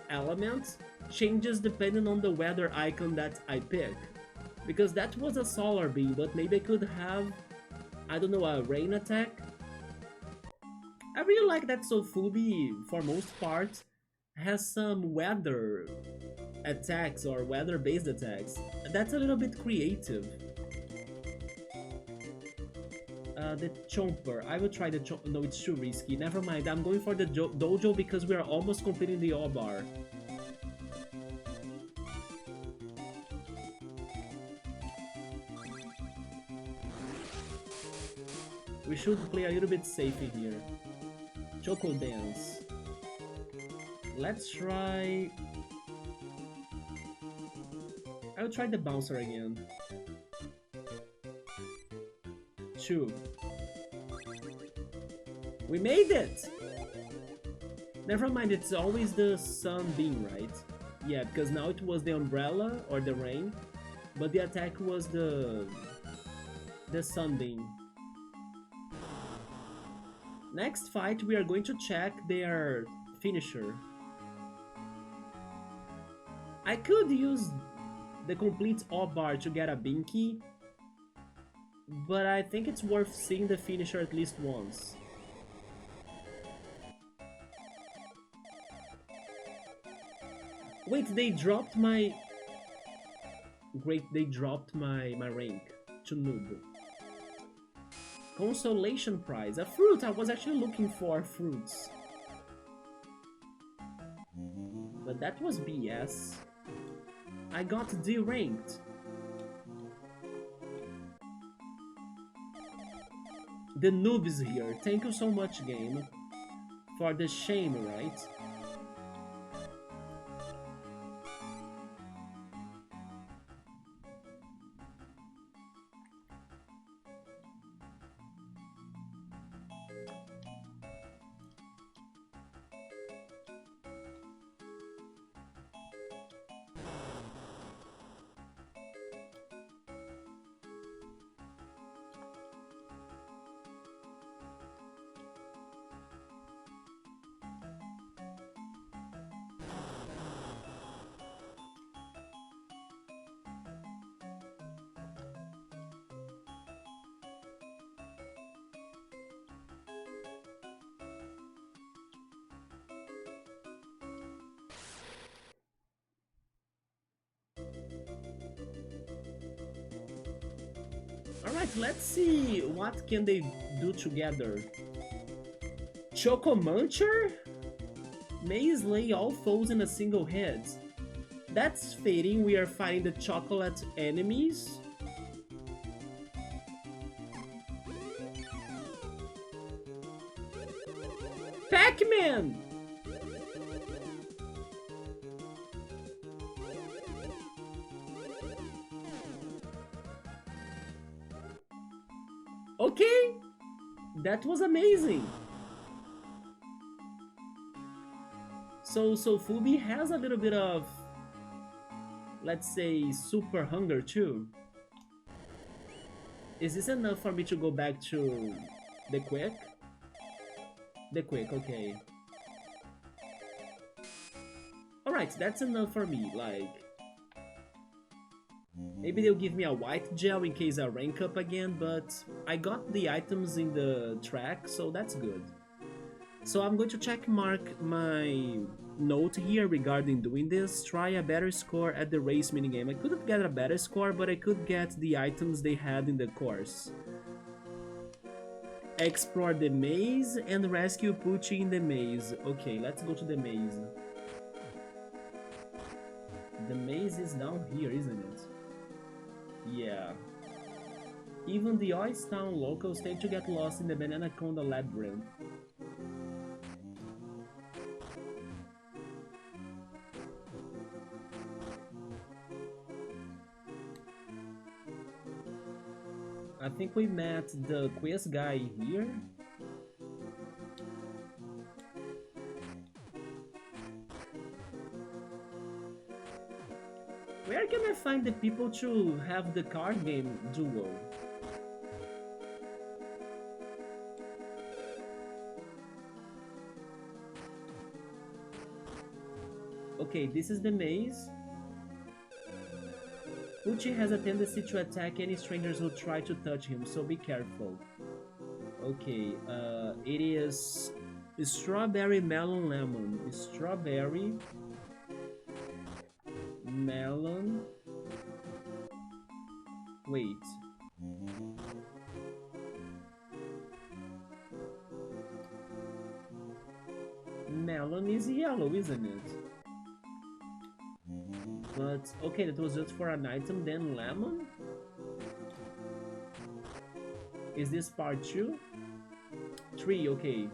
[SPEAKER 1] element changes depending on the weather icon that I pick. Because that was a solar beam, but maybe I could have, I don't know, a rain attack? I really like that Sofubi, for most part, has some weather attacks or weather-based attacks. That's a little bit creative. The Chomper. I will try the Chomper. No, it's too risky. Never mind. I'm going for the Dojo because we are almost completing the O-Bar. We should play a little bit safe here. Choco Dance. Let's try... I'll try the Bouncer again. 2. We made it! Never mind, it's always the Sunbeam, right? Yeah, because now it was the Umbrella or the Rain, but the attack was the Sunbeam. Next fight, we are going to check their finisher. I could use the complete O-Bar to get a Binky, but I think it's worth seeing the finisher at least once. Wait, they dropped my... Great, they dropped my rank to noob. Consolation prize. A fruit! I was actually looking for fruits. But that was BS. I got deranked. The noob is here. Thank you so much, game. For the shame, right? Alright, let's see what can they do together. Choco Muncher? May slay all foes in a single hit. That's fitting, we are fighting the chocolate enemies. Pac-Man! Okay, that was amazing. So Fubi has a little bit of, let's say, super hunger too. Is this enough for me to go back to the quick? The quick, okay. Alright, that's enough for me, like... Maybe they'll give me a white gel in case I rank up again, but I got the items in the track, so that's good. So I'm going to check mark my note here regarding doing this. Try a better score at the race minigame. I couldn't get a better score, but I could get the items they had in the course. Explore the maze and rescue Poochie in the maze. Okay, let's go to the maze. The maze is down here, isn't it? Yeah. Even the Oystown locals tend to get lost in the Banana Conda Labyrinth. I think we met the quiz guy here. Where can I find the people to have the card game duo. Okay, this is the maze. Pucci has a tendency to attack any strangers who try to touch him, so be careful. Okay, it is strawberry, melon, lemon. Strawberry, melon. Wait. Melon is yellow, isn't it? But, okay, that was just for an item, then lemon? Is this part 2? 3, okay.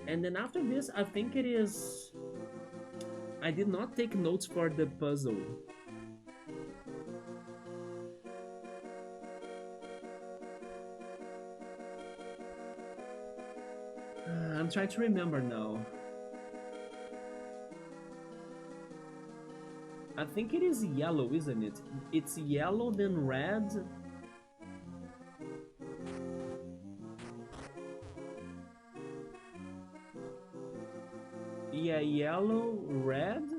[SPEAKER 1] And then after this, I think it is... I did not take notes for the puzzle. I'm trying to remember now. I think it is yellow, isn't it? It's yellow, then red. Yeah, yellow, red.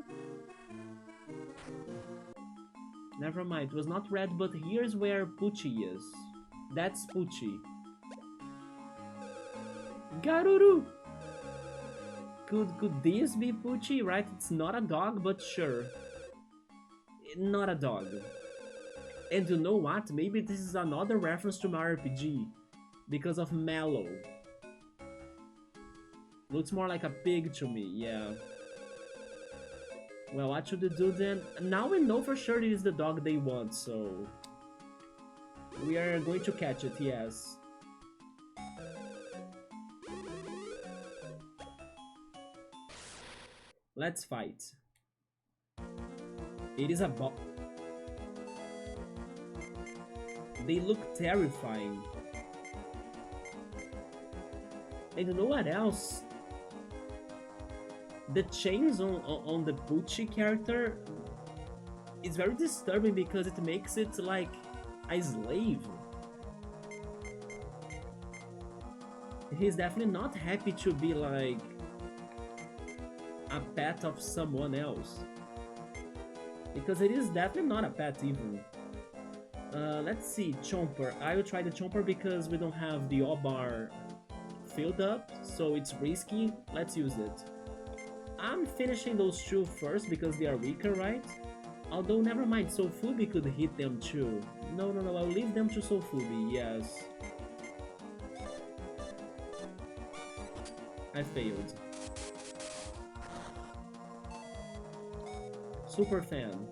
[SPEAKER 1] Never mind, it was not red, but here's where Pucci is. That's Pucci. Garuru! Could this be Pucci, right? It's not a dog, but sure. Not a dog. And you know what? Maybe this is another reference to my RPG. Because of Mallow. Looks more like a pig to me, yeah. Well, what should we do then? Now we know for sure it is the dog they want, so... we are going to catch it, yes. Let's fight. It is a bot. They look terrifying. And you know what else? The chains on the Pucci character is very disturbing because it makes it like a slave. He's definitely not happy to be like a pet of someone else. Because it is definitely not a pet even. Let's see, Chomper. I will try the Chomper because we don't have the O-bar filled up, so it's risky. Let's use it. I'm finishing those two first because they are weaker, right? Although, never mind, Sofubi could hit them too. No, I'll leave them to Sofubi, yes. I failed. Super fan.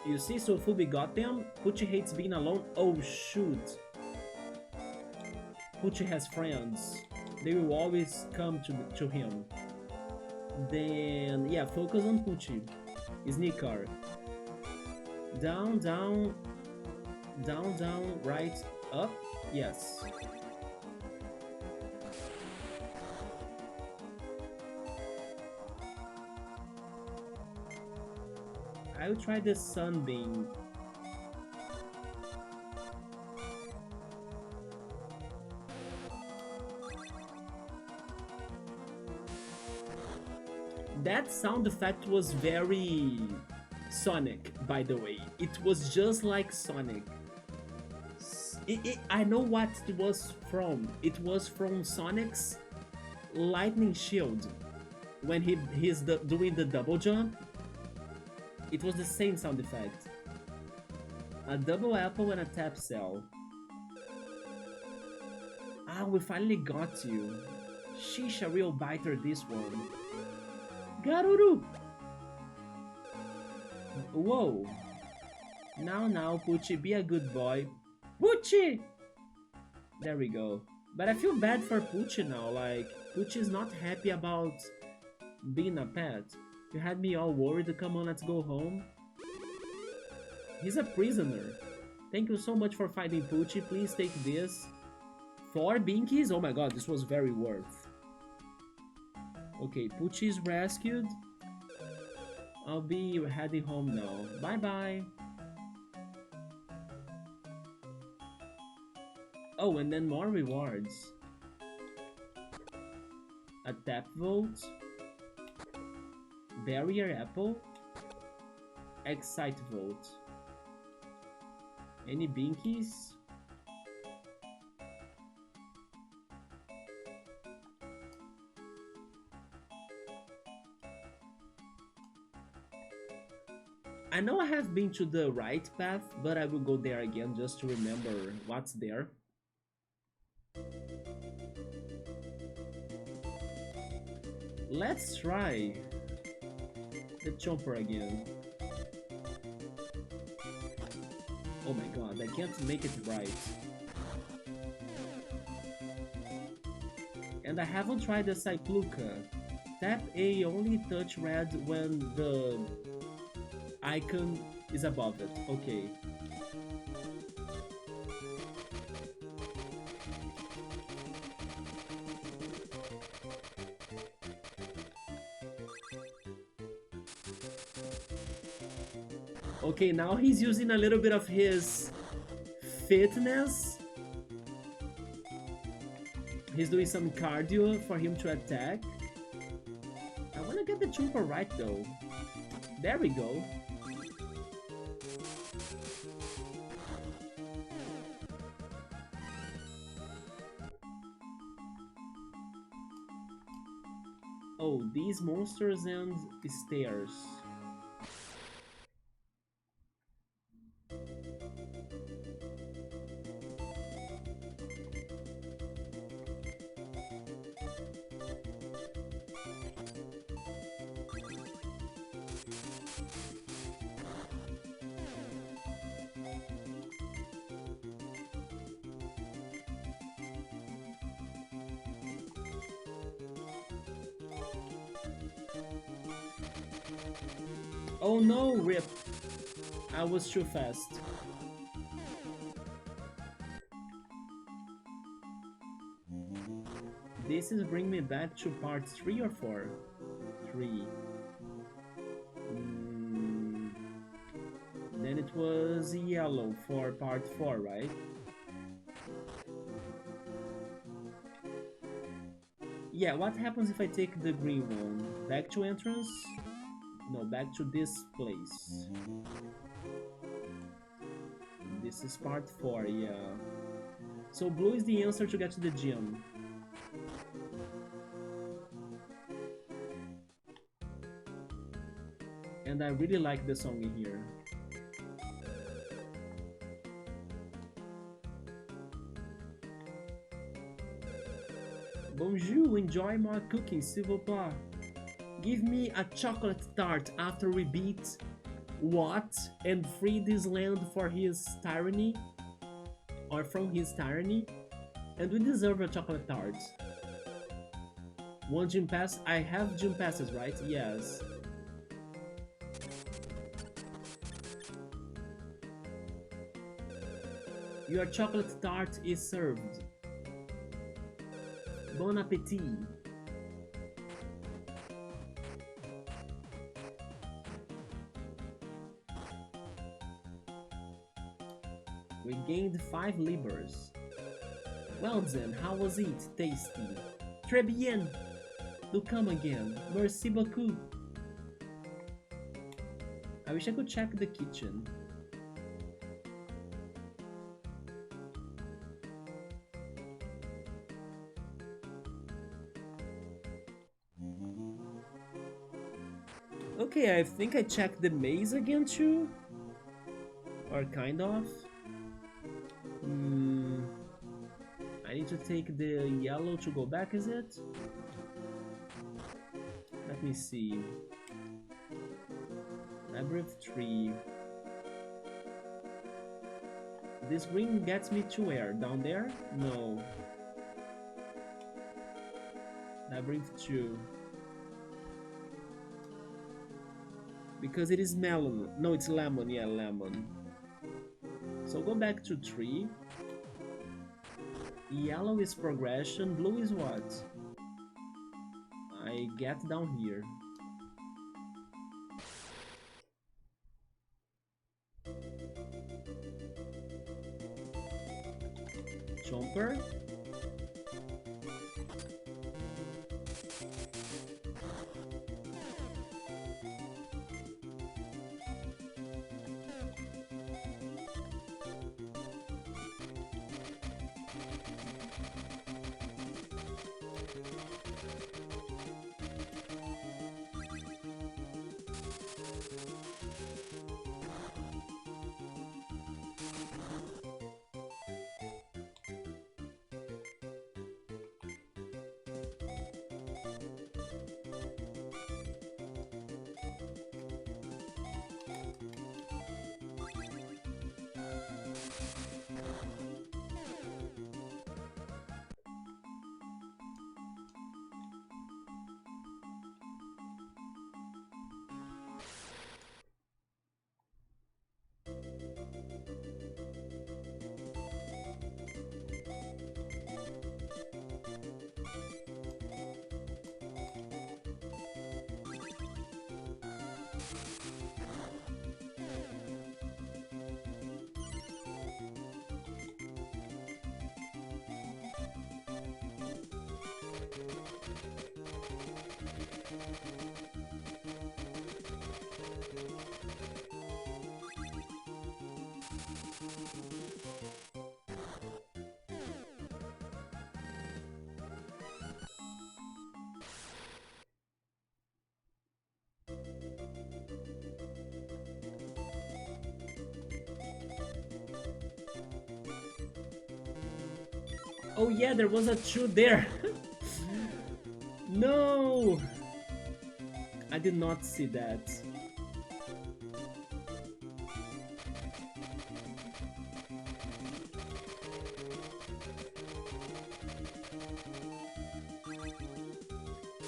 [SPEAKER 1] You see, Sofubi got them. Pucci hates being alone. Oh shoot. Pucci has friends. They will always come to him. Then, yeah, focus on Pucci. Sneaker. Down, down, down, down, right, up, yes. I'll try the sunbeam. That sound effect was very Sonic, by the way. It was just like Sonic. I know what it was from. It was from Sonic's Lightning Shield. When he's doing the double jump. It was the same sound effect. A double apple and a tap cell. Ah, we finally got you. Sheesh, a real biter this one. Garuru! Whoa. Now, Pucci, be a good boy. Pucci! There we go. But I feel bad for Pucci now, like, Pucci is not happy about being a pet. You had me all worried. Come on, let's go home. He's a prisoner. Thank you so much for fighting Poochie. Please take this. 4 binkies? Oh my god, this was very worth. Okay, Poochie is rescued. I'll be heading home now. Bye bye. Oh, and then more rewards. A tap vote. Barrier apple. Excite vote. Any binkies? I know I have been to the right path, but I will go there again just to remember what's there. Let's try the chomper again. Oh my god, I can't make it right. And I haven't tried the Cycluca. Tap A, only touch red when the icon is above it. Okay. Okay, now he's using a little bit of his fitness. He's doing some cardio for him to attack. I wanna get the Chomper right though. There we go. Oh, these monsters and stairs. Oh no, rip. I was too fast. This is bringing me back to part 3 or 4? 3. Then it was yellow for part 4, right? Yeah, what happens if I take the green one? Back to entrance? No, back to this place. This is part 4, yeah. So blue is the answer to get to the gym. And I really like the song in here. Bonjour, enjoy more cooking, s'il vous plaît. Give me a chocolate tart after we beat What and free this land for his tyranny, or from his tyranny, and we deserve a chocolate tart. One gym pass? I have gym passes, right? Yes. Your chocolate tart is served. Bon appetit. We gained 5 libras. Well then, how was it? Tasty. Très bien. Do come again. Merci beaucoup. I wish I could check the kitchen. Okay, I think I checked the maze again too. Or kind of. I need to take the yellow to go back, is it? Let me see. Labyrinth 3. This green gets me to where? Down there? No. Labyrinth 2. Because it is melon. No, it's lemon. Yeah, lemon. So go back to 3. Yellow is progression, blue is what? I get down here. Jumper. Oh yeah, there was a 2 there. No! I did not see that.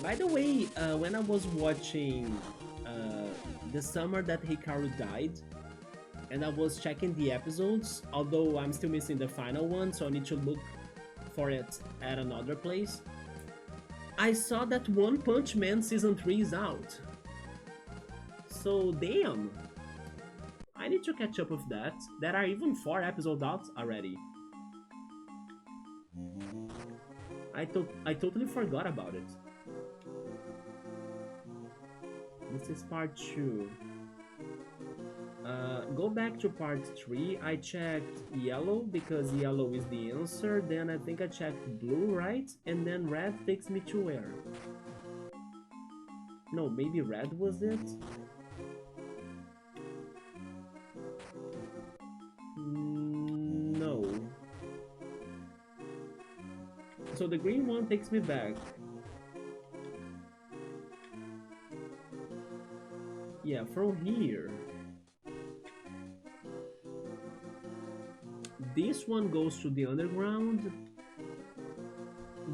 [SPEAKER 1] By the way, when I was watching the summer that Hikaru died, and I was checking the episodes, although I'm still missing the final one, so I need to look for it at another place. I saw that One Punch Man Season 3 is out. So damn, I need to catch up with that. There are even 4 episodes out already. I totally forgot about it. This is part 2. Go back to part 3. I checked yellow because yellow is the answer. Then I think I checked blue, right? And then red takes me to where? No, maybe red was it? No. So the green one takes me back. Yeah, from here. This one goes to the underground.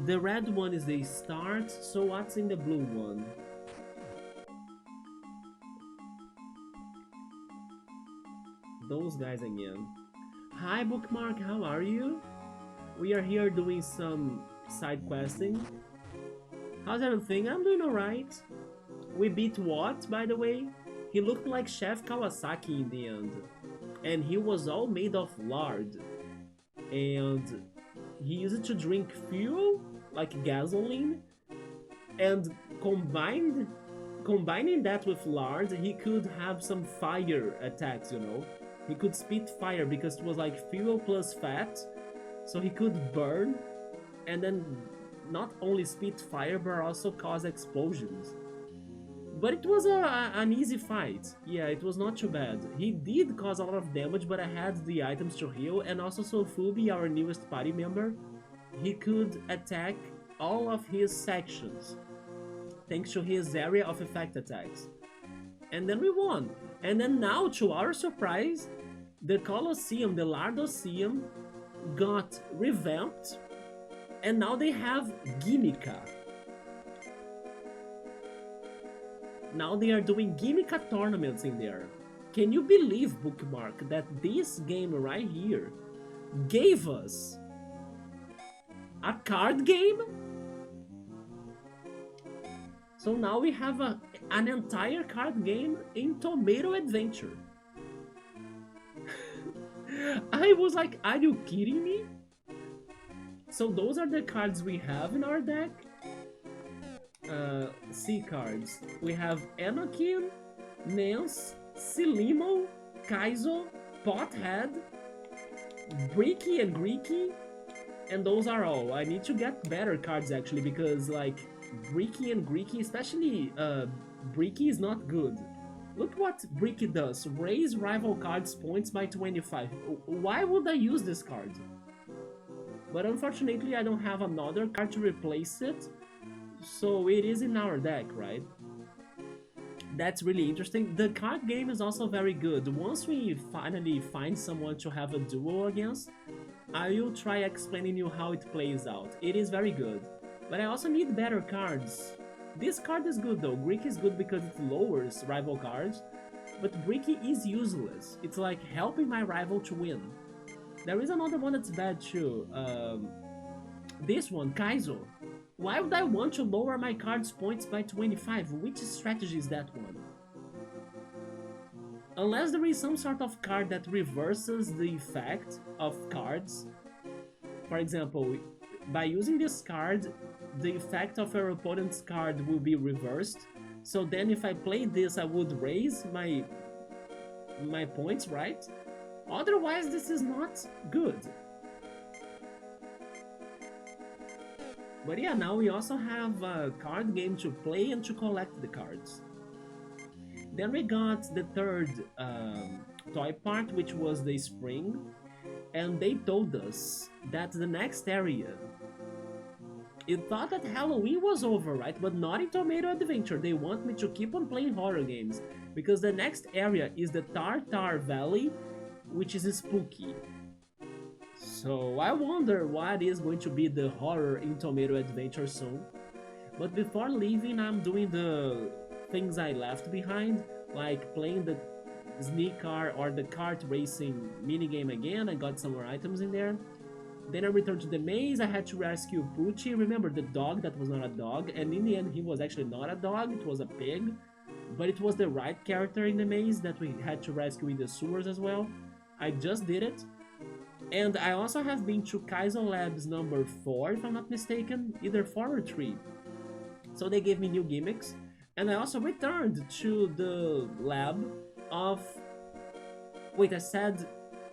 [SPEAKER 1] The red one is the start, so what's in the blue one? Those guys again. Hi Bookmark, how are you? We are here doing some side questing. How's everything? I'm doing alright. We beat what, by the way? He looked like Chef Kawasaki in the end. And he was all made of lard. And he used it to drink fuel, like gasoline. And combining that with lard, he could have some fire attacks, you know? He could spit fire because it was like fuel plus fat. So he could burn and then not only spit fire but also cause explosions. But it was an easy fight. Yeah, it was not too bad. He did cause a lot of damage, but I had the items to heal, and also Sofubi, our newest party member, he could attack all of his sections, thanks to his area of effect attacks. And then we won. And then now, to our surprise, the Colosseum, the Lardosseum, got revamped, and now they have Gimika. Now they are doing Gimika tournaments in there. Can you believe, Bookmark, that this game right here gave us a card game? So now we have an entire card game in Tomato Adventure. I was like, are you kidding me? So those are the cards we have in our deck. C cards. We have Anakin, Nance, Silimo, Kaizo, Pothead, Bricky and Greeky, and those are all. I need to get better cards actually, because like Bricky and Greeky, especially Bricky is not good. Look what Bricky does, raise rival cards points by 25. Why would I use this card? But unfortunately I don't have another card to replace it, so it is in our deck, right? That's really interesting. The card game is also very good. Once we finally find someone to have a duel against, I will try explaining you how it plays out. It is very good. But I also need better cards. This card is good though. Greek is good because it lowers rival cards, but Bricky is useless. It's like helping my rival to win. There is another one that's bad too. This one, Kaizo. Why would I want to lower my card's points by 25? Which strategy is that one? Unless there is some sort of card that reverses the effect of cards. For example, by using this card, the effect of your opponent's card will be reversed. So then if I play this, I would raise my points, right? Otherwise, this is not good. But yeah, now we also have a card game to play and to collect the cards. Then we got the third toy part, which was the spring. And they told us that the next area... You thought that Halloween was over, right? But not in Tomato Adventure. They want me to keep on playing horror games. Because the next area is the Tartar Valley, which is spooky. So I wonder what is going to be the horror in Tomato Adventure soon. But before leaving, I'm doing the things I left behind, like playing the sneak car or the kart racing minigame again. I got some more items in there. Then I returned to the maze. I had to rescue Poochie. Remember the dog that was not a dog, and in the end he was actually not a dog, it was a pig. But it was the right character in the maze that we had to rescue in the sewers as well. I just did it. And I also have been to Kaizo Lab's number 4, if I'm not mistaken, either 4 or 3. So they gave me new gimmicks. And I also returned to the lab of... Wait, I said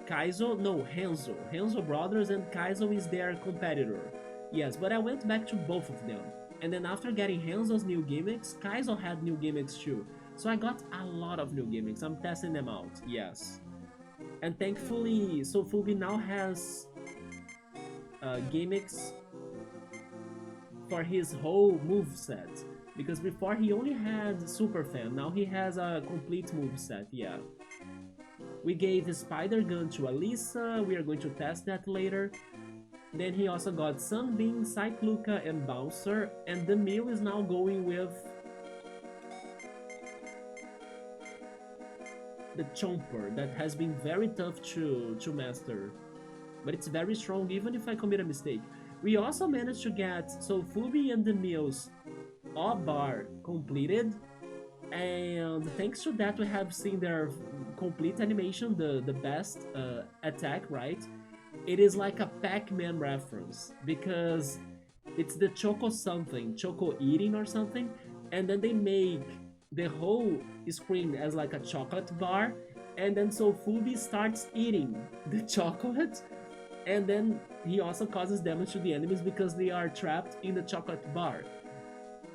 [SPEAKER 1] Kaizo? No, Hanzo. Hanzo Brothers, and Kaizo is their competitor. Yes, but I went back to both of them. And then after getting Hanzo's new gimmicks, Kaizo had new gimmicks too. So I got a lot of new gimmicks. I'm testing them out, yes. And thankfully, Sofubi now has gimmicks for his whole moveset. Because before he only had Super Fan, now he has a complete moveset, yeah. We gave his Spider Gun to Alisa, we are going to test that later. Then he also got Sunbeam, Cycluca, and Bouncer, and the meal is now going with the Chomper, that has been very tough to master. But it's very strong even if I commit a mistake. We also managed to get Sofubi and the meals all bar completed. And thanks to that we have seen their complete animation, the best attack, right? It is like a Pac-Man reference, because it's the Choco something, Choco eating or something, and then they make the whole screen as like a chocolate bar, and then Sofubi starts eating the chocolate, and then he also causes damage to the enemies because they are trapped in the chocolate bar.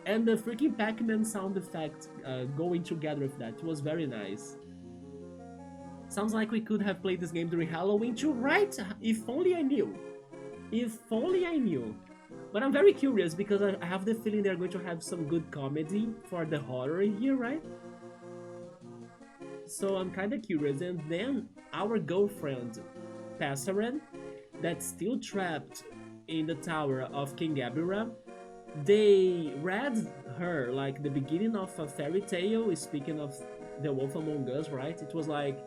[SPEAKER 1] And the freaking Pac-Man sound effect going together with that was very nice. Sounds like we could have played this game during Halloween too, right? If only I knew. If only I knew. But I'm very curious because I have the feeling they're going to have some good comedy for the horror in here, right? So I'm kinda curious. And then our girlfriend, Passaran, that's still trapped in the tower of King Abira, they read her like the beginning of a fairy tale, speaking of The Wolf Among Us, right? It was like,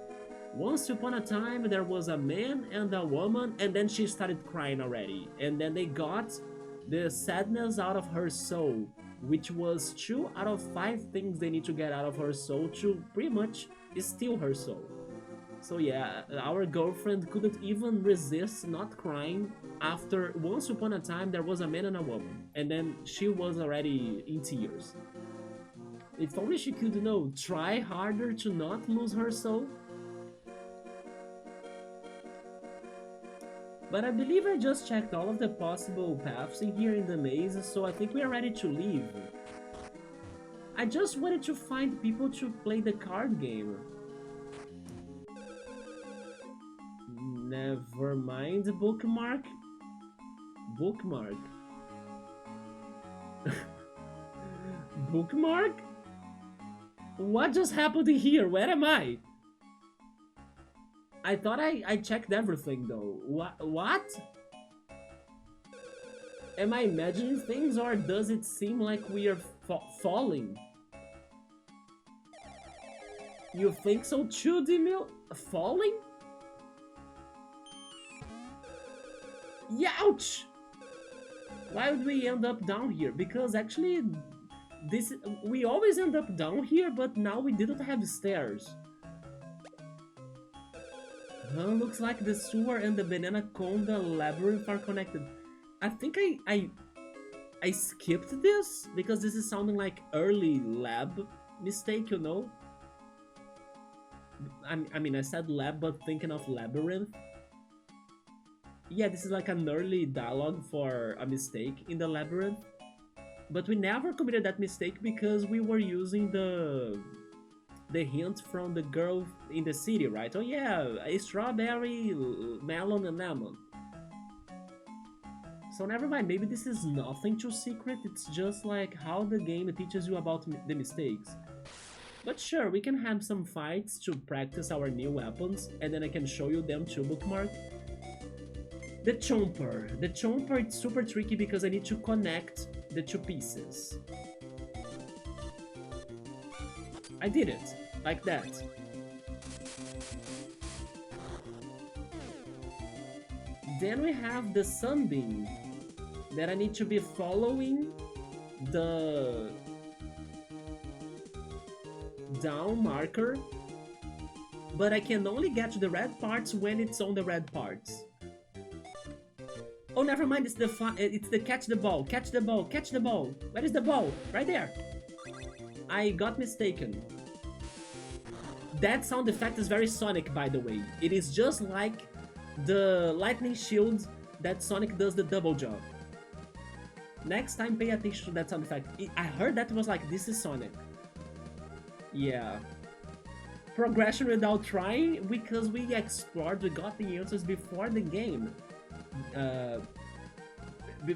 [SPEAKER 1] once upon a time there was a man and a woman, and then she started crying already. And then they got the sadness out of her soul, which was 2 out of 5 things they need to get out of her soul to pretty much steal her soul. So yeah, our girlfriend couldn't even resist not crying after once upon a time there was a man and a woman, and then she was already in tears. If only she could, try harder to not lose her soul. But I believe I just checked all of the possible paths in here in the maze, so I think we are ready to leave. I just wanted to find people to play the card game. Never mind, bookmark. Bookmark. Bookmark? What just happened here? Where am I? I thought I checked everything though. What? Am I imagining things, or does it seem like we are falling? You think so too, Demil? Falling? Youch! Why would we end up down here? Because actually, we always end up down here, but now we didn't have stairs. Looks like the sewer and the banana conda labyrinth are connected. I think I skipped this because this is sounding like early lab mistake, I mean, I said lab, but thinking of labyrinth. Yeah, this is like an early dialogue for a mistake in the labyrinth. But we never committed that mistake because we were using the hint from the girl in the city, right? Oh yeah, a strawberry, melon, and lemon. So never mind, maybe this is nothing too secret, it's just like how the game teaches you about the mistakes. But sure, we can have some fights to practice our new weapons, and then I can show you them too, bookmark. The Chomper. The Chomper, it's super tricky because I need to connect the 2 pieces. I did it, like that. Then we have the Sunbeam, that I need to be following the down marker, but I can only get to the red parts when it's on the red parts. Oh, never mind, it's the catch the ball, catch the ball, catch the ball. Where is the ball? Right there. I got mistaken. That sound effect is very Sonic, by the way. It is just like the lightning shield that Sonic does the double jump. Next time, pay attention to that sound effect. I heard that was like, this is Sonic. Yeah. Progression without trying, because we explored, we got the answers before the game.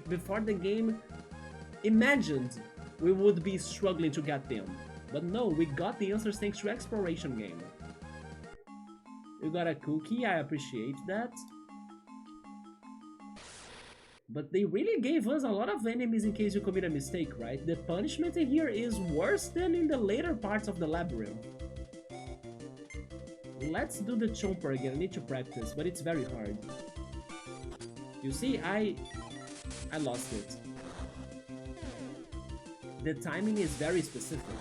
[SPEAKER 1] Before the game imagined we would be struggling to get them. But no, we got the answers thanks to exploration game. You got a cookie, I appreciate that. But they really gave us a lot of enemies in case you commit a mistake, right? The punishment in here is worse than in the later parts of the labyrinth. Let's do the Chomper again, I need to practice, but it's very hard. You see, I lost it. The timing is very specific.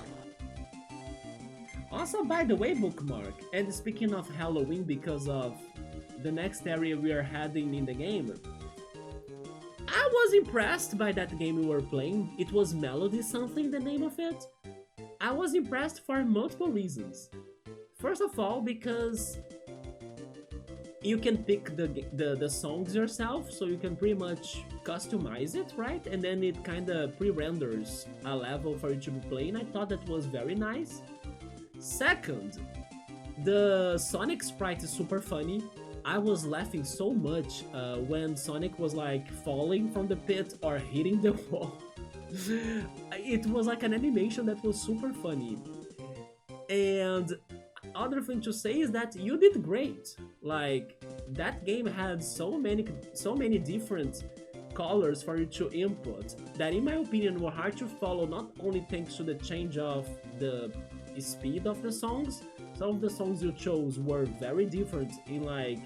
[SPEAKER 1] Also, by the way, bookmark, and speaking of Halloween because of the next area we are heading in the game, I was impressed by that game we were playing. It was Melody something, the name of it. I was impressed for multiple reasons. First of all, because you can pick the songs yourself, so you can pretty much customize it, right? And then it kind of pre-renders a level for you to be playing. I thought that was very nice. Second, the Sonic sprite is super funny. I was laughing so much when Sonic was like falling from the pit or hitting the wall. It was like an animation that was super funny. And other thing to say is that you did great. Like, that game had so many different colors for you to input that in my opinion were hard to follow, not only thanks to the change of the speed of the songs. Some of the songs you chose were very different in like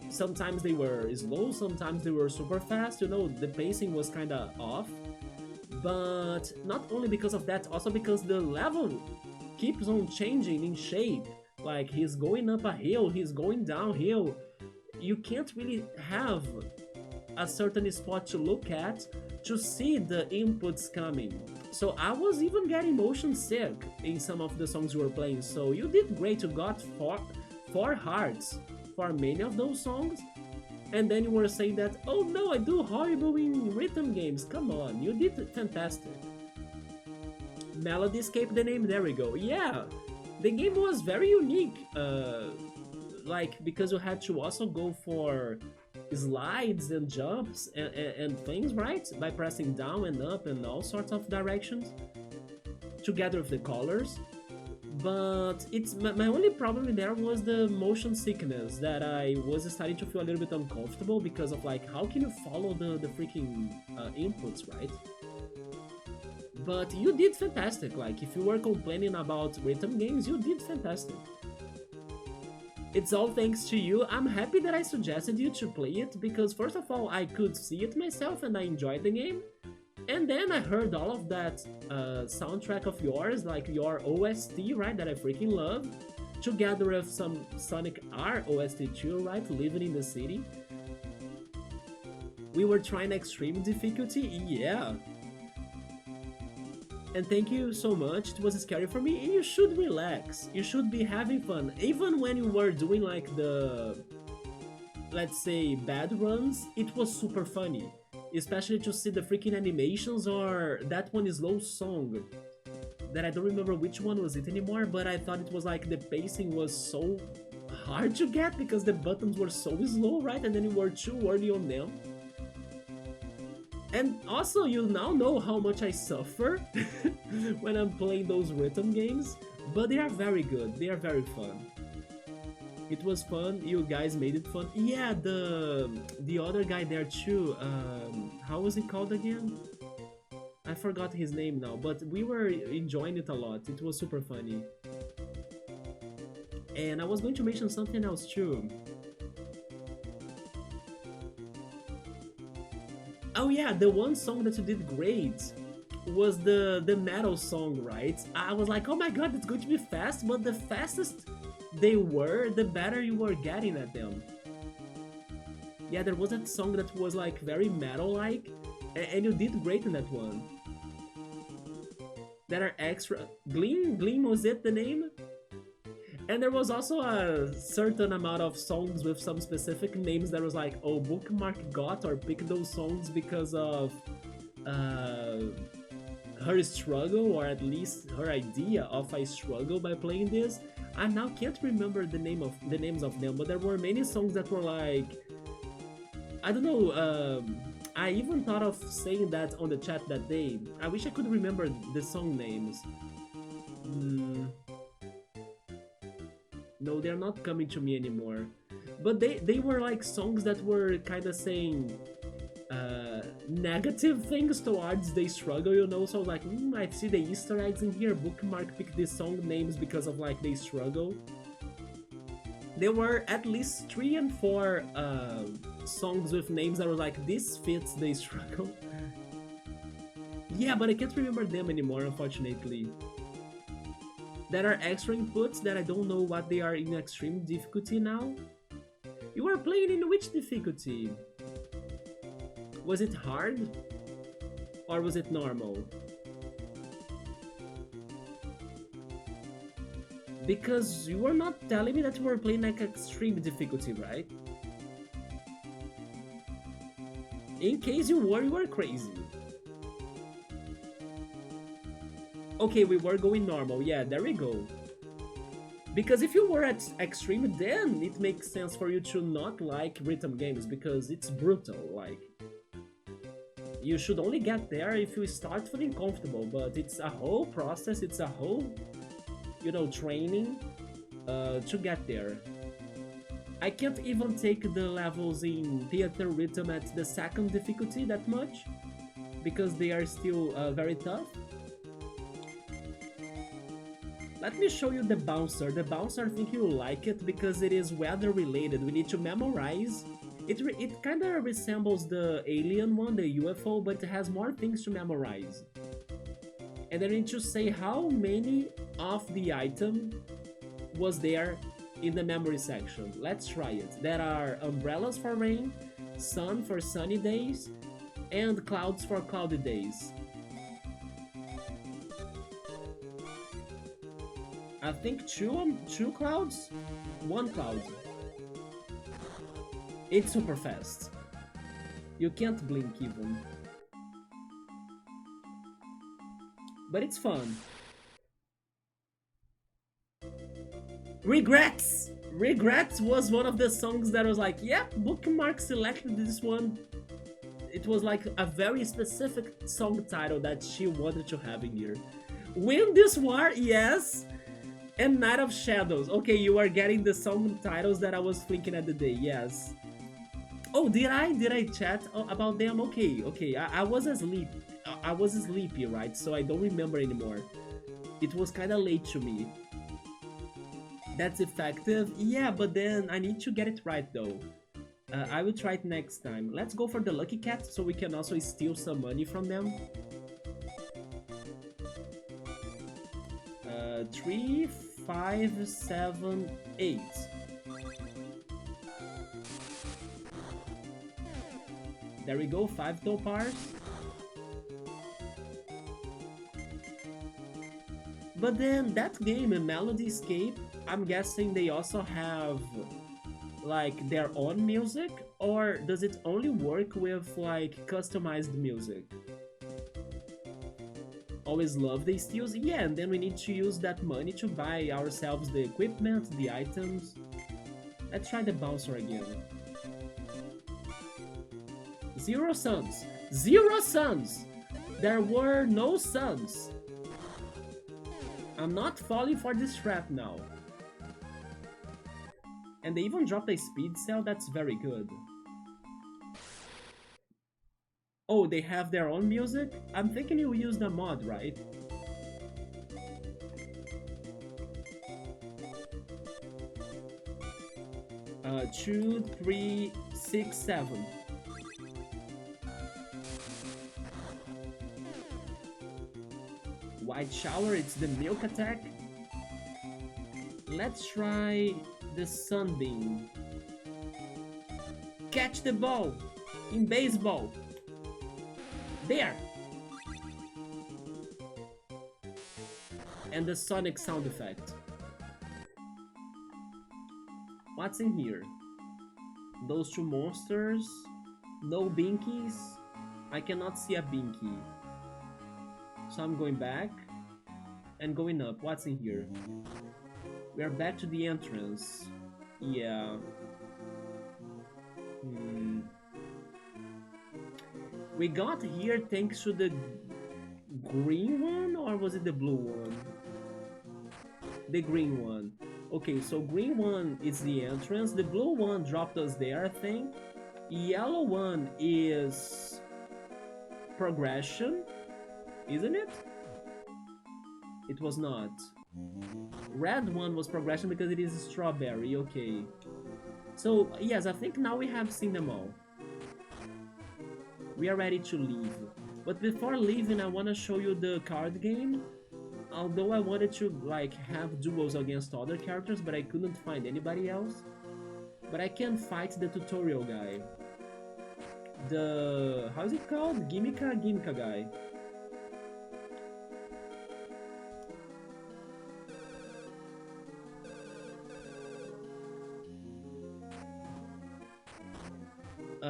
[SPEAKER 1] sometimes they were slow, sometimes they were super fast, you know, the pacing was kind of off. But not only because of that, also because the level keeps on changing in shape. Like he's going up a hill, he's going downhill. You can't really have a certain spot to look at to see the inputs coming. So I was even getting motion sick in some of the songs you were playing. So you did great. You got four hearts for many of those songs. And then you were saying that, oh no, I do horrible in rhythm games. Come on, you did fantastic. Melody escaped the name, there we go. Yeah, the game was very unique. Like, because you had to also go for slides and jumps and things, right? By pressing down and up and all sorts of directions together with the colors. But it's my only problem there was the motion sickness, that I was starting to feel a little bit uncomfortable because of like, how can you follow the freaking inputs, right? But you did fantastic. Like, if you were complaining about rhythm games, you did fantastic. It's all thanks to you. I'm happy that I suggested you to play it, because first of all, I could see it myself and I enjoyed the game. And then I heard all of that soundtrack of yours, like your OST, right, that I freaking love, together with some Sonic R OST too, right, Living in the City. We were trying extreme difficulty, yeah. And thank you so much, it was scary for me, and you should relax, you should be having fun. Even when you were doing like the, let's say, bad runs, it was super funny. Especially to see the freaking animations, or that one slow song that I don't remember which one was it anymore, but I thought it was like the pacing was so hard to get because the buttons were so slow, right? And then you were too early on them. And also, you now know how much I suffer when I'm playing those rhythm games, but they are very good, they are very fun. It was fun, you guys made it fun. Yeah, the other guy there too, how was he called again? I forgot his name now, but we were enjoying it a lot, it was super funny. And I was going to mention something else too. Oh yeah, the one song that you did great was the metal song, right? I was like, oh my god, it's going to be fast, but the fastest they were, the better you were getting at them. Yeah, there was that song that was like very metal-like, and you did great in that one. That are extra... Gleam, was it the name? And there was also a certain amount of songs with some specific names that was like, oh, bookmark got or pick those songs because of her struggle, or at least her idea of a struggle by playing this. I now can't remember the names of them, but there were many songs that were like, I don't know, I even thought of saying that on the chat that day. I wish I could remember the song names. No, they're not coming to me anymore. But they were like songs that were kind of saying negative things towards the struggle, you know? So I was like, I see the Easter eggs in here, bookmark pick these song names because of like the struggle. There were at least 3 and 4 songs with names that were like, this fits the struggle. Yeah, but I can't remember them anymore, unfortunately. There are extra inputs that I don't know what they are in extreme difficulty now. You are playing in which difficulty? Was it hard? Or was it normal? Because you were not telling me that you were playing like extreme difficulty, right? In case you were crazy. Okay, we were going normal, yeah, there we go. Because if you were at extreme, then it makes sense for you to not like rhythm games, because it's brutal, like... You should only get there if you start feeling comfortable, but it's a whole process, it's a whole, you know, training to get there. I can't even take the levels in Theater Rhythm at the 2nd difficulty that much, because they are still very tough. Let me show you the bouncer. The bouncer, I think you'll like it because it is weather related. We need to memorize. It kind of resembles the alien one, the UFO, but it has more things to memorize. And then we need to say how many of the item was there in the memory section. Let's try it. There are umbrellas for rain, sun for sunny days, and clouds for cloudy days. I think two clouds? One cloud. It's super fast. You can't blink even. But it's fun. Regrets! Regrets was one of the songs that was like, yeah, Bookmark selected this one. It was like a very specific song title that she wanted to have in here. Win This War, yes. And Night of Shadows. Okay, you are getting the song titles that I was thinking at the day, yes. Oh, did I chat about them? Okay, I was asleep. I was sleepy, right? So I don't remember anymore. It was kind of late to me. That's effective? Yeah, but then I need to get it right though. I will try it next time. Let's go for the Lucky Cat so we can also steal some money from them. 3, 5, 7, 8. There we go, 5 topars. But then that game, Melody Escape, I'm guessing they also have like their own music, or does it only work with like customized music? Always love the steals, yeah, and then we need to use that money to buy ourselves the equipment, the items. Let's try the bouncer again. 0 suns. 0 suns! There were no suns. I'm not falling for this trap now. And they even dropped a speed cell, that's very good. Oh, they have their own music? I'm thinking you use the mod, right? Uh, 2, 3, 6, 7. White shower, it's the milk attack. Let's try the sunbeam. Catch the ball in baseball. There! And the sonic sound effect. What's in here? Those 2 monsters. No binkies. I cannot see a binky. So I'm going back and going up. What's in here? We are back to the entrance. Yeah. We got here thanks to the green one, or was it the blue one? The green one. Okay, so green one is the entrance. The blue one dropped us there, I think. Yellow one is progression, isn't it? It was not. Red one was progression because it is strawberry, okay. So, yes, I think now we have seen them all. We are ready to leave. But before leaving, I want to show you the card game. Although I wanted to like have duels against other characters, but I couldn't find anybody else. But I can fight the tutorial guy. The... how is it called? Gimika guy.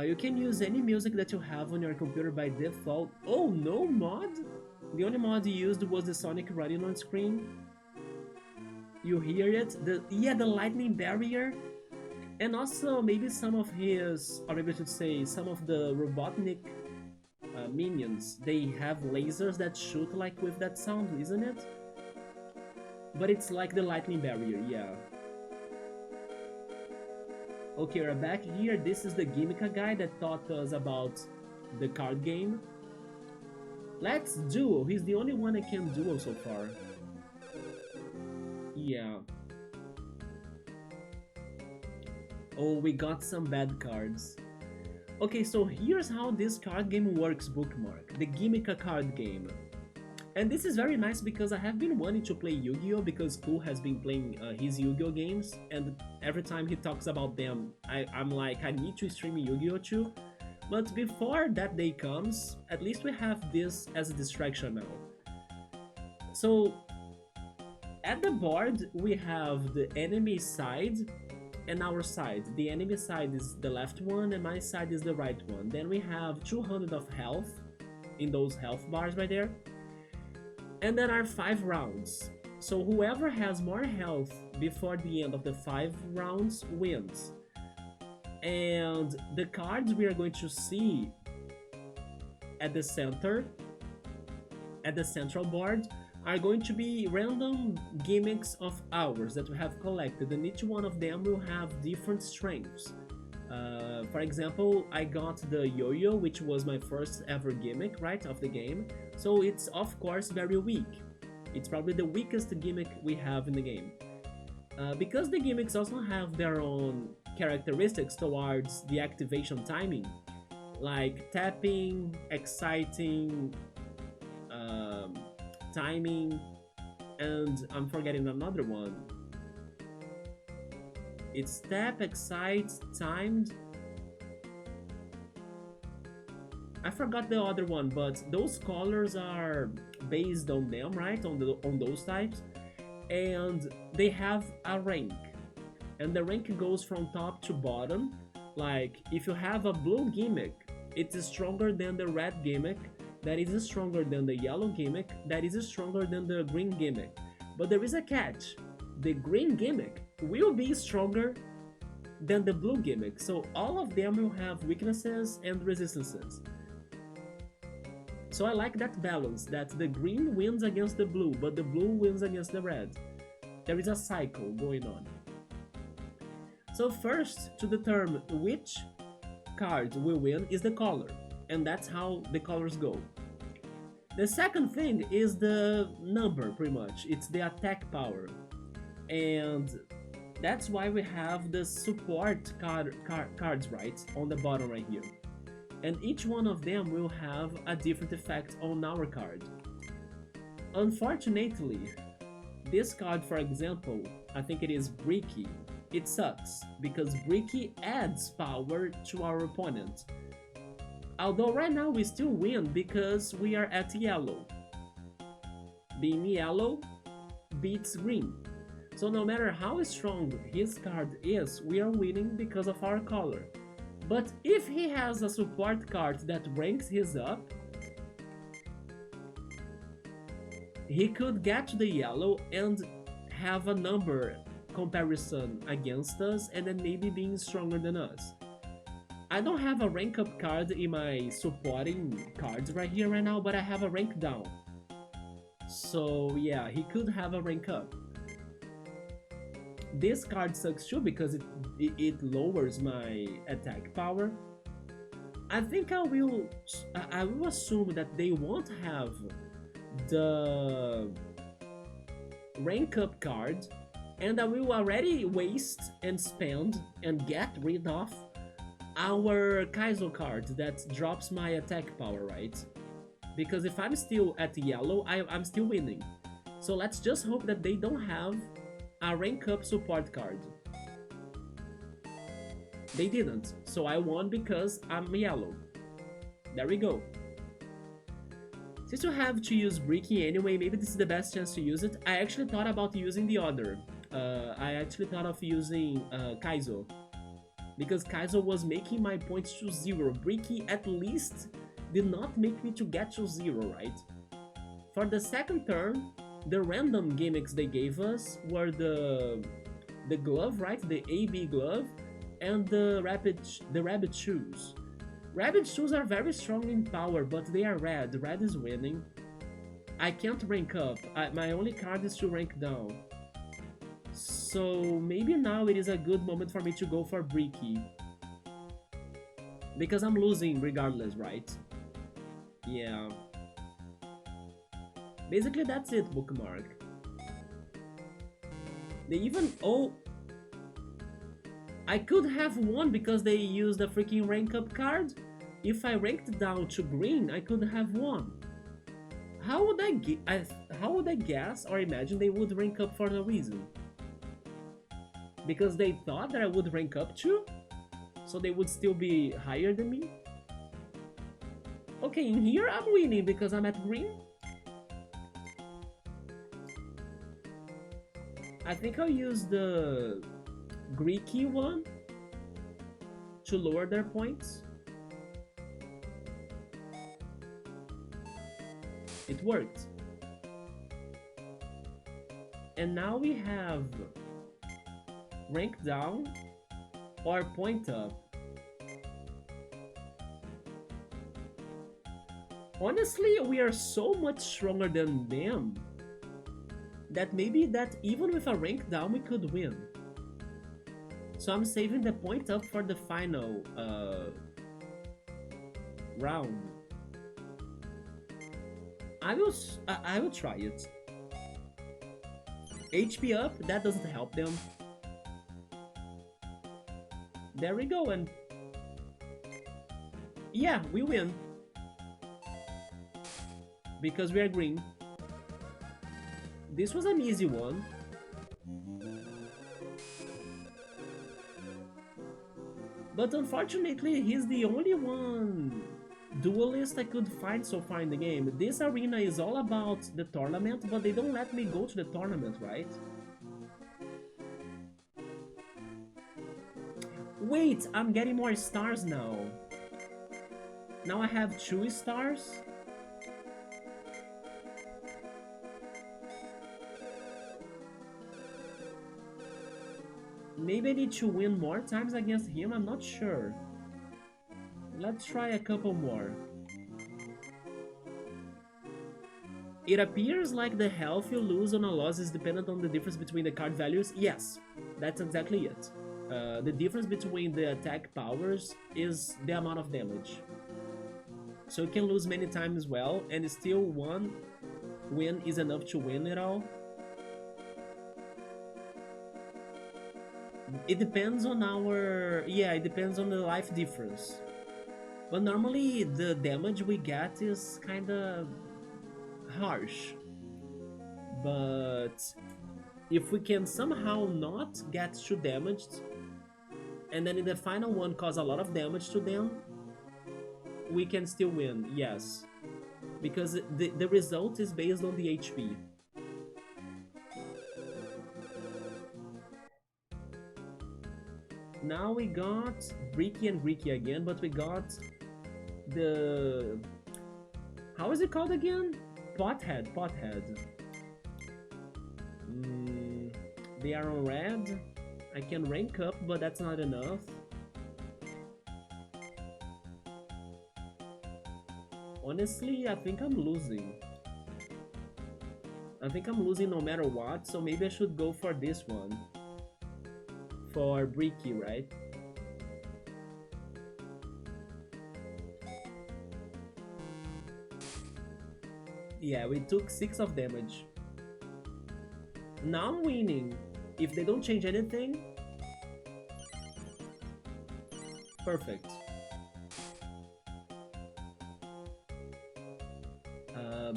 [SPEAKER 1] You can use any music that you have on your computer by default. Oh, no mod? The only mod you used was the Sonic running on screen. You hear it? The lightning barrier. And also maybe some of his, or maybe I should say, some of the Robotnik minions. They have lasers that shoot like with that sound, isn't it? But it's like the lightning barrier, yeah. Okay, we're back here. This is the Gimika guy that taught us about the card game. Let's duel. He's the only one I can duel so far. Yeah. Oh, we got some bad cards. Okay, so here's how this card game works, Bookmark. The Gimmick a Card game. And this is very nice because I have been wanting to play Yu-Gi-Oh! Because Pooh has been playing his Yu-Gi-Oh! Games, and every time he talks about them, I'm like, I need to stream Yu-Gi-Oh! Too. But before that day comes, at least we have this as a distraction now. So, at the board, we have the enemy side and our side. The enemy side is the left one and my side is the right one. Then we have 200 of health in those health bars right there. And there are 5 rounds. So whoever has more health before the end of the 5 rounds wins. And the cards we are going to see at the center, at the central board, are going to be random gimmicks of ours that we have collected, and each one of them will have different strengths. For example, I got the yo-yo, which was my first ever gimmick, right, of the game, so it's of course very weak. It's probably the weakest gimmick we have in the game. Because the gimmicks also have their own characteristics towards the activation timing, like tapping, exciting, timing, and I'm forgetting another one. It's tap, excite, timed. I forgot the other one, but those colors are based on them, right? On those types, and they have a rank, and the rank goes from top to bottom. Like if you have a blue gimmick, it is stronger than the red gimmick, that is stronger than the yellow gimmick, that is stronger than the green gimmick. But there is a catch. The green gimmick will be stronger than the blue gimmick, so all of them will have weaknesses and resistances. So I like that balance, that the green wins against the blue, but the blue wins against the red. There is a cycle going on. So first, to determine which card will win is the color, and that's how the colors go. The second thing is the number, pretty much. It's the attack power. And that's why we have the support cards, right, on the bottom right here. And each one of them will have a different effect on our card. Unfortunately, this card, for example, I think it is Bricky. It sucks, because Bricky adds power to our opponent. Although right now we still win because we are at yellow. Being yellow beats green. So no matter how strong his card is, we are winning because of our color. But if he has a support card that ranks his up, he could get to the yellow and have a number comparison against us and then maybe being stronger than us. I don't have a rank up card in my supporting cards right here right now, but I have a rank down. So yeah, he could have a rank up. This card sucks too because it lowers my attack power. I think I will assume that they won't have the rank up card, and I will already waste and spend and get rid of our Kaizo card that drops my attack power, right? Because if I'm still at yellow, I'm still winning. So let's just hope that they don't have a rank up support card. They didn't, so I won because I'm yellow. There we go. Since you have to use Bricky anyway, maybe this is the best chance to use it. I actually thought about using the other. I actually thought of using Kaizo, because Kaizo was making my points to 0. Bricky at least did not make me to get to 0, right? For the second turn, the random gimmicks they gave us were the glove, right? The AB glove, and the rabbit shoes. Rabbit shoes are very strong in power, but they are red. Red is winning. I can't rank up. My only card is to rank down. So maybe now it is a good moment for me to go for Bricky. Because I'm losing regardless, right? Yeah. Basically that's it, Bookmark. They even... Oh! I could have won because they used a freaking rank up card. If I ranked down to green, I could have won. How would how would I guess or imagine they would rank up for no reason? Because they thought that I would rank up too? So they would still be higher than me? Okay, in here I'm winning because I'm at green. I think I'll use the Greeky one to lower their points. It worked. And now we have rank down or point up. Honestly, we are so much stronger than them that maybe that even with a rank down we could win. So I'm saving the point up for the final round. I will try it. HP up, that doesn't help them. There we go, and yeah, we win. Because we are green. This was an easy one. But unfortunately, he's the only one duelist I could find so far in the game. This arena is all about the tournament, but they don't let me go to the tournament, right? Wait, I'm getting more stars now. Now I have 2 stars. Maybe I need to win more times against him, I'm not sure. Let's try a couple more. It appears like the health you lose on a loss is dependent on the difference between the card values. Yes, that's exactly it. The difference between the attack powers is the amount of damage. So you can lose many times as well, and still one win is enough to win it all. It depends on our... yeah, it depends on the life difference. But normally the damage we get is kinda harsh. But if we can somehow not get too damaged, and then in the final one cause a lot of damage to them, we can still win, yes. Because the result is based on the HP. Now we got Greeky and Greeky again, but we got the... how is it called again? Pothead. They are on red. I can rank up, but that's not enough. Honestly, I think I'm losing. I think I'm losing no matter what, so maybe I should go for this one. For Greeky, right? Yeah, we took 6 of damage. Now I'm winning. If they don't change anything... perfect.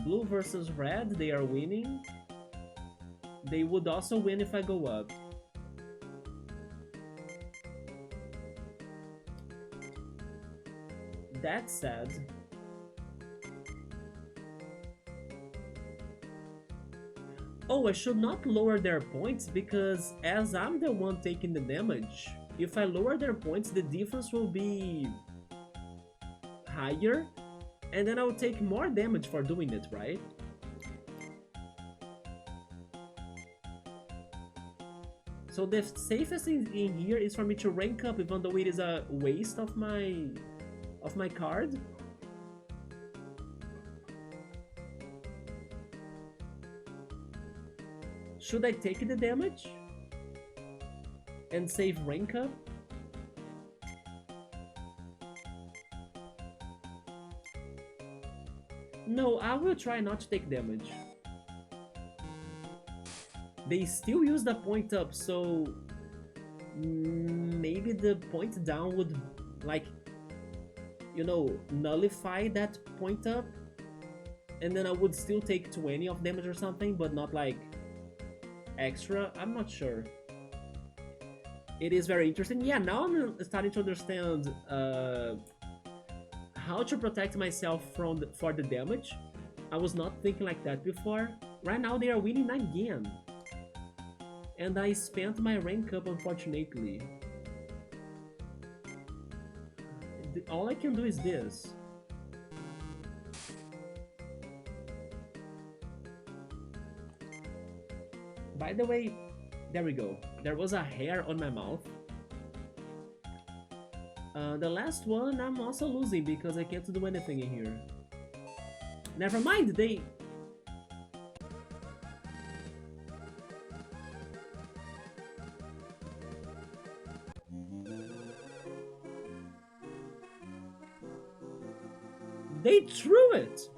[SPEAKER 1] Blue versus red, they are winning. They would also win if I go up. That's sad. Oh, I should not lower their points because as I'm the one taking the damage, if I lower their points, the difference will be higher, and then I'll take more damage for doing it, right? So the safest thing in here is for me to rank up, even though it is a waste of my card. Should I take the damage and save rank up? No, I will try not to take damage. they still use the point up, so maybe the point down would, like, you know, nullify that point up, and then I would still take 20 of damage or something, but not like extra. I'm not sure. It is very interesting. Yeah, now I'm starting to understand how to protect myself from for the damage. I was not thinking like that before. Right now they are winning again. And I spent my rank up, unfortunately. All I can do is this. By the way, there we go. There was a hair on my mouth. The last one I'm also losing because I can't do anything in here. Never mind, they... They threw it!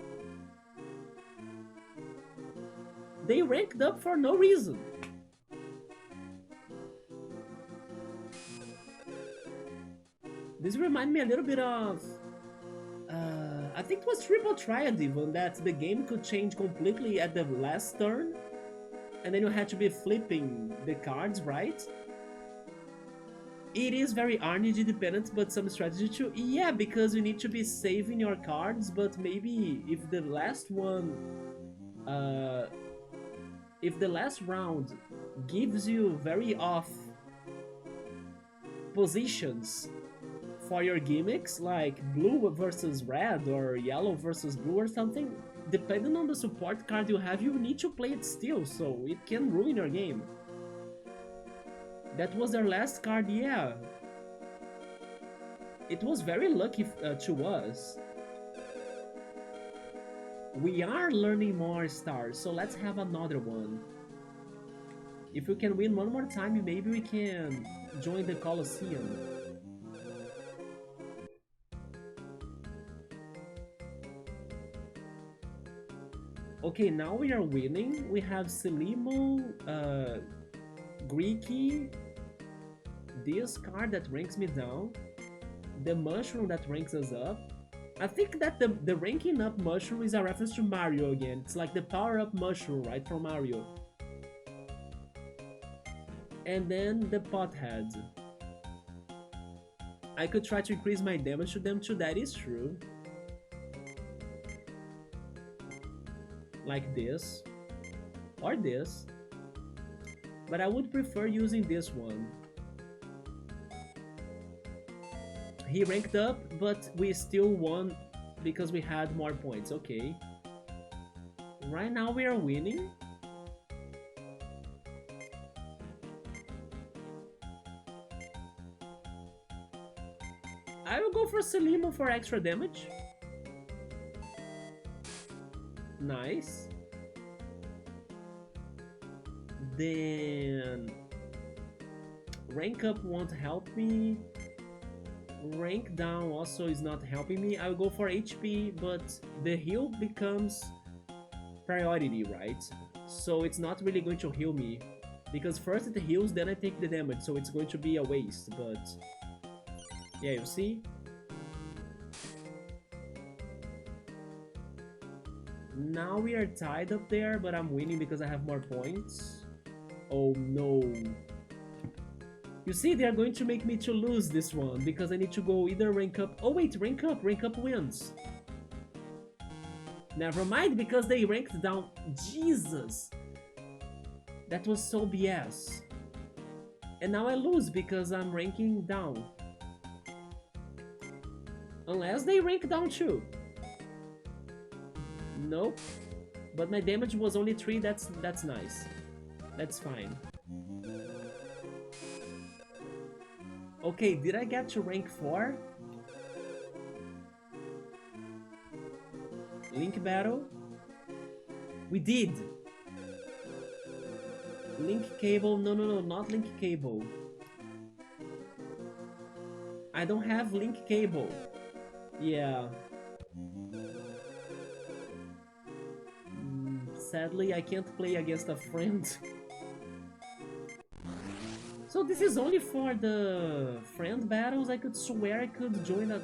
[SPEAKER 1] They ranked up for no reason. This reminds me a little bit of... I think it was Triple Triad even, that the game could change completely at the last turn. And then you had to be flipping the cards, right? It is very RNG dependent, but some strategy too. Yeah, because you need to be saving your cards, but maybe if the last one... if the last round gives you very off positions for your gimmicks, like blue versus red or yellow versus blue or something, depending on the support card you have, you need to play it still, so it can ruin your game. That was their last card, yeah. It was very lucky to us. We are learning more stars, so let's have another one. If we can win one more time, maybe we can join the Colosseum. Okay, now we are winning. We have Selimo, Greeky, this card that ranks me down, the mushroom that ranks us up. I think that the ranking up mushroom is a reference to Mario again. It's like the power up mushroom, right, from Mario. And then the pothead. I could try to increase my damage to them too, that is true. Like this. Or this. But I would prefer using this one. He ranked up, but we still won because we had more points. Okay. Right now we are winning. I will go for Selimo for extra damage. Nice. Then rank up won't help me. Rank down also is not helping me. I'll go for HP, but the heal becomes priority, right? So it's not really going to heal me. Because first it heals, then I take the damage, so it's going to be a waste, but... yeah, you see? Now we are tied up there, but I'm winning because I have more points. Oh no. You see, they are going to make me to lose this one, because I need to go either rank up... oh wait, rank up wins. Never mind, because they ranked down... Jesus! That was so BS. And now I lose because I'm ranking down. Unless they rank down too. Nope. But my damage was only 3, that's nice. That's fine. Okay, did I get to rank 4? Link battle? We did! Link cable, no, not link cable. I don't have link cable. Yeah. Sadly, I can't play against a friend. So this is only for the friend battles? I could swear I could join a...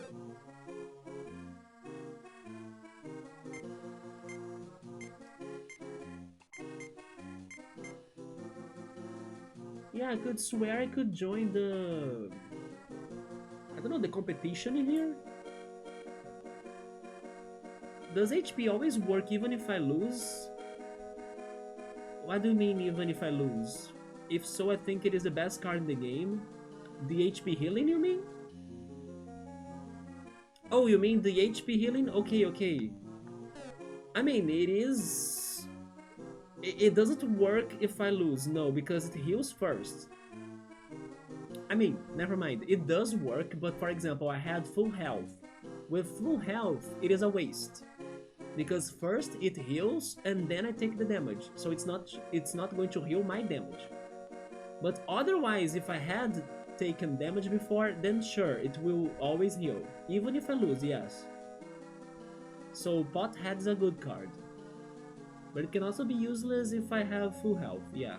[SPEAKER 1] Yeah, I could swear I could join the... I don't know, the competition in here? Does HP always work even if I lose? What do you mean even if I lose? If so, I think it is the best card in the game. The HP healing, you mean? Oh, you mean the HP healing? Okay, okay. I mean, it is... It doesn't work if I lose, no, because it heals first. I mean, never mind, it does work, but for example, I had full health. With full health, it is a waste. Because first it heals and then I take the damage, so it's not going to heal my damage. But otherwise, if I had taken damage before, then sure, it will always heal, even if I lose, yes. So Pothead is a good card. But it can also be useless if I have full health, yeah.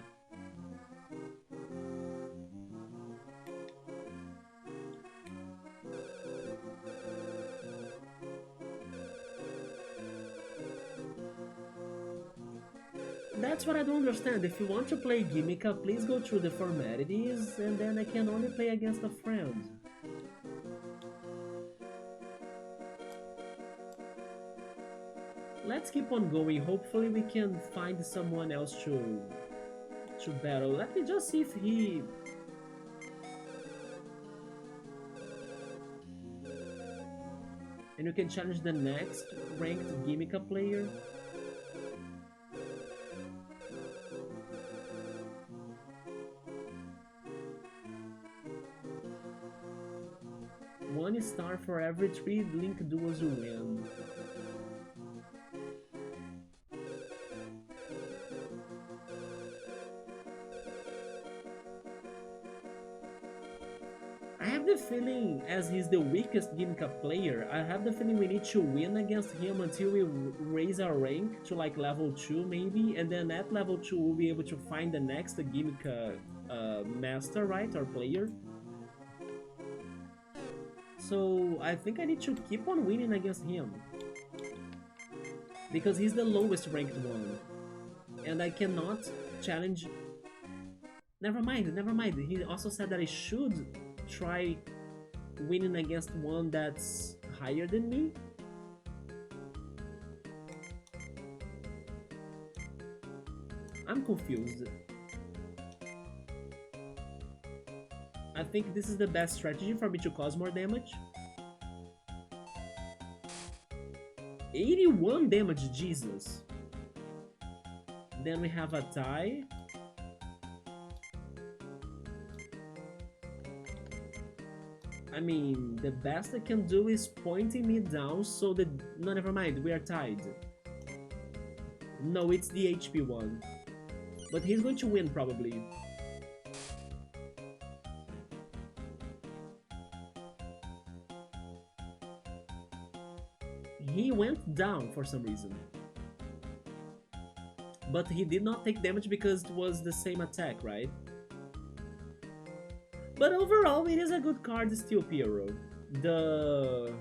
[SPEAKER 1] That's what I don't understand. If you want to play Gimmick, please go through the formalities, and then I can only play against a friend. Let's keep on going. Hopefully we can find someone else to battle. Let me just see if he... And you can challenge the next ranked Gimmick player. One star for every 3 Link duels you win. I have the feeling, as he's the weakest Gimmick player, I have the feeling we need to win against him until we raise our rank to like level 2 maybe, and then at level 2 we'll be able to find the next Gimmick master, right, or player. So I think I need to keep on winning against him. Because he's the lowest ranked one. And I cannot challenge... Never mind. He also said that I should try winning against one that's higher than me. I'm confused. I think this is the best strategy for me to cause more damage. 81 damage, Jesus. Then we have a tie. I mean, the best I can do is pointing me down so that... No, never mind, we are tied. No, it's the HP one. But he's going to win, probably. He went down for some reason. But he did not take damage because it was the same attack, right? But overall, it is a good card still, Piero. The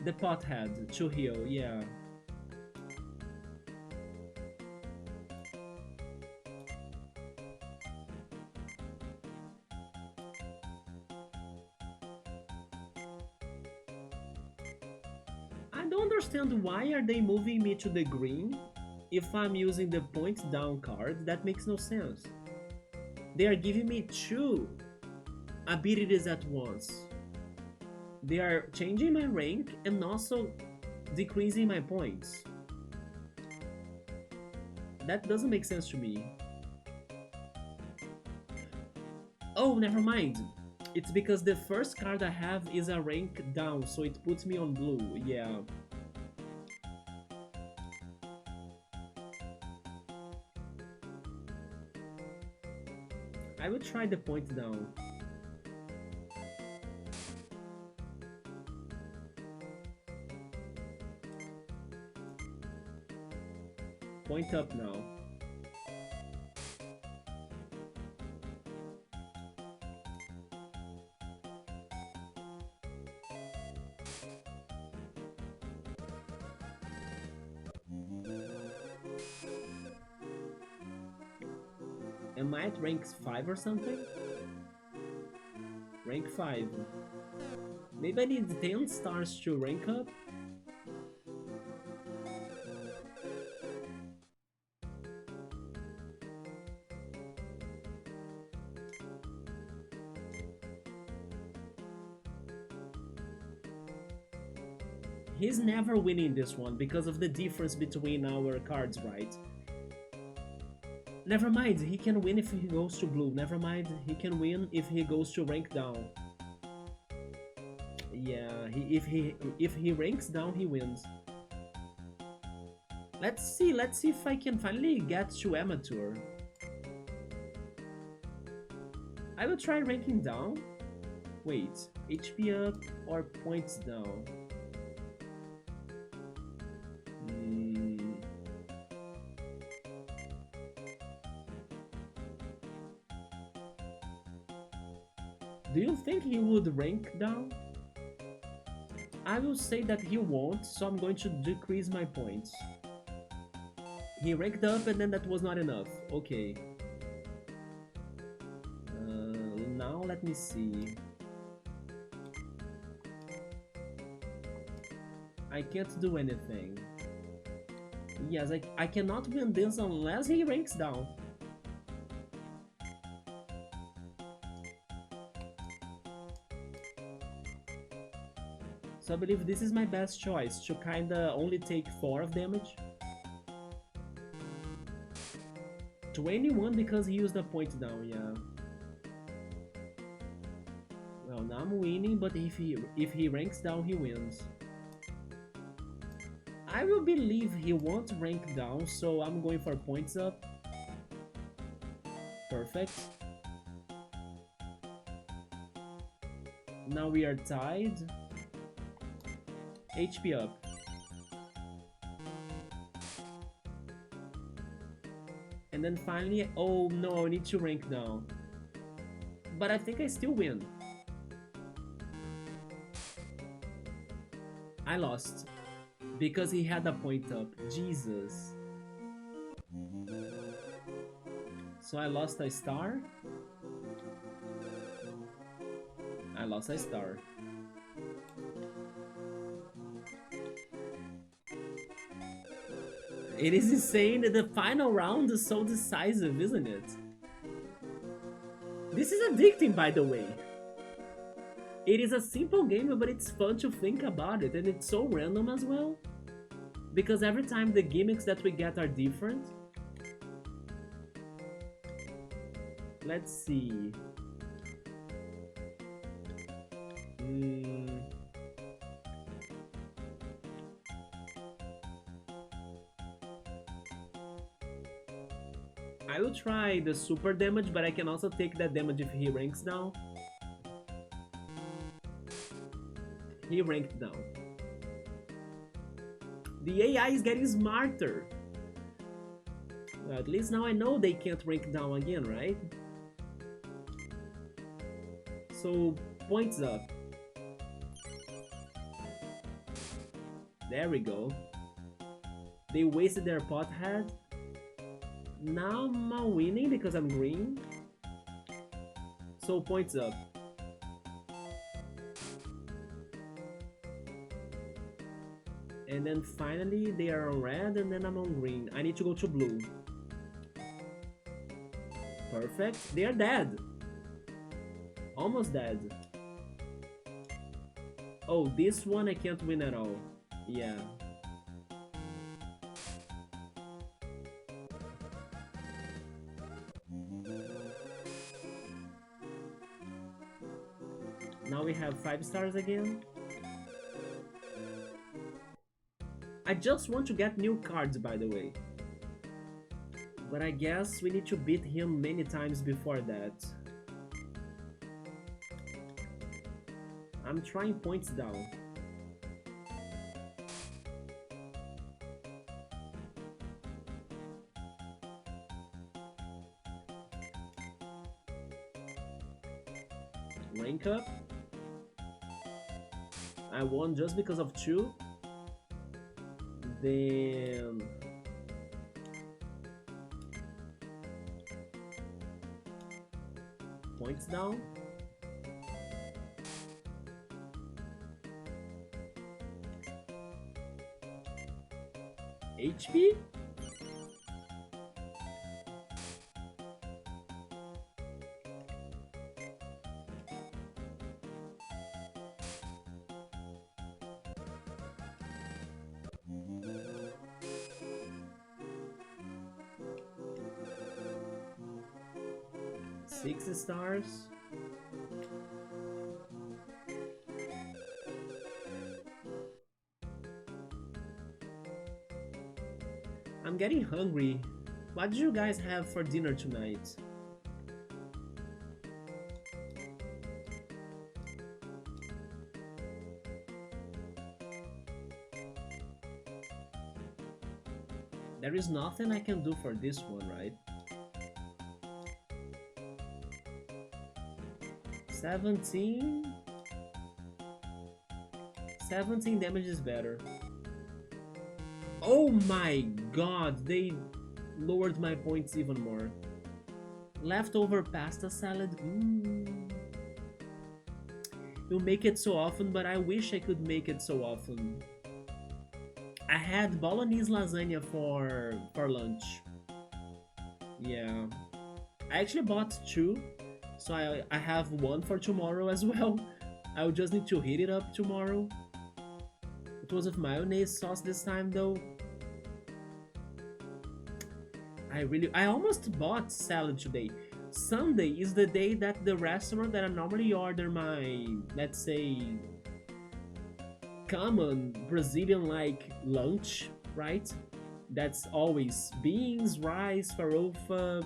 [SPEAKER 1] Pothead to heal, yeah. I don't understand why are they moving me to the green if I'm using the point down card. That makes no sense. They are giving me 2 abilities at once. They are changing my rank and also decreasing my points. That doesn't make sense to me. Oh, never mind. It's because the first card I have is a rank down, so it puts me on blue, yeah. I will try the point down. Point up now. Am I at rank 5 or something? Rank 5. Maybe I need 10 stars to rank up? He's never winning this one because of the difference between our cards, right? Never mind, he can win if he goes to blue. Never mind, he can win if he goes to rank down. Yeah, if he ranks down, he wins. Let's see if I can finally get to amateur. I will try ranking down. Wait, HP up or points down? Do you think he would rank down? I will say that he won't, so I'm going to decrease my points. He ranked up and then that was not enough. Okay. Now let me see. I can't do anything. Yes, I cannot win this unless he ranks down. So I believe this is my best choice, to kinda only take 4 of damage. 21 because he used a point down, yeah. Well, now I'm winning, but if he ranks down, he wins. I will believe he won't rank down, so I'm going for points up. Perfect. Now we are tied. HP up. And then finally, oh no, I need to rank down. But I think I still win. I lost. Because he had a point up. Jesus. So I lost a star. I lost a star. It is insane that the final round is so decisive, isn't it? This is addicting, by the way. It is a simple game, but it's fun to think about it, and it's so random as well. Because every time the gimmicks that we get are different. Let's see. I will try the super damage, but I can also take that damage if he ranks down. He ranked down. The AI is getting smarter. Well, at least now I know they can't rank down again, right? So, points up. There we go. They wasted their pot head. Now I'm winning because I'm green. So points up. And then finally they are on red and then I'm on green. I need to go to blue. Perfect. They are dead. Almost dead. Oh, this one I can't win at all. Yeah. Now we have 5 stars again. I just want to get new cards, by the way. But I guess we need to beat him many times before that. I'm trying points down. Rank up. I won just because of 2. Then points down. HP? Six stars. I'm getting hungry. What did you guys have for dinner tonight? There is nothing I can do for this one, right? 17? 17 damage is better. Oh my god, they lowered my points even more. Leftover pasta salad? You make it so often, but I wish I could make it so often. I had bolognese lasagna for lunch. Yeah. I actually bought two, so I have one for tomorrow as well. I'll just need to heat it up tomorrow. It was with mayonnaise sauce this time though. I almost bought salad today. Sunday is the day that the restaurant that I normally order my, let's say, common Brazilian like lunch, right? That's always beans, rice, farofa.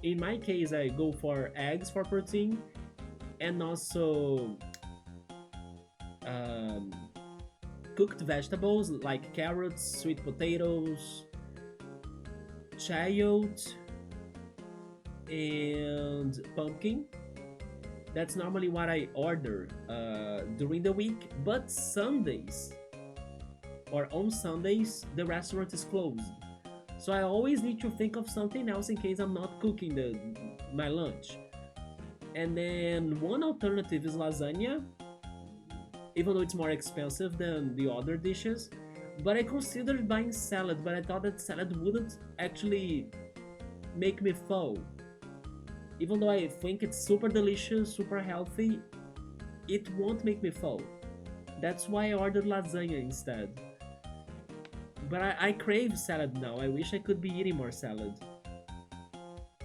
[SPEAKER 1] In my case, I go for eggs for protein and also um, cooked vegetables like carrots, sweet potatoes, chayote, and pumpkin. That's normally what I order during the week, but Sundays or on Sundays the restaurant is closed. So I always need to think of something else in case I'm not cooking my lunch. And then one alternative is lasagna, even though it's more expensive than the other dishes. But I considered buying salad, but I thought that salad wouldn't actually make me full. Even though I think it's super delicious, super healthy, it won't make me full. That's why I ordered lasagna instead. But I crave salad now. I wish I could be eating more salad.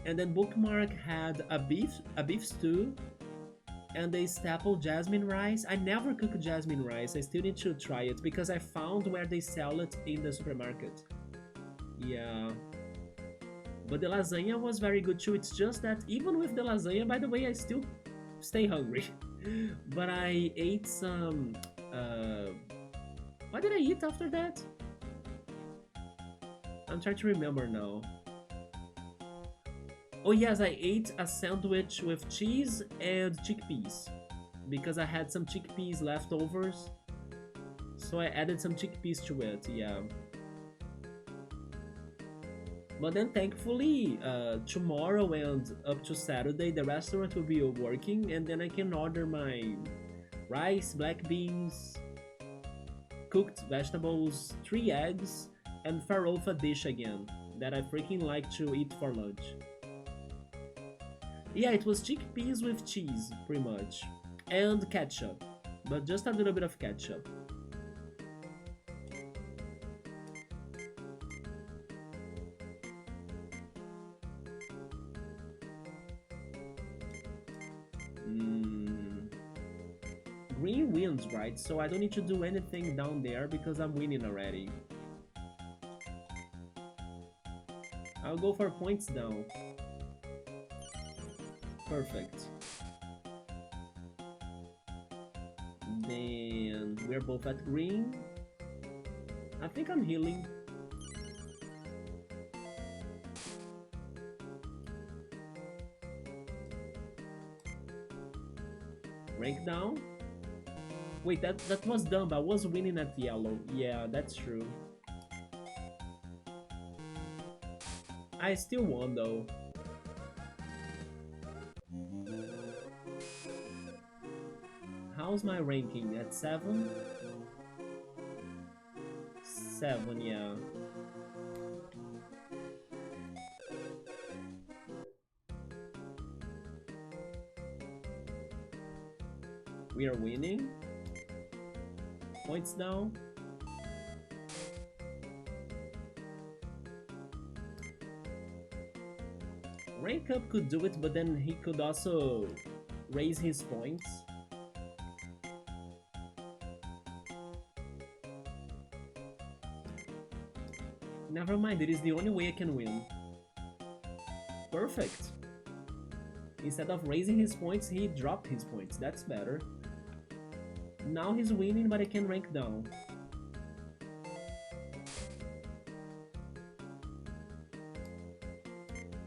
[SPEAKER 1] And then Bookmark had a beef stew and a staple jasmine rice. I never cook jasmine rice. I still need to try it because I found where they sell it in the supermarket. Yeah. But the lasagna was very good too. It's just that even with the lasagna, by the way, I still stay hungry. But I ate some. What did I eat after that? I'm trying to remember now. Oh yes, I ate a sandwich with cheese and chickpeas because I had some chickpeas leftovers. So I added some chickpeas to it, yeah. But then thankfully, tomorrow and up to Saturday, the restaurant will be working and then I can order my rice, black beans, cooked vegetables, 3 eggs, and farofa dish again that I freaking like to eat for lunch. Yeah, it was chickpeas with cheese, pretty much. And ketchup, but just a little bit of ketchup. Mm, green wins, right? So I don't need to do anything down there because I'm winning already. I'll go for points down. Perfect. Then we're both at green. I think I'm healing. Rank down. Wait, that was dumb. I was winning at yellow. Yeah, that's true. I still won though. how's my ranking? At 7? 7, yeah. We are winning. Points now. Rank up could do it, but then he could also raise his points. Never mind, it is the only way I can win. Perfect. Instead of raising his points, he dropped his points. That's better. Now he's winning, but I can rank down.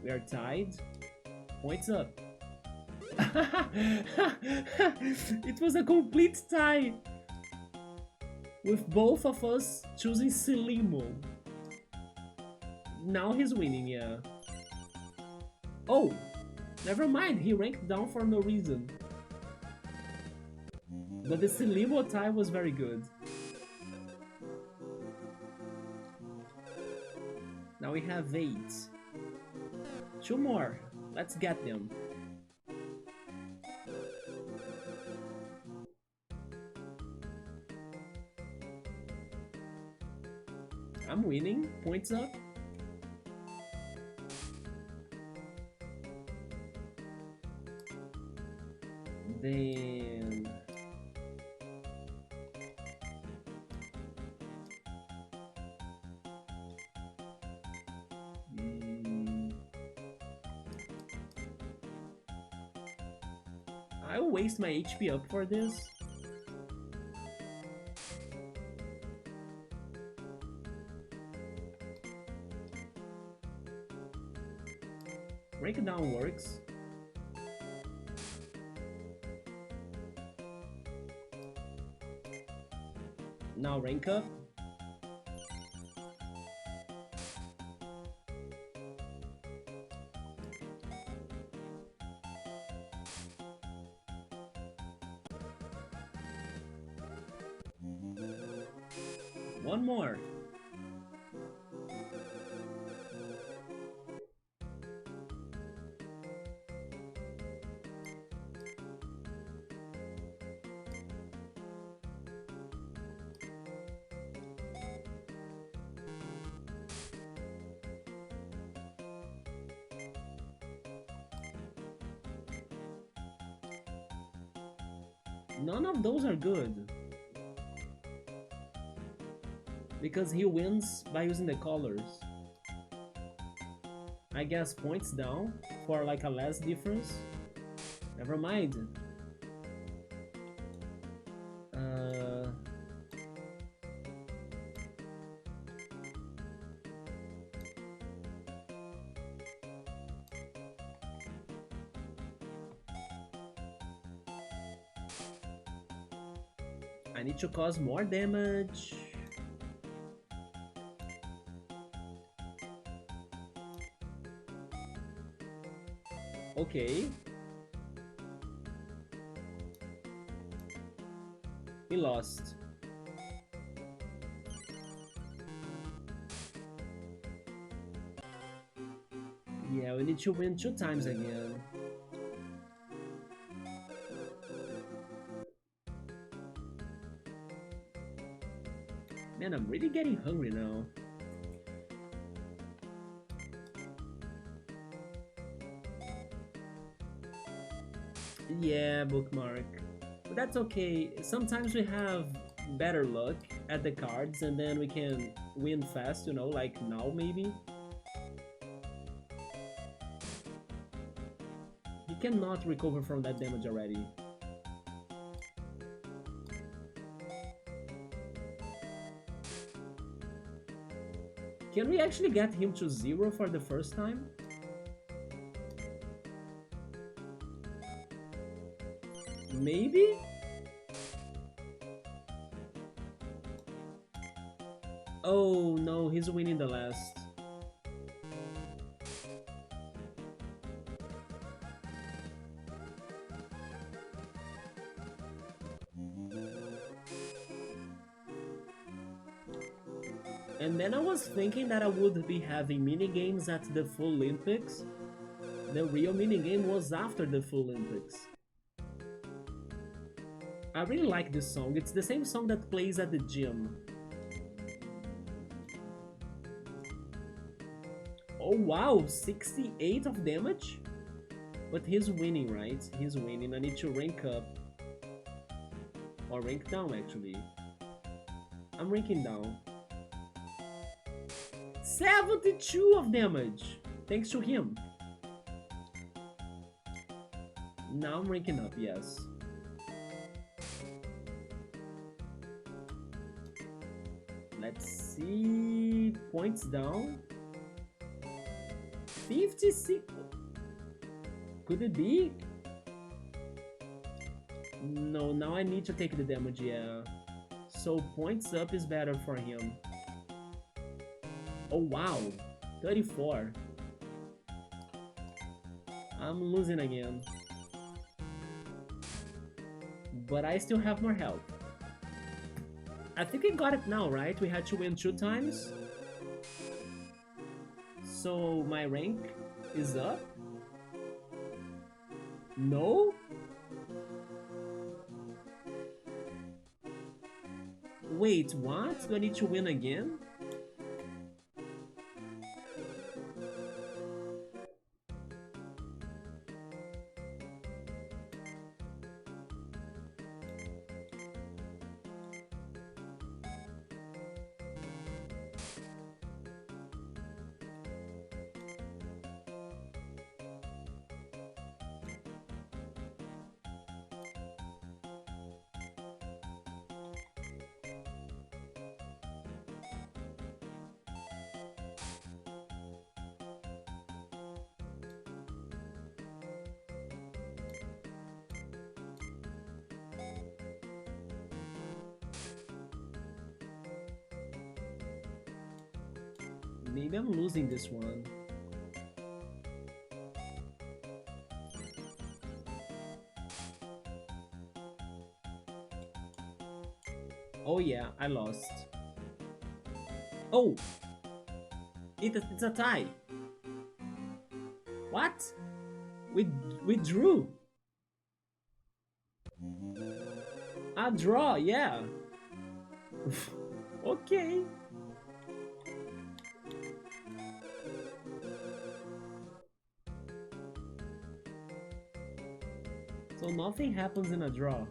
[SPEAKER 1] We are tied. Points up. It was a complete tie. With both of us choosing Selimo. Now he's winning, yeah. Oh! Never mind, he ranked down for no reason. But the Selimo tie was very good. Now we have 8. 2 more. Let's get them. I'm winning. Points up. Then... I'll waste my HP up for this. Break it down works. Now rank up. One more. None of those are good. Because he wins by using the colors. I guess points down for like a less difference. Never mind. I need to cause more damage. Okay. We lost. Yeah, we need to win 2 times again. Man, I'm really getting hungry now. Yeah, bookmark. But that's okay. Sometimes we have better luck at the cards and then we can win fast, you know, like now maybe. He cannot recover from that damage already. Can we actually get him to 0 for the first time? Maybe? Oh no, he's winning the last. And then I was thinking that I would be having mini games at the Full Olympics. The real mini game was after the Full Olympics. I really like this song. It's the same song that plays at the gym. Oh wow, 68 of damage? But he's winning, right? He's winning. I need to rank up. Or rank down, actually. I'm ranking down. 72 of damage! Thanks to him. Now I'm ranking up, yes. Let's see... Points down. 56... Could it be? No, now I need to take the damage, yeah. So points up is better for him. Oh wow, 34. I'm losing again. But I still have more health. I think we got it now, right? We had to win 2 times. So my rank is up? No? Wait, what? Do I need to win again? Maybe I'm losing this one. Oh yeah, I lost. Oh! It's a tie! What? We drew! A draw, yeah! Okay. So nothing happens in a draw.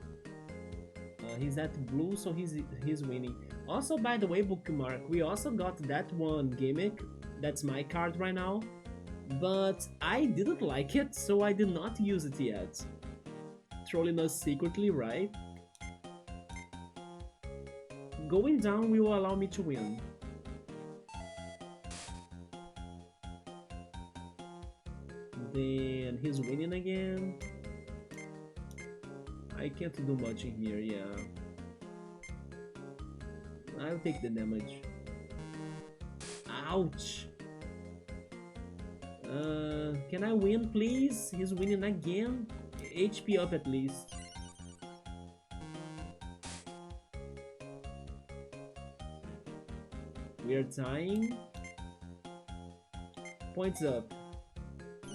[SPEAKER 1] He's at blue, so he's winning. Also, by the way, Bookmark, we also got that one gimmick. That's my card right now. But I didn't like it, so I did not use it yet. Trolling us secretly, right? Going down will allow me to win. Then he's winning again. I can't do much in here, yeah. I'll take the damage. Ouch! Can I win, please? He's winning again. HP up at least. We are tying. Points up.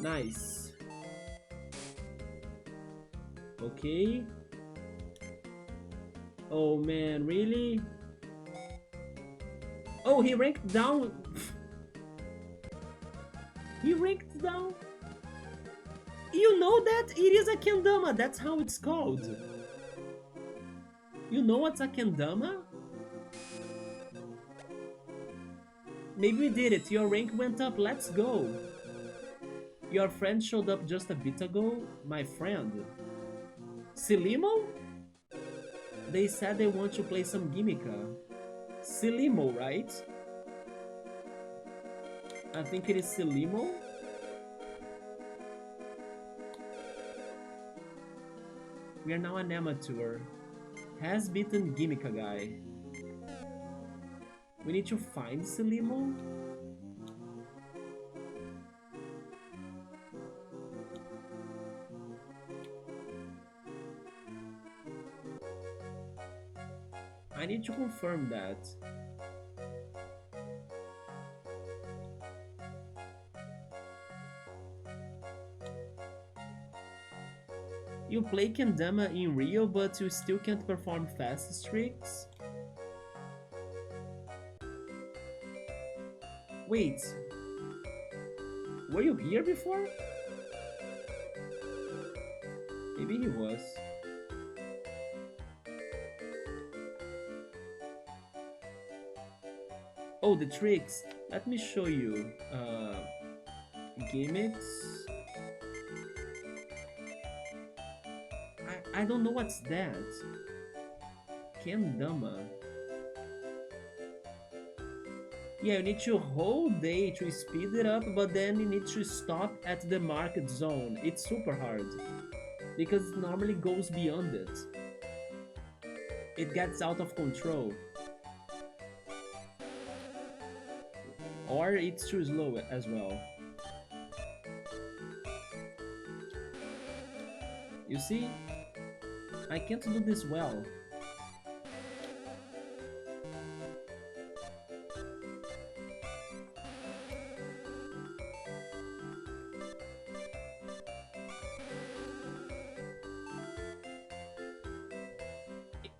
[SPEAKER 1] Nice. Okay. Oh man, really? Oh, he ranked down. He ranked down. You know that? It is a kendama. That's how it's called. You know what's a kendama? Maybe we did it. Your rank went up. Let's go. Your friend showed up just a bit ago. My friend. Silimo? They said they want to play some Gimmica. Silimo, right? I think it is Silimo. We are now an amateur. Has beaten Gimmica guy. We need to find Silimo. I need to confirm that. You play kendama in real, but you still can't perform fast tricks? Wait, were you here before? Maybe he was. Oh, the tricks. Let me show you. Gimmicks. I don't know what's that. Kendama. Yeah, you need to hold A to speed it up, but then you need to stop at the market zone. It's super hard, because it normally goes beyond it. It gets out of control. Or it's too slow as well. You see? I can't do this well.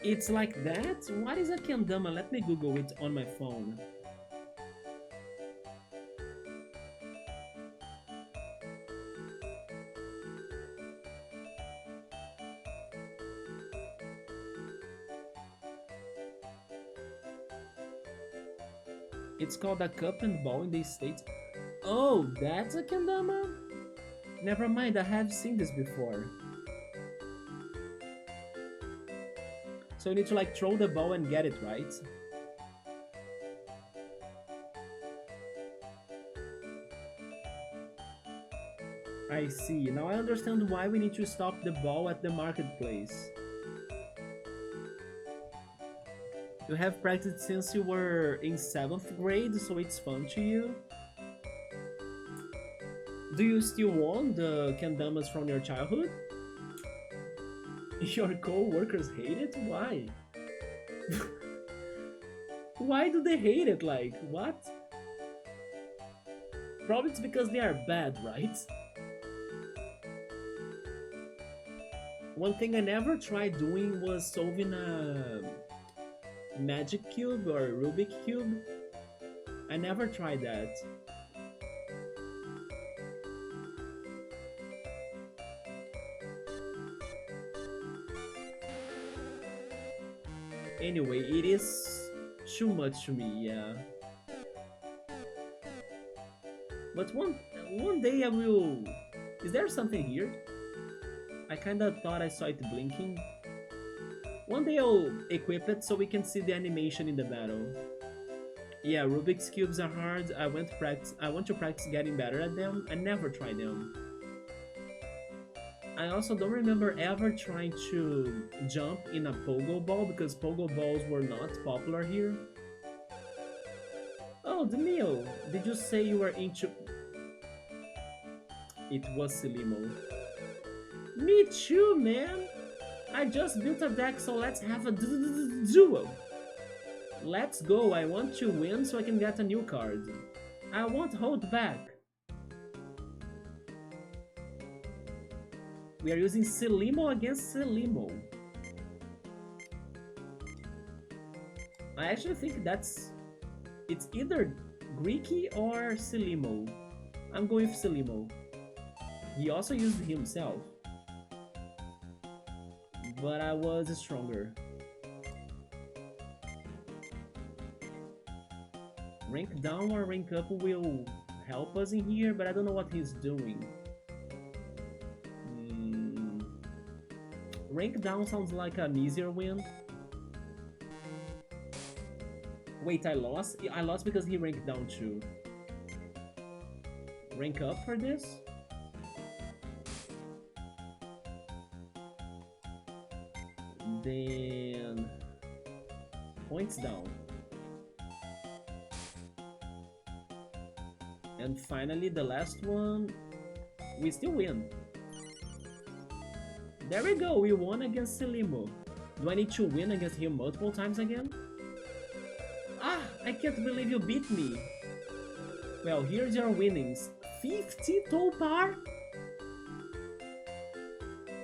[SPEAKER 1] It's like that? What is a kendama? Let me Google it on my phone. It's called a cup and ball in the States. Oh, that's a kendama? Never mind, I have seen this before. So you need to like throw the ball and get it, right? I see. Now I understand why we need to stop the ball at the marketplace. You have practiced since you were in 7th grade, so it's fun to you. Do you still want the kendamas from your childhood? Your co-workers hate it? Why? Why do they hate it? Like, what? Probably it's because they are bad, right? One thing I never tried doing was solving a magic cube or Rubik cube. I never tried that. Anyway, it is too much to me, yeah. But one day I will... Is there something here? I kinda thought I saw it blinking. One day I'll equip it so we can see the animation in the battle. Yeah, Rubik's cubes are hard. I want to practice getting better at them. I never tried them. I also don't remember ever trying to jump in a pogo ball because pogo balls were not popular here. Oh, Demille, did you say you were into... It was Silimo. Me too, man! I just built a deck, so let's have a duel! Let's go, I want to win so I can get a new card. I won't hold back. We are using Silimo against Silimo. I actually think it's either Greeky or Silimo. I'm going with Silimo. He also used himself. But I was stronger. Rank down or rank up will help us in here, but I don't know what he's doing. Rank down sounds like an easier win. Wait, I lost? I lost because he ranked down too. Rank up for this? Then... points down. And finally, the last one, we still win. There we go, we won against Silimo. Do I need to win against him multiple times again? Ah, I can't believe you beat me. Well, here's your winnings. 50 Topar?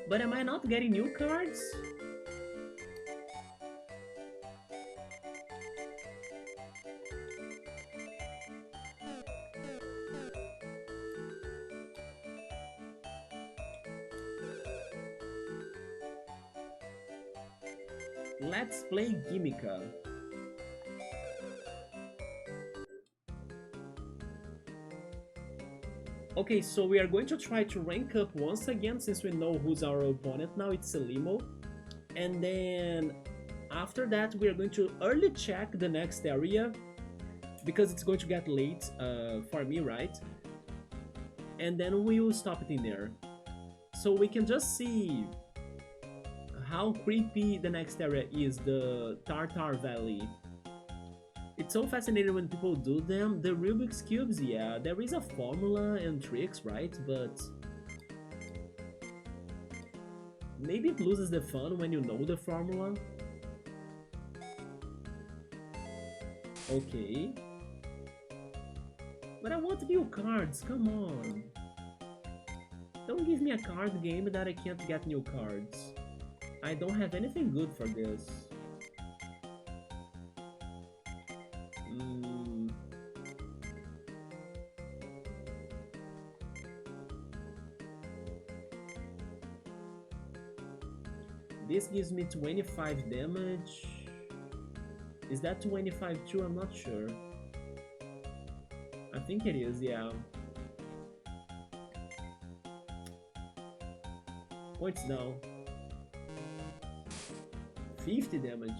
[SPEAKER 1] But am I not getting new cards? Let's play Gimika. Okay, so we are going to try to rank up once again since we know who's our opponent now, it's Selimo. And then after that we are going to early check the next area because it's going to get late for me, right? And then we will stop it in there. So we can just see how creepy the next area is, the Tartar Valley. It's so fascinating when people do them. The Rubik's Cubes, yeah, there is a formula and tricks, right? But maybe it loses the fun when you know the formula. Okay. But I want new cards, come on. Don't give me a card game that I can't get new cards. I don't have anything good for this. This gives me 25 damage. Is that 25 too? I'm not sure. I think it is, yeah. What's now? 50 damage.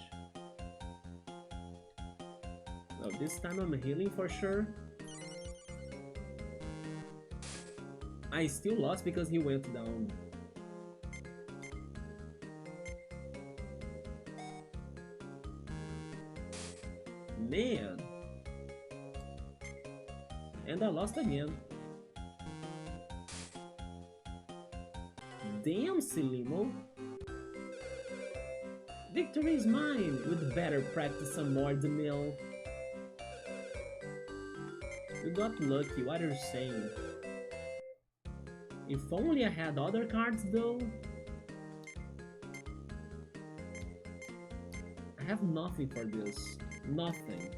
[SPEAKER 1] Well, this time I'm healing for sure. I still lost because he went down. Man. And I lost again. Damn, Selimo. Victory is mine! We'd better practice some more, the mill. You got lucky, what are you saying? If only I had other cards though. I have nothing for this. Nothing.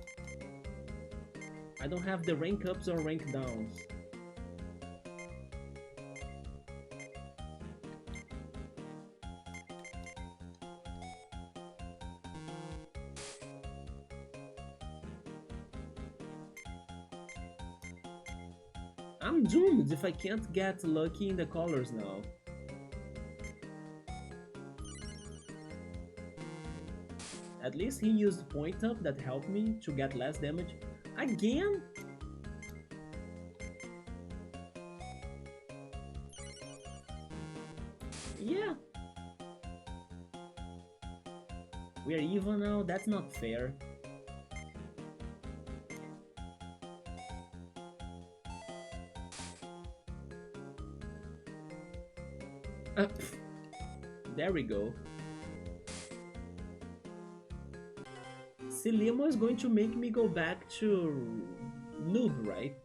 [SPEAKER 1] I don't have the rank ups or rank downs. I'm doomed if I can't get lucky in the colors now. At least he used point up that helped me to get less damage. Again? Yeah. We are even now? That's not fair. There we go. Selimo is going to make me go back to noob, right?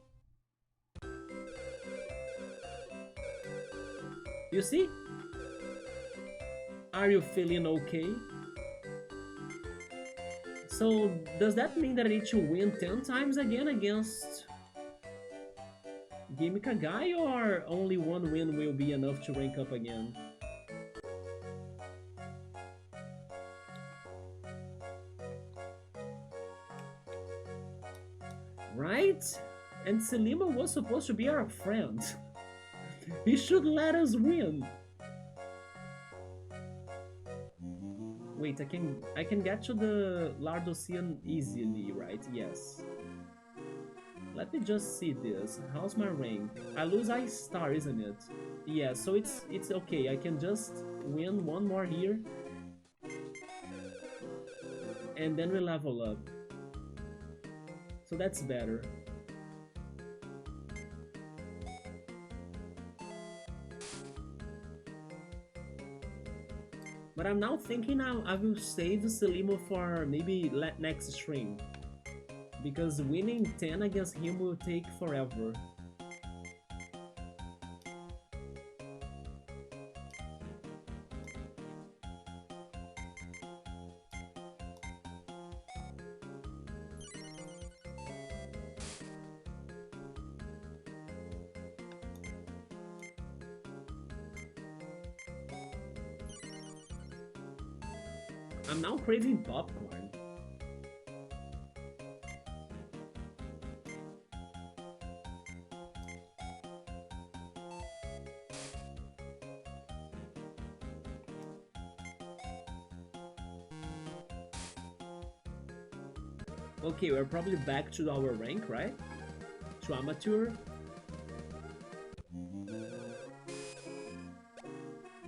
[SPEAKER 1] You see? Are you feeling okay? So, does that mean that I need to win 10 times again against Gimika guy, or only one win will be enough to rank up again? Right? And Selima was supposed to be our friend. He should let us win. Wait, I can get to the Lardosseum easily, right? Yes. Let me just see this. How's my rank? I lose I star, isn't it? Yeah, so it's okay. I can just win one more here. And then we level up. So that's better. But I'm now thinking I will save Selimo for maybe next stream. Because winning 10 against him will take forever. I'm now craving popcorn. Okay, we're probably back to our rank, right? To amateur.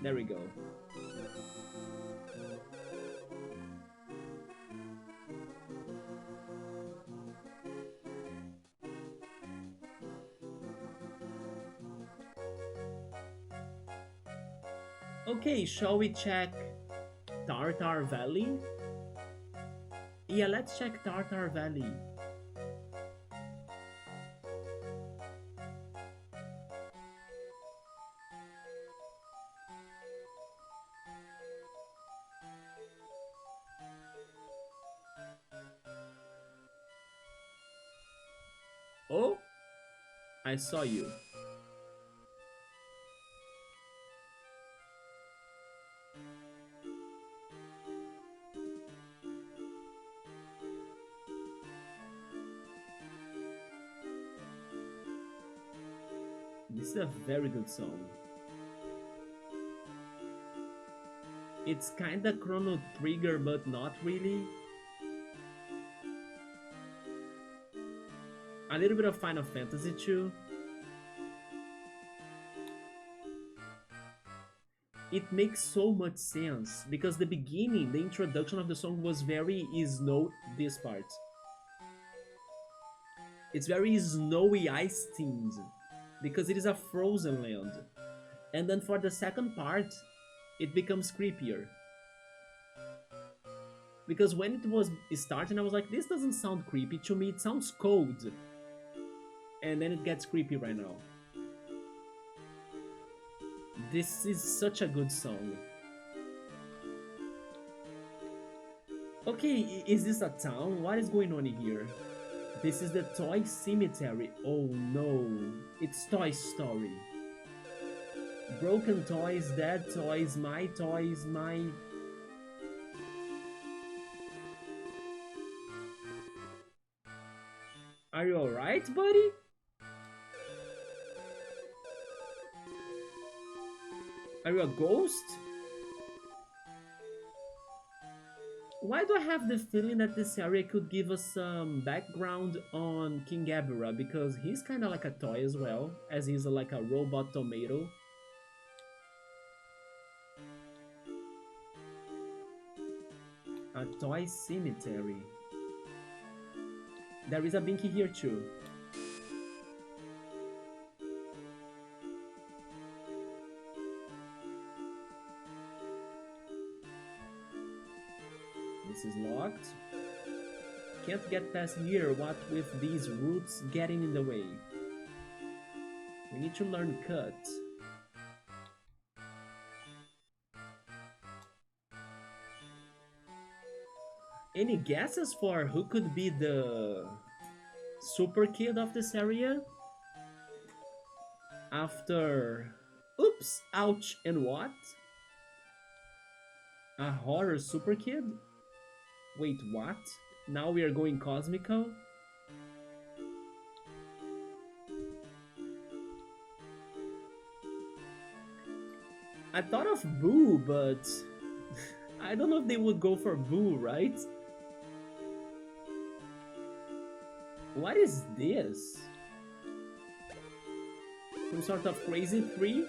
[SPEAKER 1] There we go. Okay, shall we check Tartar Valley? Yeah, let's check Tartar Valley. Oh, I saw you. This is a very good song. It's kinda Chrono Trigger, but not really. A little bit of Final Fantasy too. It makes so much sense because the beginning, the introduction of the song was very snow. This part, it's very snowy, ice themed because it is a frozen land, and then for the second part, it becomes creepier. Because when it was starting, I was like, this doesn't sound creepy to me. It sounds cold, and then it gets creepy right now. This is such a good song. Okay, is this a town? What is going on here? This is the Toy Cemetery. Oh no, it's Toy Story. Broken toys, dead toys, my toys, my... Are you alright, buddy? Are you a ghost? Why do I have the feeling that this area could give us some background on King Abura? Because he's kind of like a toy as well, as he's like a robot tomato. A toy cemetery. There is a Binky here too. This is locked. Can't get past here, what with these roots getting in the way. We need to learn cut. Any guesses for who could be the super kid of this area? After... Oops, ouch, and what? A horror super kid? Wait, what? Now we are going cosmical? I thought of Boo, but I don't know if they would go for Boo, right? What is this? Some sort of crazy tree?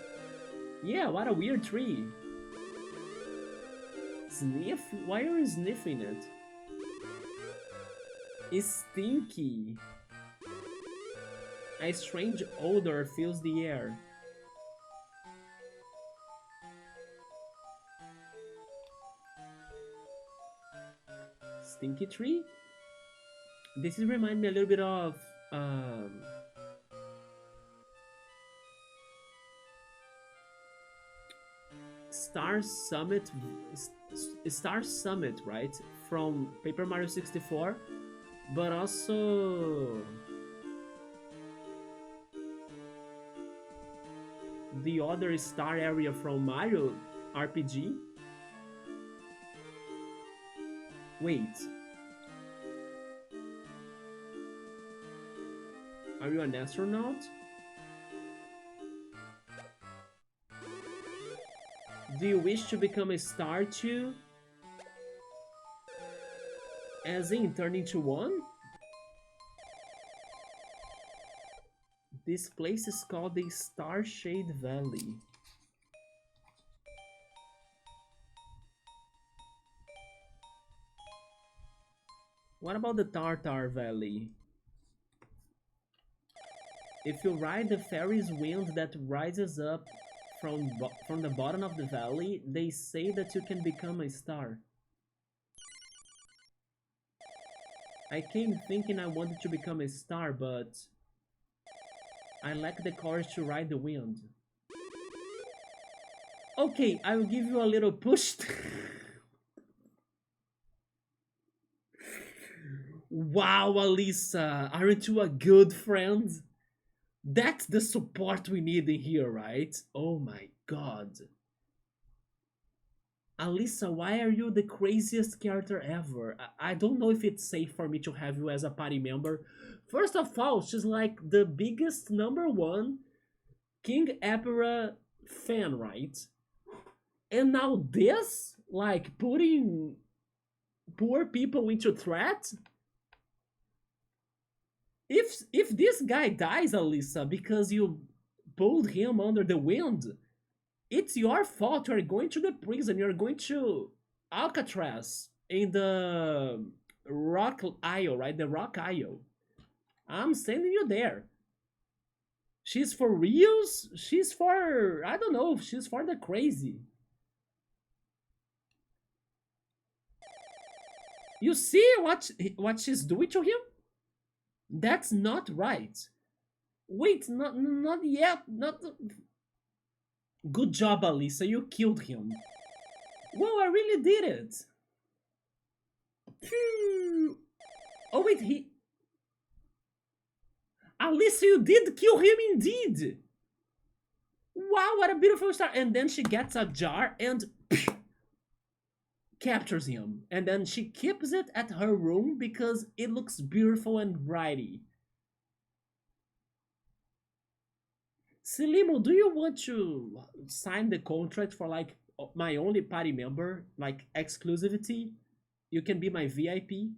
[SPEAKER 1] Yeah, what a weird tree. Sniff? Why are you sniffing it? It's stinky. A strange odor fills the air. Stinky tree? This is remind me a little bit of Star Summit, Star Summit, right? From Paper Mario 64, but also the other star area from Mario RPG. Wait, are you an astronaut? Do you wish to become a star too? As in, turn into one? This place is called the Starshade Valley. What about the Tartar Valley? If you ride the fairy's wind that rises up from the bottom of the valley, they say that you can become a star. I came thinking I wanted to become a star, but I lack the courage to ride the wind. Okay, I will give you a little push. Wow, Alisa, aren't you a good friend? That's the support we need in here, right? Oh my god. Alisa, why are you the craziest character ever? I don't know if it's safe for me to have you as a party member. First of all, she's like the biggest number one King Emperor fan, right? And now this? Like putting poor people into threat? If this guy dies, Alisa, because you pulled him under the wind, it's your fault. You're going to the prison. You're going to Alcatraz in the Rock Isle, right? The Rock Isle. I'm sending you there. She's for reals? She's for, I don't know. She's for the crazy. You see what she's doing to him? That's not right. Wait, not yet. Not. Good job, Alisa. You killed him. Whoa, I really did it. Phew. Oh wait, he. Alisa, you did kill him indeed. Wow, what a beautiful star! And then she gets a jar and captures him. And then she keeps it at her room because it looks beautiful and brighty. Selimo, do you want to sign the contract for like my only party member, like exclusivity? You can be my VIP.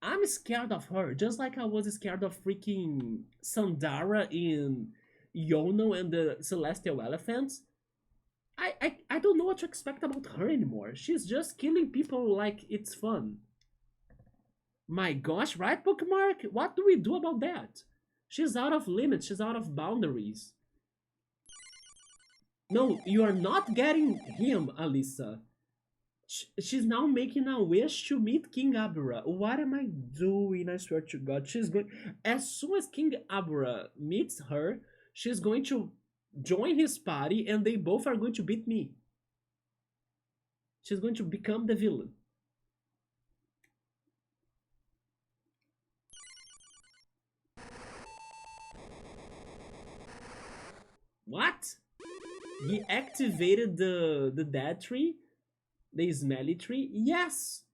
[SPEAKER 1] I'm scared of her, just like I was scared of freaking Sandara in Yono and the Celestial Elephants. I don't know what to expect about her anymore. She's just killing people like it's fun. My gosh, right, Bookmark? What do we do about that? She's out of limits, she's out of boundaries. No, you are not getting him, Alisa. She's now making a wish to meet King Abra. What am I doing? I swear to God. She's going. As soon as King Abra meets her, she's going to join his party and they both are going to beat me. She's going to become the villain. What? He activated the dead tree? The smelly tree? Yes!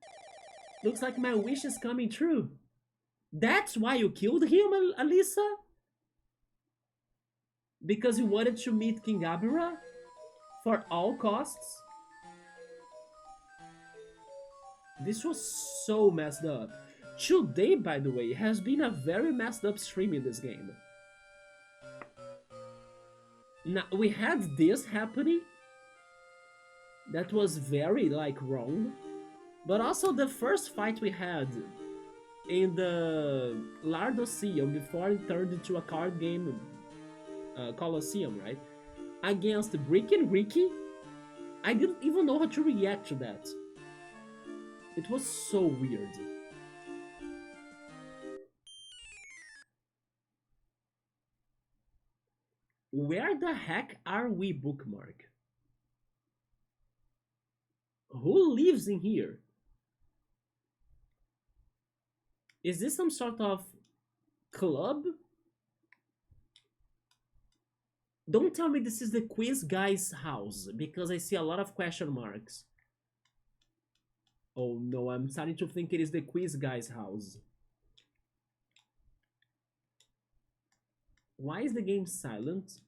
[SPEAKER 1] Looks like my wish is coming true. That's why you killed him, Alisa? Because you wanted to meet King Abra? For all costs? This was so messed up. Today, by the way, has been a very messed up stream in this game. Now, we had this happening. That was very, like, wrong. But also the first fight we had in the Lardosseum before it turned into a card game Colosseum, right? Against Brick and Ricky. I didn't even know how to react to that. It was so weird. Where the heck are we, Bookmark? Who lives in here? Is this some sort of club? Don't tell me this is the quiz guy's house, because I see a lot of question marks. Oh no, I'm starting to think it is the quiz guy's house. Why is the game silent?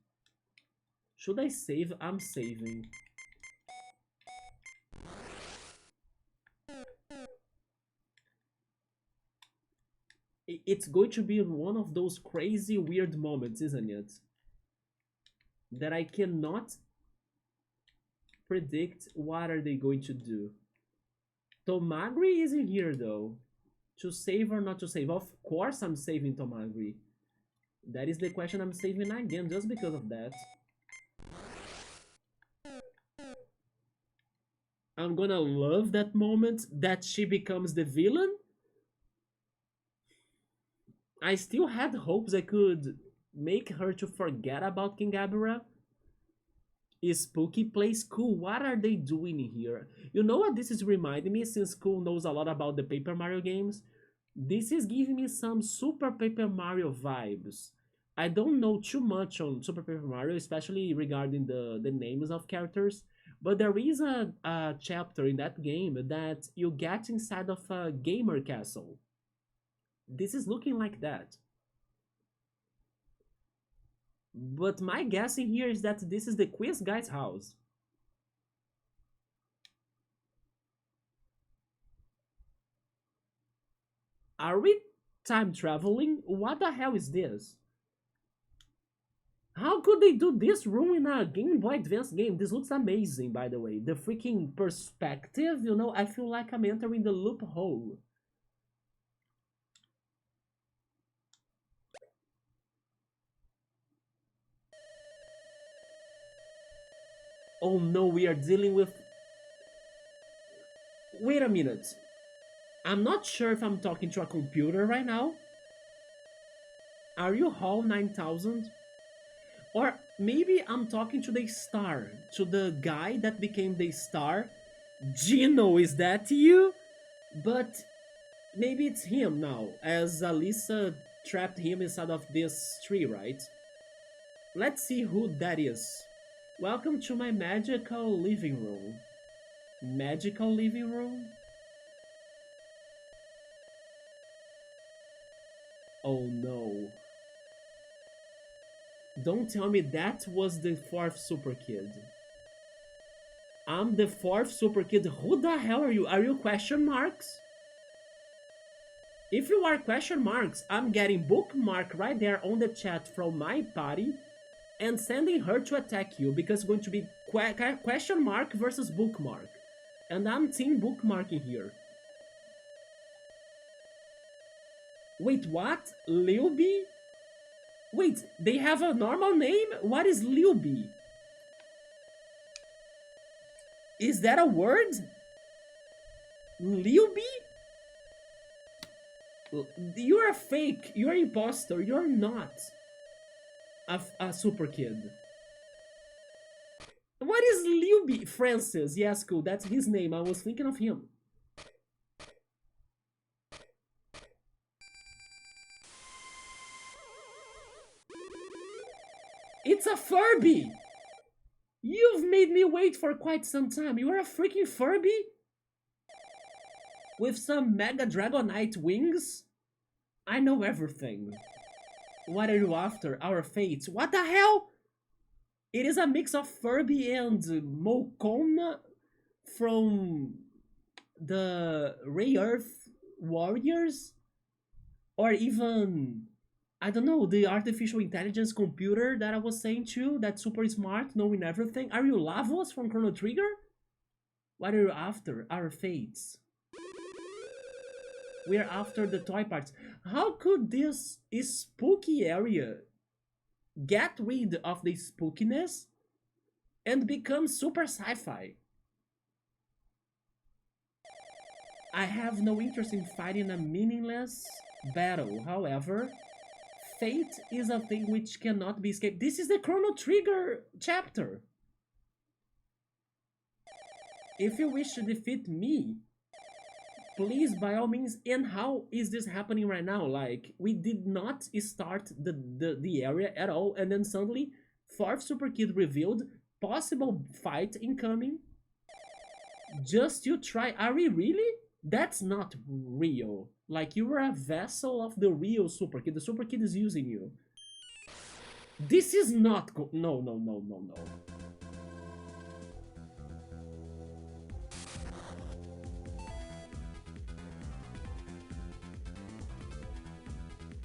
[SPEAKER 1] Should I save? I'm saving. It's going to be one of those crazy weird moments, isn't it? That I cannot predict what are they going to do. Tomagri isn't here though. To save or not to save? Of course I'm saving Tomagri. That is the question I'm saving again just because of that. I'm gonna love that moment that she becomes the villain. I still had hopes I could make her to forget about King Abura. Is Spooky Play School? What are they doing here? You know what this is reminding me, since School knows a lot about the Paper Mario games? This is giving me some Super Paper Mario vibes. I don't know too much on Super Paper Mario, especially regarding the names of characters, but there is a chapter in that game that you get inside of a gamer castle. This is looking like that. But my guessing here is that this is the quiz guy's house. Are we time traveling? What the hell is this? How could they do this room in a Game Boy Advance game? This looks amazing, by the way. The freaking perspective, you know, I feel like I'm entering the loophole. Oh no, we are dealing with... Wait a minute. I'm not sure if I'm talking to a computer right now. Are you Hall 9000? Or maybe I'm talking to the star, to the guy that became the star. Gino, is that you? But maybe it's him now, as Alisa trapped him inside of this tree, right? Let's see who that is. Welcome to my magical living room. Magical living room? Oh no. Don't tell me that was the fourth super kid. I'm the fourth super kid. Who the hell are you? Are you question marks? If you are question marks, I'm getting bookmark right there on the chat from my party and sending her to attack you, because it's going to be question mark versus bookmark. And I'm team bookmarking here. Wait, what? Liubi? Wait, they have a normal name? What is Liubi? Is that a word? Liubi? You're a fake. You're an imposter. You're not a super kid. What is Liubi? Francis. Yes, cool. That's his name. I was thinking of him. It's a Furby! You've made me wait for quite some time. You are a freaking Furby? With some Mega Dragonite wings? I know everything. What are you after? Our fates. What the hell? It is a mix of Furby and Mokona from the Ray Earth Warriors? Or even, I don't know, the artificial intelligence computer that I was saying too, that's super smart, knowing everything. Are you Lavos from Chrono Trigger? What are you after? Our fates. We're after the toy parts. How could this spooky area get rid of the spookiness and become super sci-fi? I have no interest in fighting a meaningless battle. However, fate is a thing which cannot be escaped. This is the Chrono Trigger chapter. If you wish to defeat me, please, by all means. And how is this happening right now? Like, we did not start the area at all, and then suddenly, fourth super kid revealed, possible fight incoming. Just you try. Are we really? That's not real. Like, you were a vessel of the real Super Kid. The Super Kid is using you. This is not no, no, no, no, no.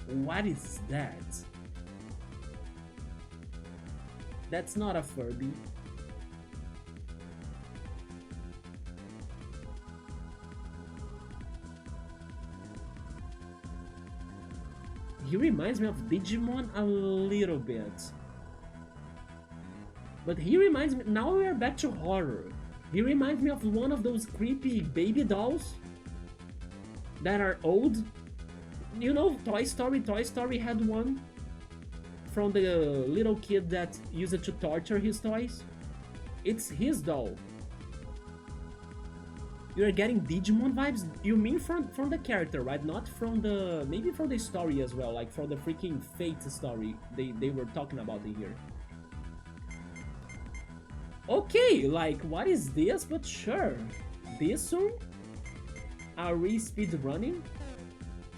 [SPEAKER 1] What is that? That's not a Furby. He reminds me of Digimon a little bit. But he reminds me... Now we are back to horror. He reminds me of one of those creepy baby dolls that are old. You know, Toy Story? Toy Story had one from the little kid that used it to torture his toys. It's his doll. You're getting Digimon vibes? You mean from the character, right? Not from the... Maybe from the story as well, like from the freaking Fate story they were talking about here. Okay, like, what is this? But sure. This soon? Are we speed running?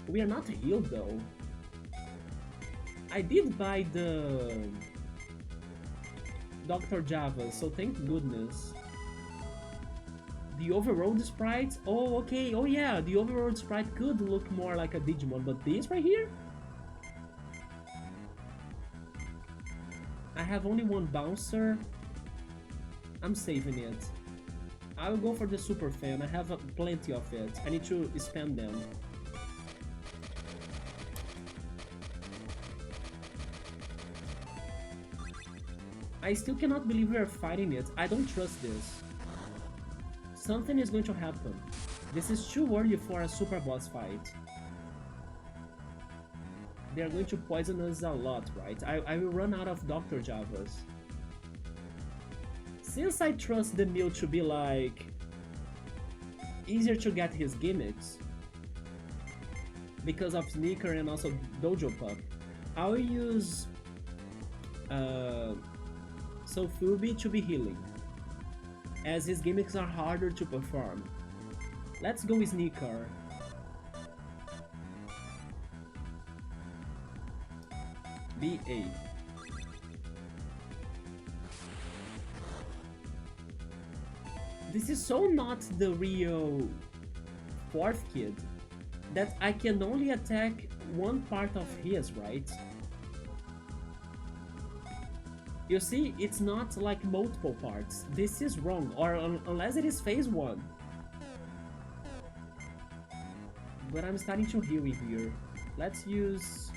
[SPEAKER 1] We are not healed though. I did buy the Dr. Java, so thank goodness. The overworld sprite? Oh, okay. Oh yeah, the overworld sprite could look more like a Digimon, but this right here? I have only one bouncer. I'm saving it. I will go for the super fan. I have plenty of it. I need to spend them. I still cannot believe we are fighting it. I don't trust this. Something is going to happen. This is too early for a super boss fight. They are going to poison us a lot, right? I will run out of Dr. Javas. Since I trust the Mew to be like easier to get his gimmicks because of Sneaker and also Dojo Pup, I'll use Sofubi to be healing, as his gimmicks are harder to perform. Let's go with Sneaker. BA. This is so not the real fourth kid that I can only attack one part of his, right? You see, it's not like multiple parts. This is wrong, or unless it is phase 1. But I'm starting to heal it here. Let's use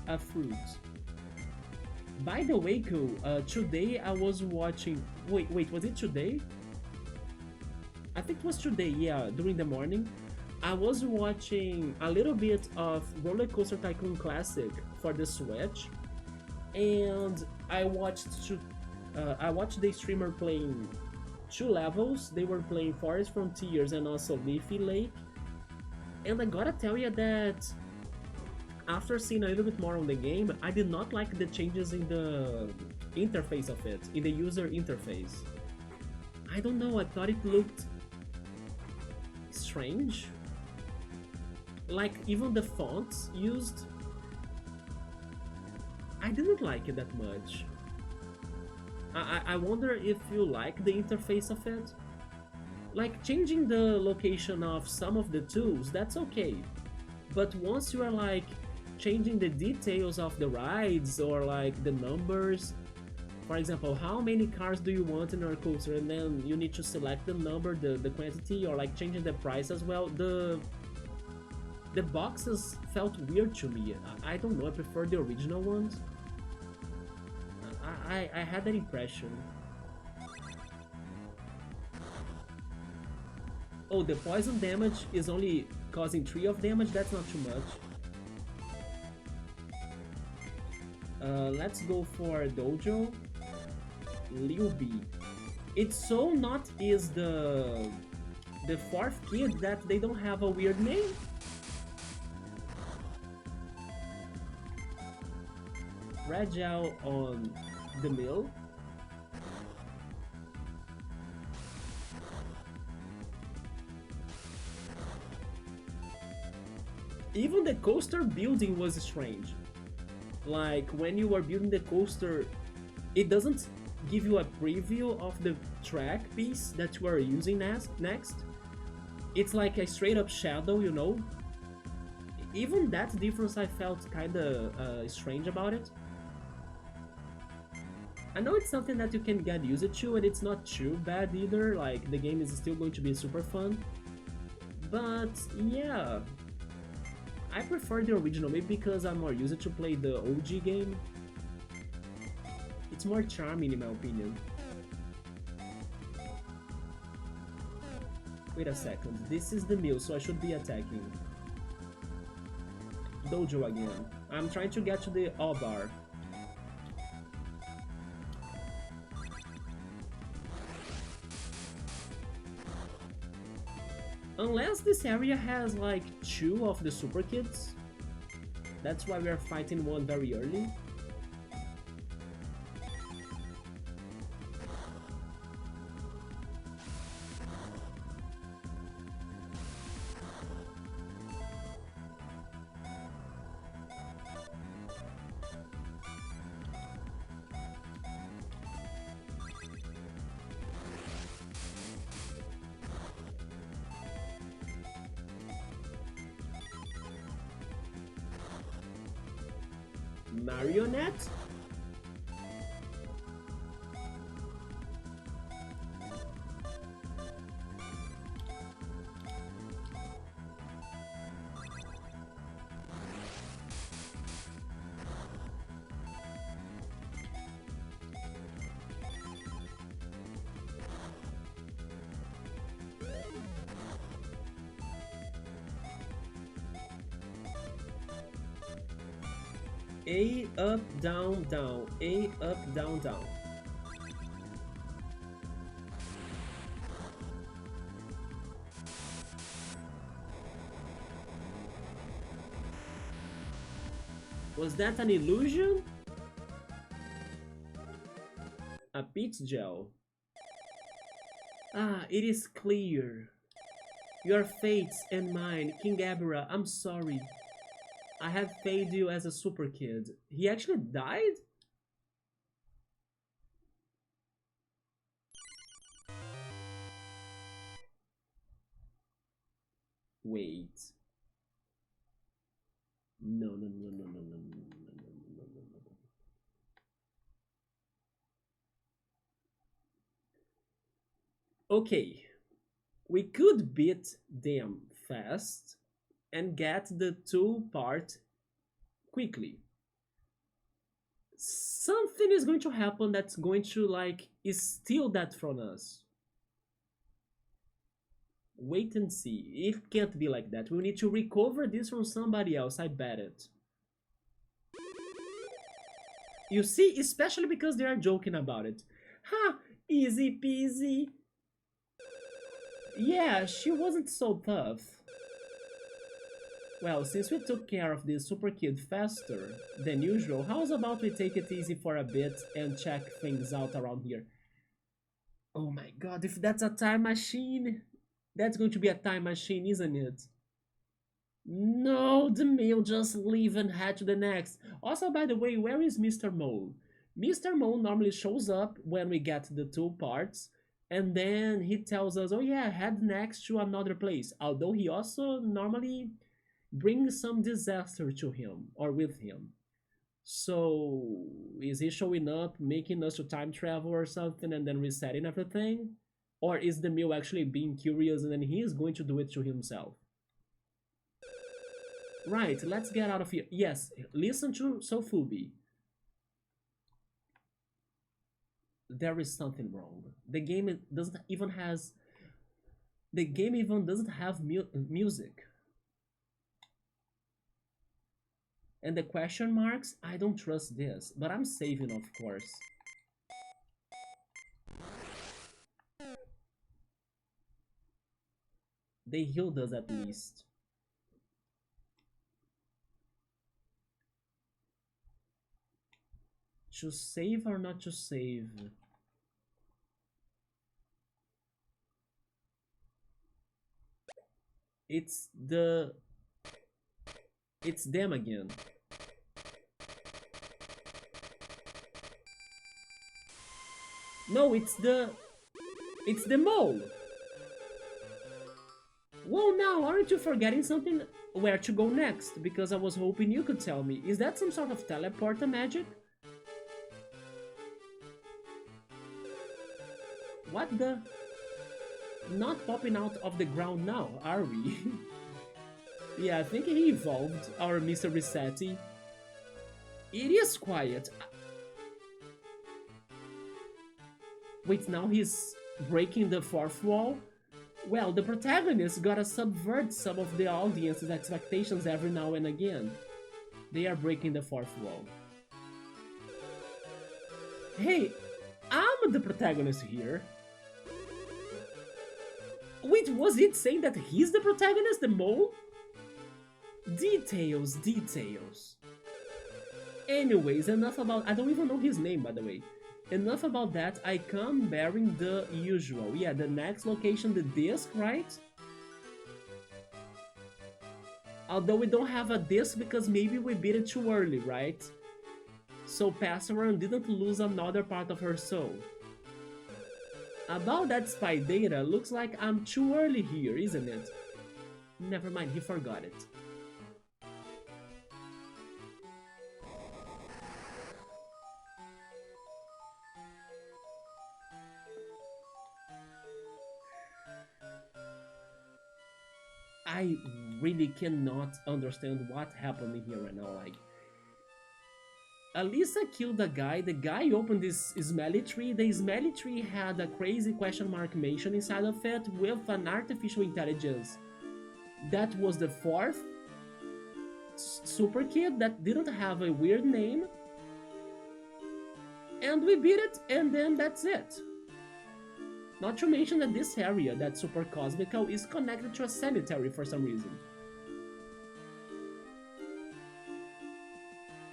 [SPEAKER 1] a fruit. By the way, cool, today I was watching... Wait, was it today? I think it was today, yeah, during the morning. I was watching a little bit of Roller Coaster Tycoon Classic for the Switch, and I watched the streamer playing 2 levels. They were playing Forest Frontiers and also Leafy Lake, and I gotta tell you that after seeing a little bit more on the game, I did not like the changes in the interface of it, in the user interface. I don't know, I thought it looked strange. Like, even the fonts used, I didn't like it that much. I wonder if you like the interface of it. Like, changing the location of some of the tools, that's okay. But once you are like changing the details of the rides or like the numbers, for example, how many cars do you want in your coaster, and then you need to select the number, the quantity, or like changing the price as well. The boxes felt weird to me. I don't know, I prefer the original ones. I had that impression. Oh, the poison damage is only causing 3 of damage, that's not too much. Let's go for Dojo. Liu B. It's so not is the fourth kid that they don't have a weird name. Fragile on the mill. Even the coaster building was strange. Like when you are building the coaster, it doesn't give you a preview of the track piece that you are using next. It's like a straight up shadow, you know. Even that difference I felt kinda strange about it. I know it's something that you can get used to, and it's not too bad either. Like the game is still going to be super fun. But yeah, I prefer the original, maybe because I'm more used to play the OG game. It's more charming in my opinion. Wait a second, this is the mill, so I should be attacking. Dojo again. I'm trying to get to the O-bar. Unless this area has like 2 of the super kids. That's why we are fighting one very early. Marionette? A up down down, A up down down. Was that an illusion? A peach gel. Ah, it is clear. Your fates and mine, King Abra, I'm sorry. I have failed you as a super kid. He actually died? Wait. No, no, no, no, no, no, no, no, no, no, no, no. Okay, we could beat them fast and get the 2 part quickly. Something is going to happen that's going to like steal that from us. Wait and see. It can't be like that. We need to recover this from somebody else, I bet it. You see, especially because they are joking about it. Ha! Easy peasy. Yeah, she wasn't so tough. Well, since we took care of this super kid faster than usual, how's about we take it easy for a bit and check things out around here? Oh my god, if that's a time machine, that's going to be a time machine, isn't it? No, the meal just leave and head to the next. Also, by the way, where is Mr. Mole? Mr. Mole normally shows up when we get the 2 parts, and then he tells us, oh yeah, head next to another place. Although he also normally brings some disaster to him or with him. So, is he showing up, making us to time travel or something, and then resetting everything? Or is the meal actually being curious and then he is going to do it to himself? Right, let's get out of here. Yes, listen to Sofubi. There is something wrong. The game even doesn't have music. And the question marks, I don't trust this, but I'm saving, of course. They healed us at least. To save or not to save? It's the It's them again. No, it's the... It's the mole! Whoa, now, aren't you forgetting something? Where to go next? Because I was hoping you could tell me. Is that some sort of teleporter magic? What the... Not popping out of the ground now, are we? Yeah, I think he evolved, our Mr. Resetti. It is quiet. Wait, now he's breaking the fourth wall? Well, the protagonist gotta subvert some of the audience's expectations every now and again. They are breaking the fourth wall. Hey, I'm the protagonist here. Wait, was it saying that he's the protagonist, the mole? Details, details. Anyways, enough about... I don't even know his name, by the way. Enough about that, I come bearing the usual. Yeah, the next location, the disc, right? Although we don't have a disc because maybe we beat it too early, right? So Passaran didn't lose another part of her soul. About that spy data, looks like I'm too early here, isn't it? Never mind, he forgot it. I really cannot understand what's happening here right now, like... Alisa killed the guy opened this smelly tree, the smelly tree had a crazy question mark mention inside of it with an artificial intelligence. That was the fourth super kid that didn't have a weird name. And we beat it, and then that's it. Not to mention that this area, that super cosmical, is connected to a cemetery for some reason.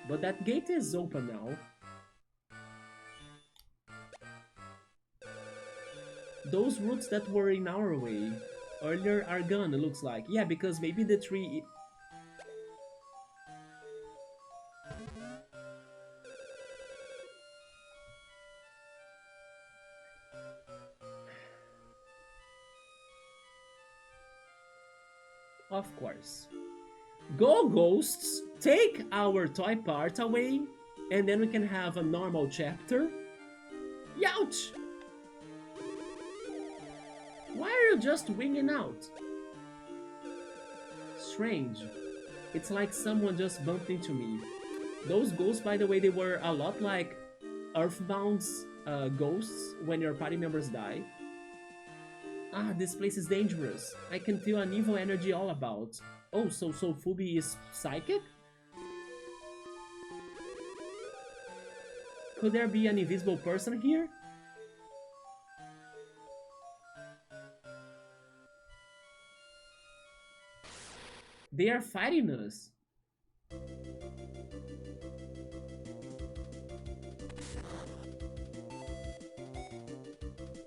[SPEAKER 1] But that gate is open now. Those roots that were in our way earlier are gone, it looks like. Yeah, because maybe the tree... Of course. Go, ghosts! Take our toy part away, and then we can have a normal chapter. Youch! Why are you just winging out? Strange. It's like someone just bumped into me. Those ghosts, by the way, they were a lot like Earthbound's ghosts when your party members die. Ah, this place is dangerous. I can feel an evil energy all about. Oh, so Fubi is psychic? Could there be an invisible person here? They are fighting us.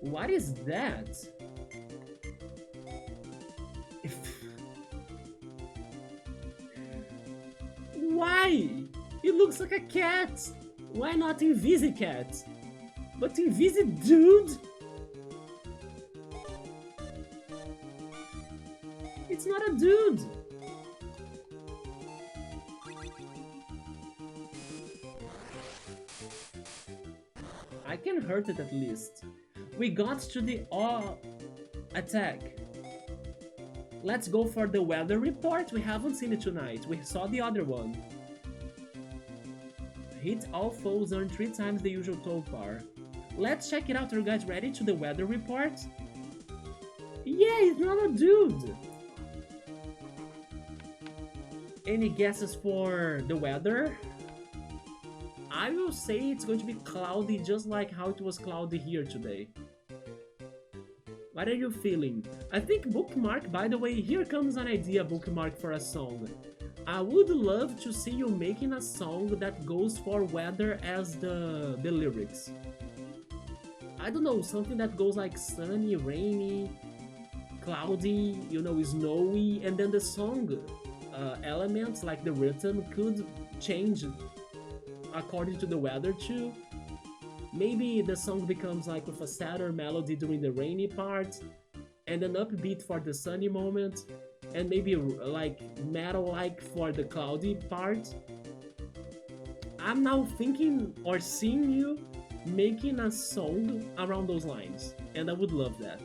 [SPEAKER 1] What is that? Why? It looks like a cat. Why not Invisicat? But Invisi-Dude? It's not a dude. I can hurt it at least. We got to the attack. Let's go for the weather report. We haven't seen it tonight. We saw the other one. Hit all foes, earn 3 times the usual toll bar. Let's check it out. Are you guys ready to the weather report? Yeah, it's not a dude. Any guesses for the weather? I will say it's going to be cloudy, just like how it was cloudy here today. What are you feeling? I think bookmark, by the way, here comes an idea bookmark for a song. I would love to see you making a song that goes for weather as the lyrics. I don't know, something that goes like sunny, rainy, cloudy, you know, snowy, and then the song elements like the rhythm could change according to the weather too. Maybe the song becomes like with a sadder melody during the rainy part, and an upbeat for the sunny moment, and maybe like metal-like for the cloudy part. I'm now thinking or seeing you making a song around those lines, and I would love that.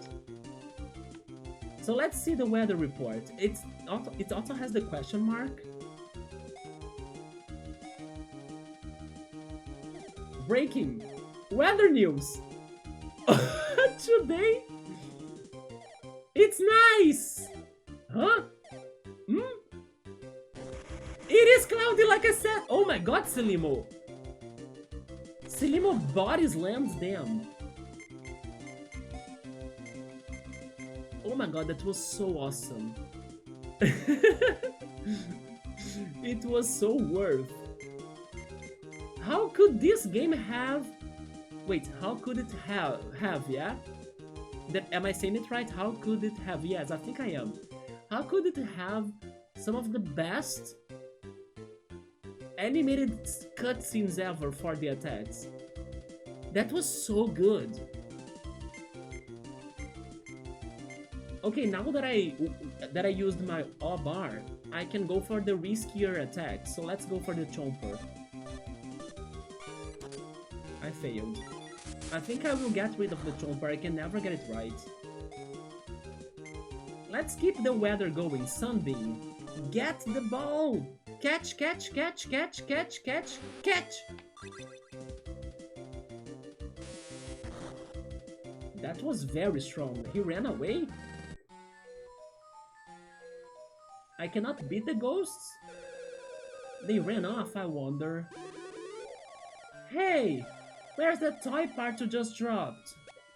[SPEAKER 1] So let's see the weather report. It also has the question mark. Breaking weather news. Today it's nice. Huh? Hmm? It is cloudy like I said. Oh my god, Selimo. Selimo body slams them. Oh my god, that was so awesome. It was so worth. How could this game have... Wait, how could it have, yeah? Am I saying it right? How could it have? Yes, I think I am. How could it have some of the best animated cutscenes ever for the attacks? That was so good. Okay, now that I used my O bar, I can go for the riskier attack. So let's go for the Chomper. I failed. I think I will get rid of the Chomper. I can never get it right. Let's keep the weather going. Sunbeam. Get the ball! Catch, catch, catch, catch, catch, catch, catch! That was very strong. He ran away? I cannot beat the ghosts? They ran off, I wonder. Hey! Where's that toy part you just dropped?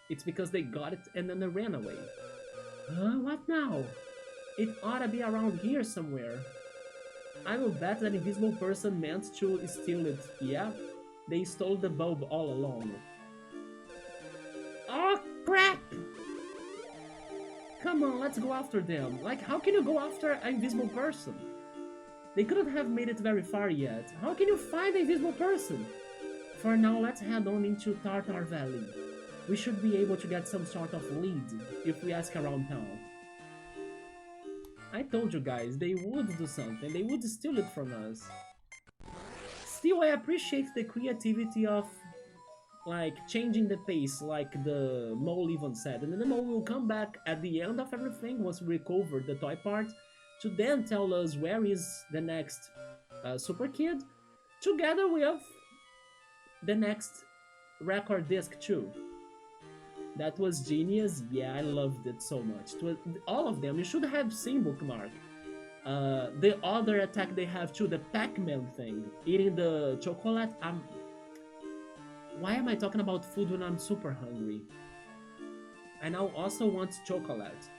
[SPEAKER 1] It's because they got it and then they ran away. Huh? What now? It ought to be around here somewhere. I will bet that invisible person meant to steal it. Yeah? They stole the bulb all along. Oh crap! Come on, let's go after them. Like, how can you go after an invisible person? They couldn't have made it very far yet. How can you find an invisible person? For now, let's head on into Tartar Valley. We should be able to get some sort of lead if we ask around town. I told you guys, they would do something. They would steal it from us. Still, I appreciate the creativity of, like, changing the pace, like the mole even said. And then the mole will come back at the end of everything, once we recover the toy part, to then tell us where is the next Super Kid, together with the next record disc too. That was genius. Yeah, I loved it so much. It was, all of them. You should have seen Bookmark. The other attack they have too, the Pac-Man thing. Eating the chocolate. Why am I talking about food when I'm super hungry? I now also want chocolate.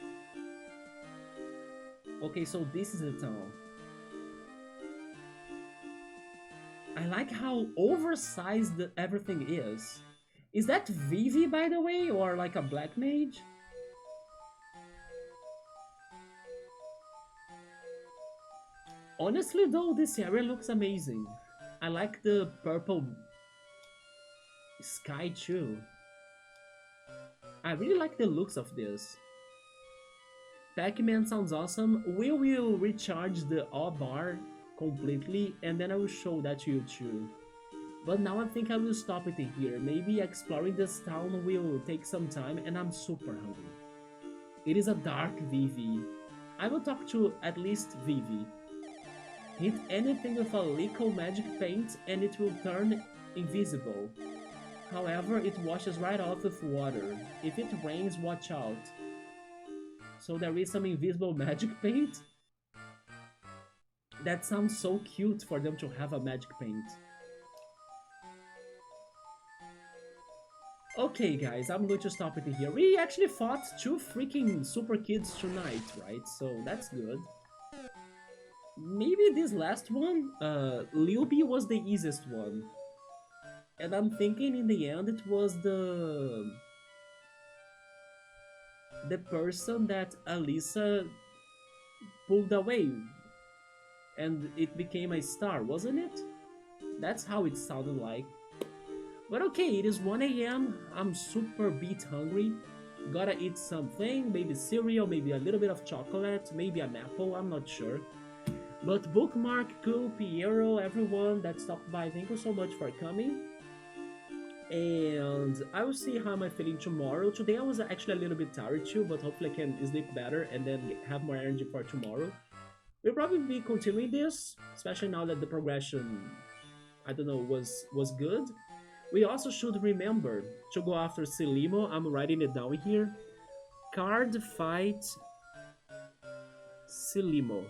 [SPEAKER 1] Okay, so this is the town. I like how oversized everything is. Is that Vivi, by the way, or like a black mage? Honestly though, this area looks amazing. I like the purple sky too. I really like the looks of this. Pac-Man sounds awesome. We will recharge the O bar completely and then I will show that to you too. But now I think I will stop it here. Maybe exploring this town will take some time and I'm super hungry. It is a dark Vivi. I will talk to at least Vivi. Hit anything with a liquid magic paint and it will turn invisible. However, it washes right off with water. If it rains, watch out. So there is some invisible magic paint? That sounds so cute for them to have a magic paint. Okay guys, I'm going to stop it here. We actually fought 2 freaking super kids tonight, right? So that's good. Maybe this last one, Liubi was the easiest one. And I'm thinking in the end it was the person that Alisa pulled away. and it became a star, wasn't it? That's how it sounded like. But okay, it is 1 a.m. I'm super beat hungry. Gotta eat something, maybe cereal, maybe a little bit of chocolate, maybe an apple, I'm not sure. But Bookmark, Cool, Piero, everyone that stopped by, thank you so much for coming. And I will see how am I feeling tomorrow. Today I was actually a little bit tired too, but hopefully I can sleep better and then have more energy for tomorrow. We'll probably be continuing this, especially now that the progression, I don't know, was good. We also should remember to go after Silimo. I'm writing it down here. Card fight Silimo.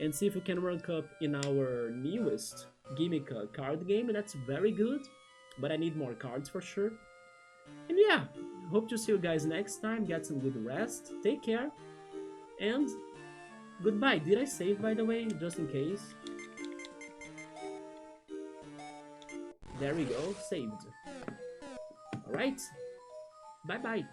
[SPEAKER 1] And see if we can rank up in our newest gimmick card game. That's very good, but I need more cards for sure. And yeah, hope to see you guys next time. Get some good rest. Take care. And goodbye. Did I save, by the way, just in case? There we go. Saved. Alright. Bye-bye.